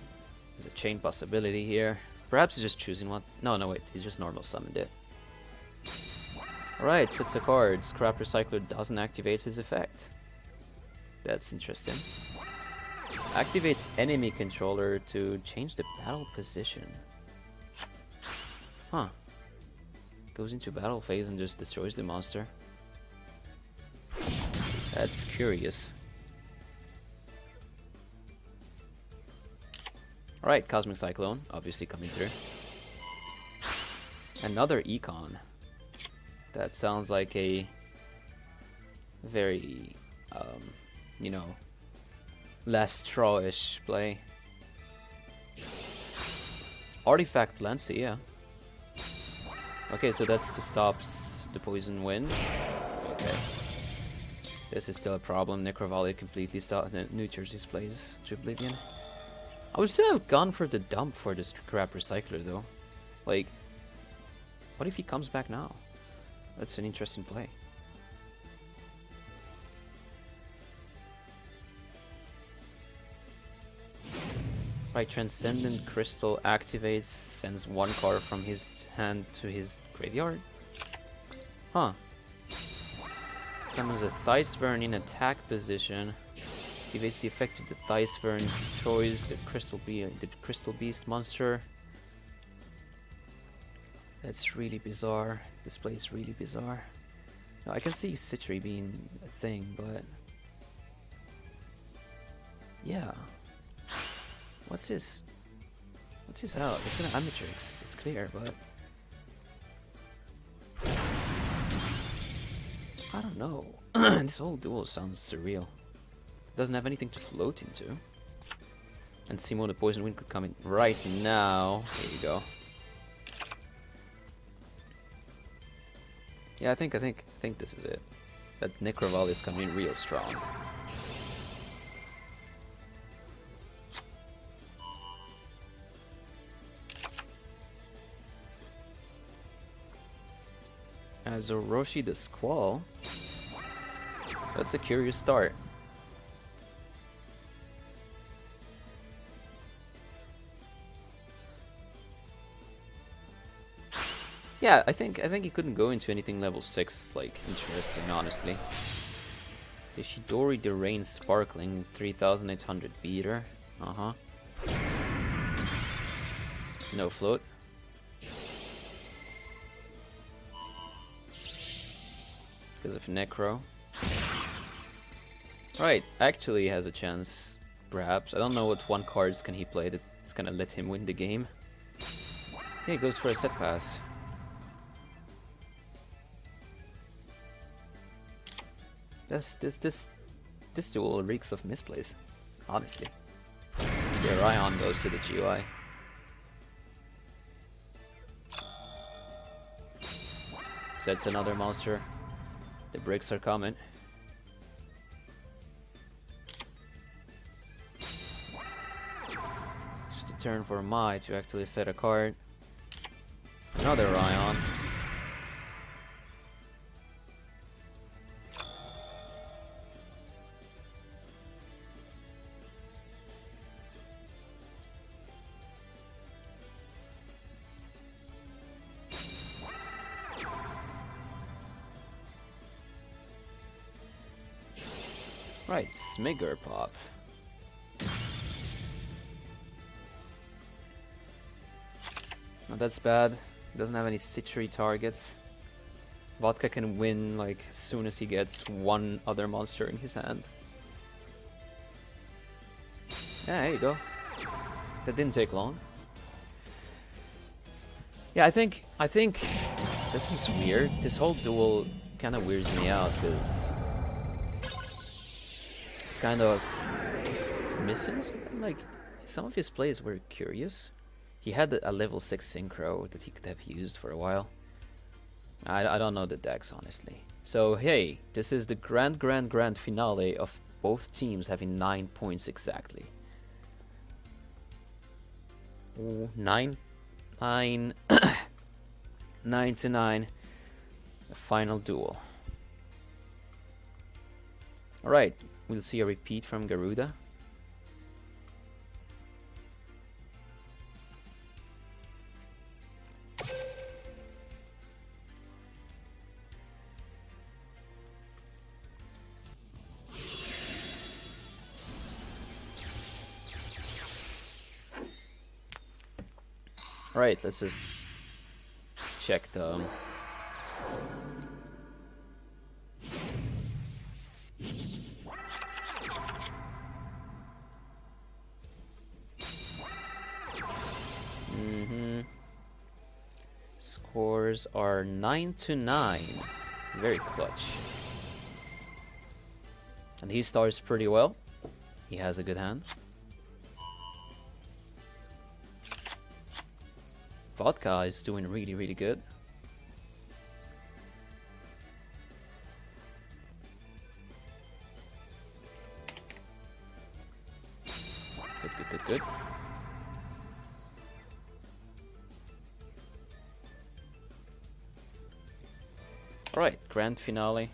There's a chain possibility here. Perhaps he's just choosing one. No, wait. He's just normal summoned it. Alright, sets a card. Scrap Recycler doesn't activate his effect. That's interesting. Activates enemy controller to change the battle position. Huh. Goes into battle phase and just destroys the monster. That's curious. Alright, Cosmic Cyclone, obviously coming through. Another Econ. That sounds like a very, you know, last straw-ish play. Artifact Lancey, yeah. Okay, so that's to stop the poison wind. Okay. This is still a problem. Necrovalley completely stopped New Jersey's plays to Oblivion. I would still have gone for the dump for this Scrap Recycler though. Like, what if he comes back now? That's an interesting play. Right, Transcendent Crystal activates, sends one card from his hand to his graveyard. Huh. Summons a Thicevern in attack position. Activates the effect of the Thicevern, destroys the Crystal Beast monster. That's really bizarre. This play is really bizarre. Now, I can see Citry being a thing, but yeah. What's his out? He's gonna Amatrix, it's clear, but I don't know. This whole duel sounds surreal. Doesn't have anything to float into. And Simo the Poison Wind could come in right now. There you go. Yeah, I think this is it. That Necroval is coming in real strong. As Orochi the Squall. That's a curious start. Yeah, I think he couldn't go into anything level 6 like interesting, honestly. The Shidori the Rain Sparkling 3800 beater. No float. Because of Necro. Right, actually has a chance, perhaps. I don't know what one cards can he play that's gonna let him win the game. Okay, goes for a set pass. This duel reeks of misplays, honestly. The Eldaryon goes to the GUI. Sets another monster. The bricks are coming. It's the turn for Mai to actually set a card. Another Eldaryon. Right, Smigger Pop. Not that's bad. Doesn't have any stitchery targets. Vodka can win like as soon as he gets one other monster in his hand. Yeah, there you go. That didn't take long. Yeah, I think this is weird. This whole duel kind of weirds me out because it's kind of missing something. Like some of his plays were curious. He had a level 6 synchro that he could have used for a while. I don't know the decks, honestly. So, hey, this is the grand finale of both teams having 9 points exactly. Ooh, 9 to 9. The final duel. Alright, we'll see a repeat from Garuda. Alright, let's just check the scores are 9 to 9. Very clutch. And he starts pretty well. He has a good hand. Vodka is doing really good. Good. Alright, grand finale.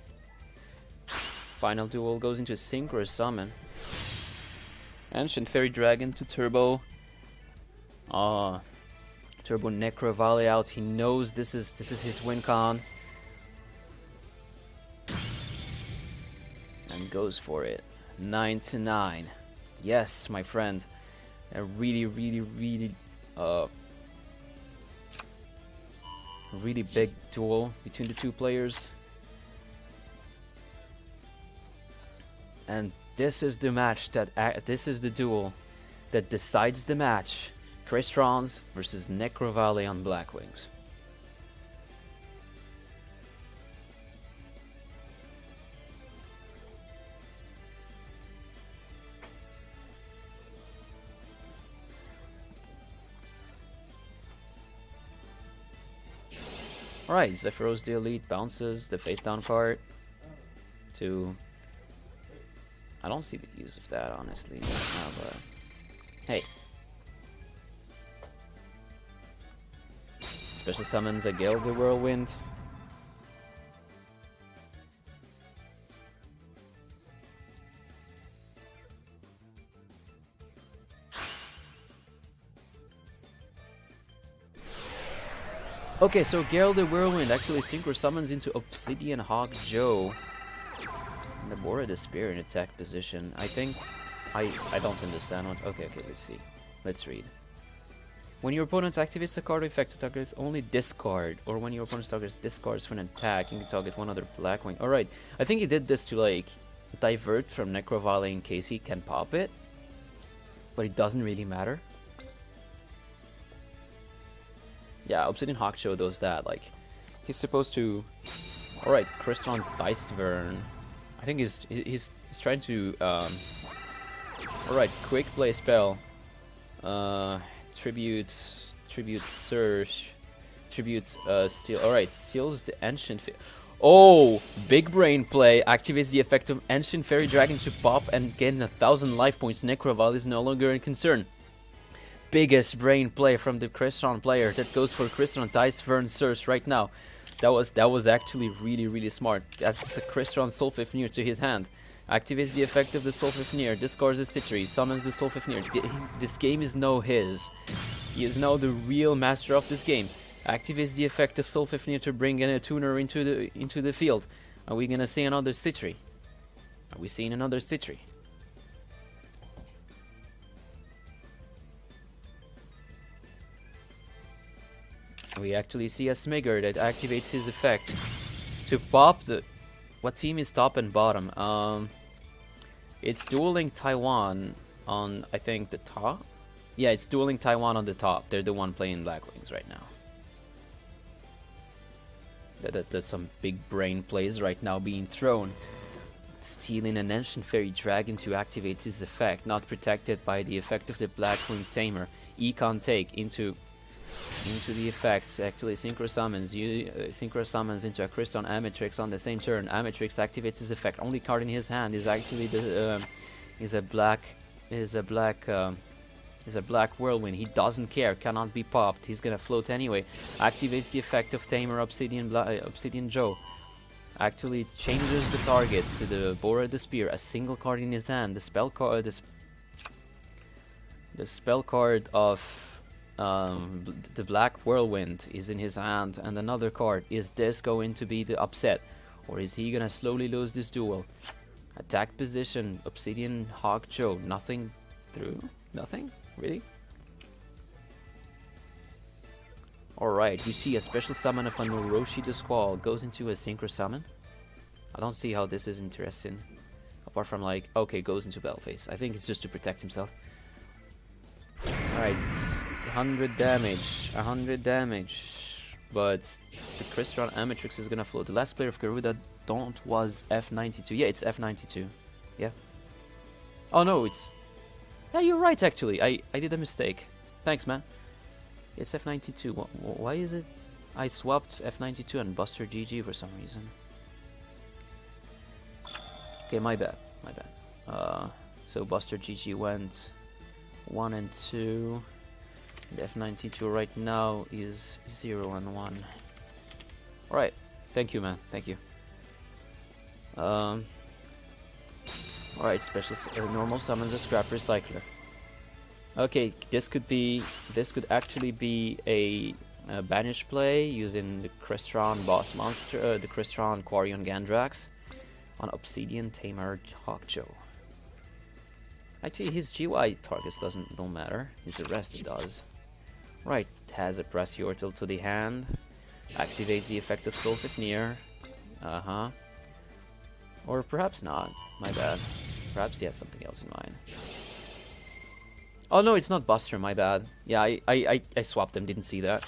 Final duel goes into Synchro Summon. Ancient Fairy Dragon to Turbo. Turbo Necro Valley out. He knows this is his win con. And goes for it. 9 to 9. Yes, my friend. A really big duel between the two players. And this is the match this is the duel that decides the match. Crestrons versus Necro Valley on Blackwings. Alright, Zephyros the Elite bounces the face down card to... I don't see the use of that, honestly. But hey. Special summons a Gale of the Whirlwind. Okay, so Gale the Whirlwind actually synchro summons into Obsidian Hawk Joe. And the Bora the Spear in attack position. I think... I don't understand what... Okay, let's see. Let's read. When your opponent activates a card effect to target only discard, or when your opponent targets discards for an attack, you can target one other Blackwing. Alright, I think he did this to like divert from Necro Valley in case he can pop it. But it doesn't really matter. Yeah, Obsidian Hawkshow does that. Like, he's supposed to. All right, Crystron Dicevern. I think he's trying to. All right, quick play spell. Tribute Surge. Tribute Steel. All right, steals the Ancient. Oh, big brain play. Activates the effect of Ancient Fairy Dragon to pop and gain 1,000 life points. Necroval is no longer in concern. Biggest brain play from the Crystron player. That goes for Crystron Dicevern Surge right now. That was actually really smart. That's a Crystron Soulfifnir to his hand. Activates the effect of the Soulfifnir. Discards the Citry. Summons the Soulfifnir. This game is now his. He is now the real master of this game. Activates the effect of Soulfifnir to bring in a tuner into the field. Are we gonna see another Citry? Are we seeing another Citry? We actually see a Smigger that activates his effect to pop the. What team is top and bottom? It's Duel Links Taiwan on, I think, the top. Yeah, it's Duel Links Taiwan on the top. They're the one playing Black Wings right now. That's some big brain plays right now being thrown. Stealing an Ancient Fairy Dragon to activate his effect, not protected by the effect of the Blackwing Tamer. Econ take into the effect. Actually synchro summons. Synchro summons into a Crystron Amatrix on the same turn. Amatrix activates his effect. Only card in his hand is actually the is a black whirlwind. He doesn't care. Cannot be popped. He's gonna float anyway. Activates the effect of Tamer Obsidian Joe. Actually changes the target to the Boar of the Spear. A single card in his hand. The spell card. The spell card of the Black Whirlwind is in his hand, and another card. Is this going to be the upset, or is he gonna slowly lose this duel? Attack position. Obsidian Hawk Joe. Nothing through. Nothing. Really? Alright, you see a special summon of a Noroshi the Squall goes into a synchro summon. I don't see how this is interesting. Apart from like, okay, goes into Battleface. I think it's just to protect himself. Alright, 100 damage. 100 damage. But the Crystron Amatrix is gonna float. The last player of Garuda was F92. Yeah, it's F92. Yeah. Oh no, it's... Yeah, you're right, actually. I did a mistake. Thanks, man. It's F92. Why is it? I swapped F92 and Buster GG for some reason. Okay, my bad. My bad. So Buster GG went 1 and 2. And F92 right now is 0 and 1. Alright. Thank you, man. Thank you. Alright, special normal summons a Scrap Recycler. Okay, this could actually be a banish play using the Crystron boss monster, the Crystron Quarion Gandrax on Obsidian Tamer Hawkjoe. Actually, his GY targets don't matter. His arrest it does. Right, has a Pressiortal to the hand. Activates the effect of Soulfifnir. Or perhaps not. My bad. Perhaps he has something else in mind. Oh no, it's not Buster, my bad. Yeah, I swapped them, didn't see that.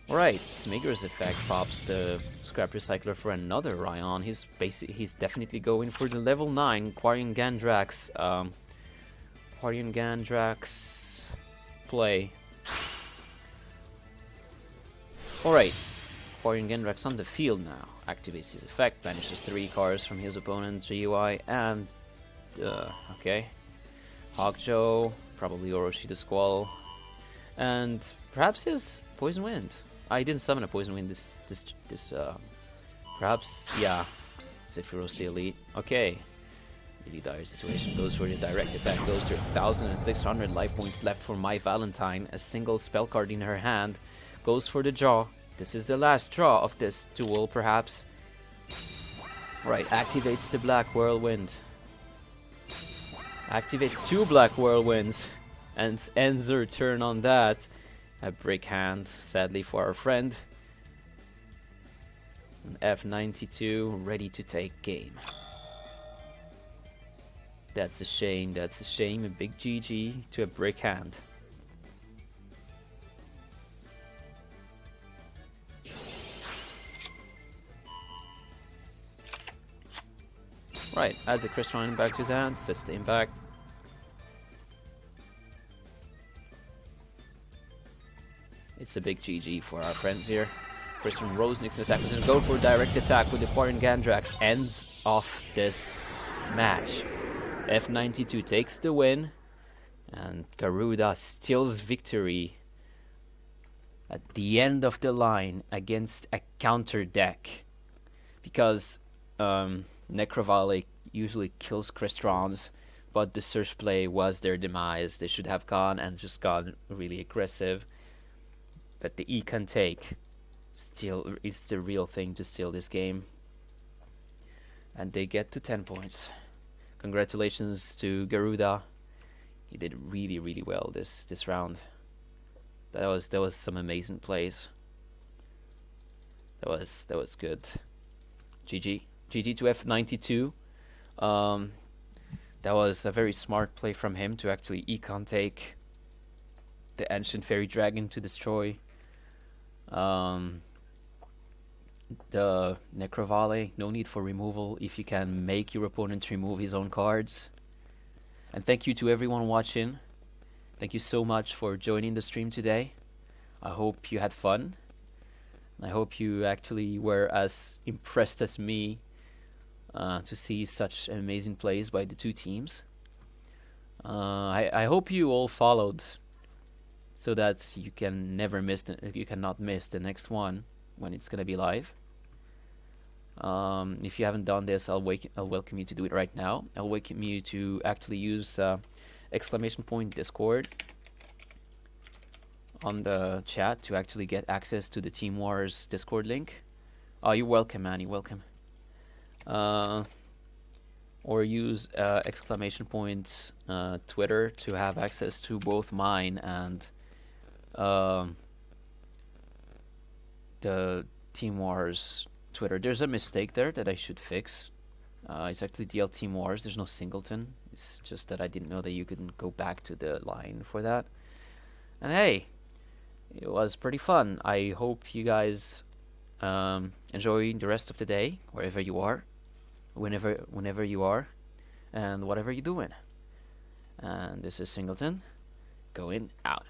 Alright, Smigger's effect pops the Scrap Recycler for another Ryan. He's definitely going for the level 9 Quarion Gandrax play. Alright, Quarion Gandrax on the field now. Activates his effect, banishes 3 cards from his opponent's GUI, and okay. Hawkjoe, probably Orochi the Squall, and perhaps his Poison Wind. I didn't summon a Poison Wind perhaps, yeah. Zephyros the Elite. Okay. Really dire situation. Goes for the direct attack. Goes to 1,600 life points left for My Valentine. A single spell card in her hand. Goes for the draw. This is the last draw of this duel, perhaps. Right, activates the Black Whirlwind. Activates 2 Black Whirlwinds and ends her turn on that. A brick hand, sadly for our friend. An F92 ready to take game. That's a shame, that's a shame. A big GG to a brick hand. Right, adds a Crystron back to his hand, sets the impact. It's a big GG for our friends here. Crystron rolls next attack. He's gonna go for a direct attack with the Departing Gandrax. Ends off this match. F92 takes the win, and Garuda steals victory at the end of the line against a counter deck, because Necrovalic usually kills Crystrons, but the Surge play was their demise. They should have gone and just gone really aggressive, but the Econ take still is the real thing to steal this game, and they get to 10 points. Congratulations to Garuda. He did really well this round. That was some amazing plays. That was good. GG to F92. That was a very smart play from him to actually econ take the Ancient Fairy Dragon to destroy the Necrovale. No need for removal if you can make your opponent remove his own cards. And thank you to everyone watching. Thank you so much for joining the stream today. I hope you had fun. I hope you actually were as impressed as me to see such amazing plays by the two teams. I hope you all followed, so that you can never miss you cannot miss the next one when it's gonna be live. If you haven't done this, I'll welcome you to do it right now. I'll welcome you to actually use !Discord on the chat to actually get access to the Team Wars Discord link. Oh, you're welcome, man. You're welcome. Or use !Twitter to have access to both mine and the Team Wars Twitter. There's a mistake there that I should fix. It's actually DL Team Wars. There's no singleton. It's just that I didn't know that you could go back to the line for that. And hey, it was pretty fun. I hope you guys enjoy the rest of the day, wherever you are, whenever you are, and whatever you're doing. And this is Singleton, going out.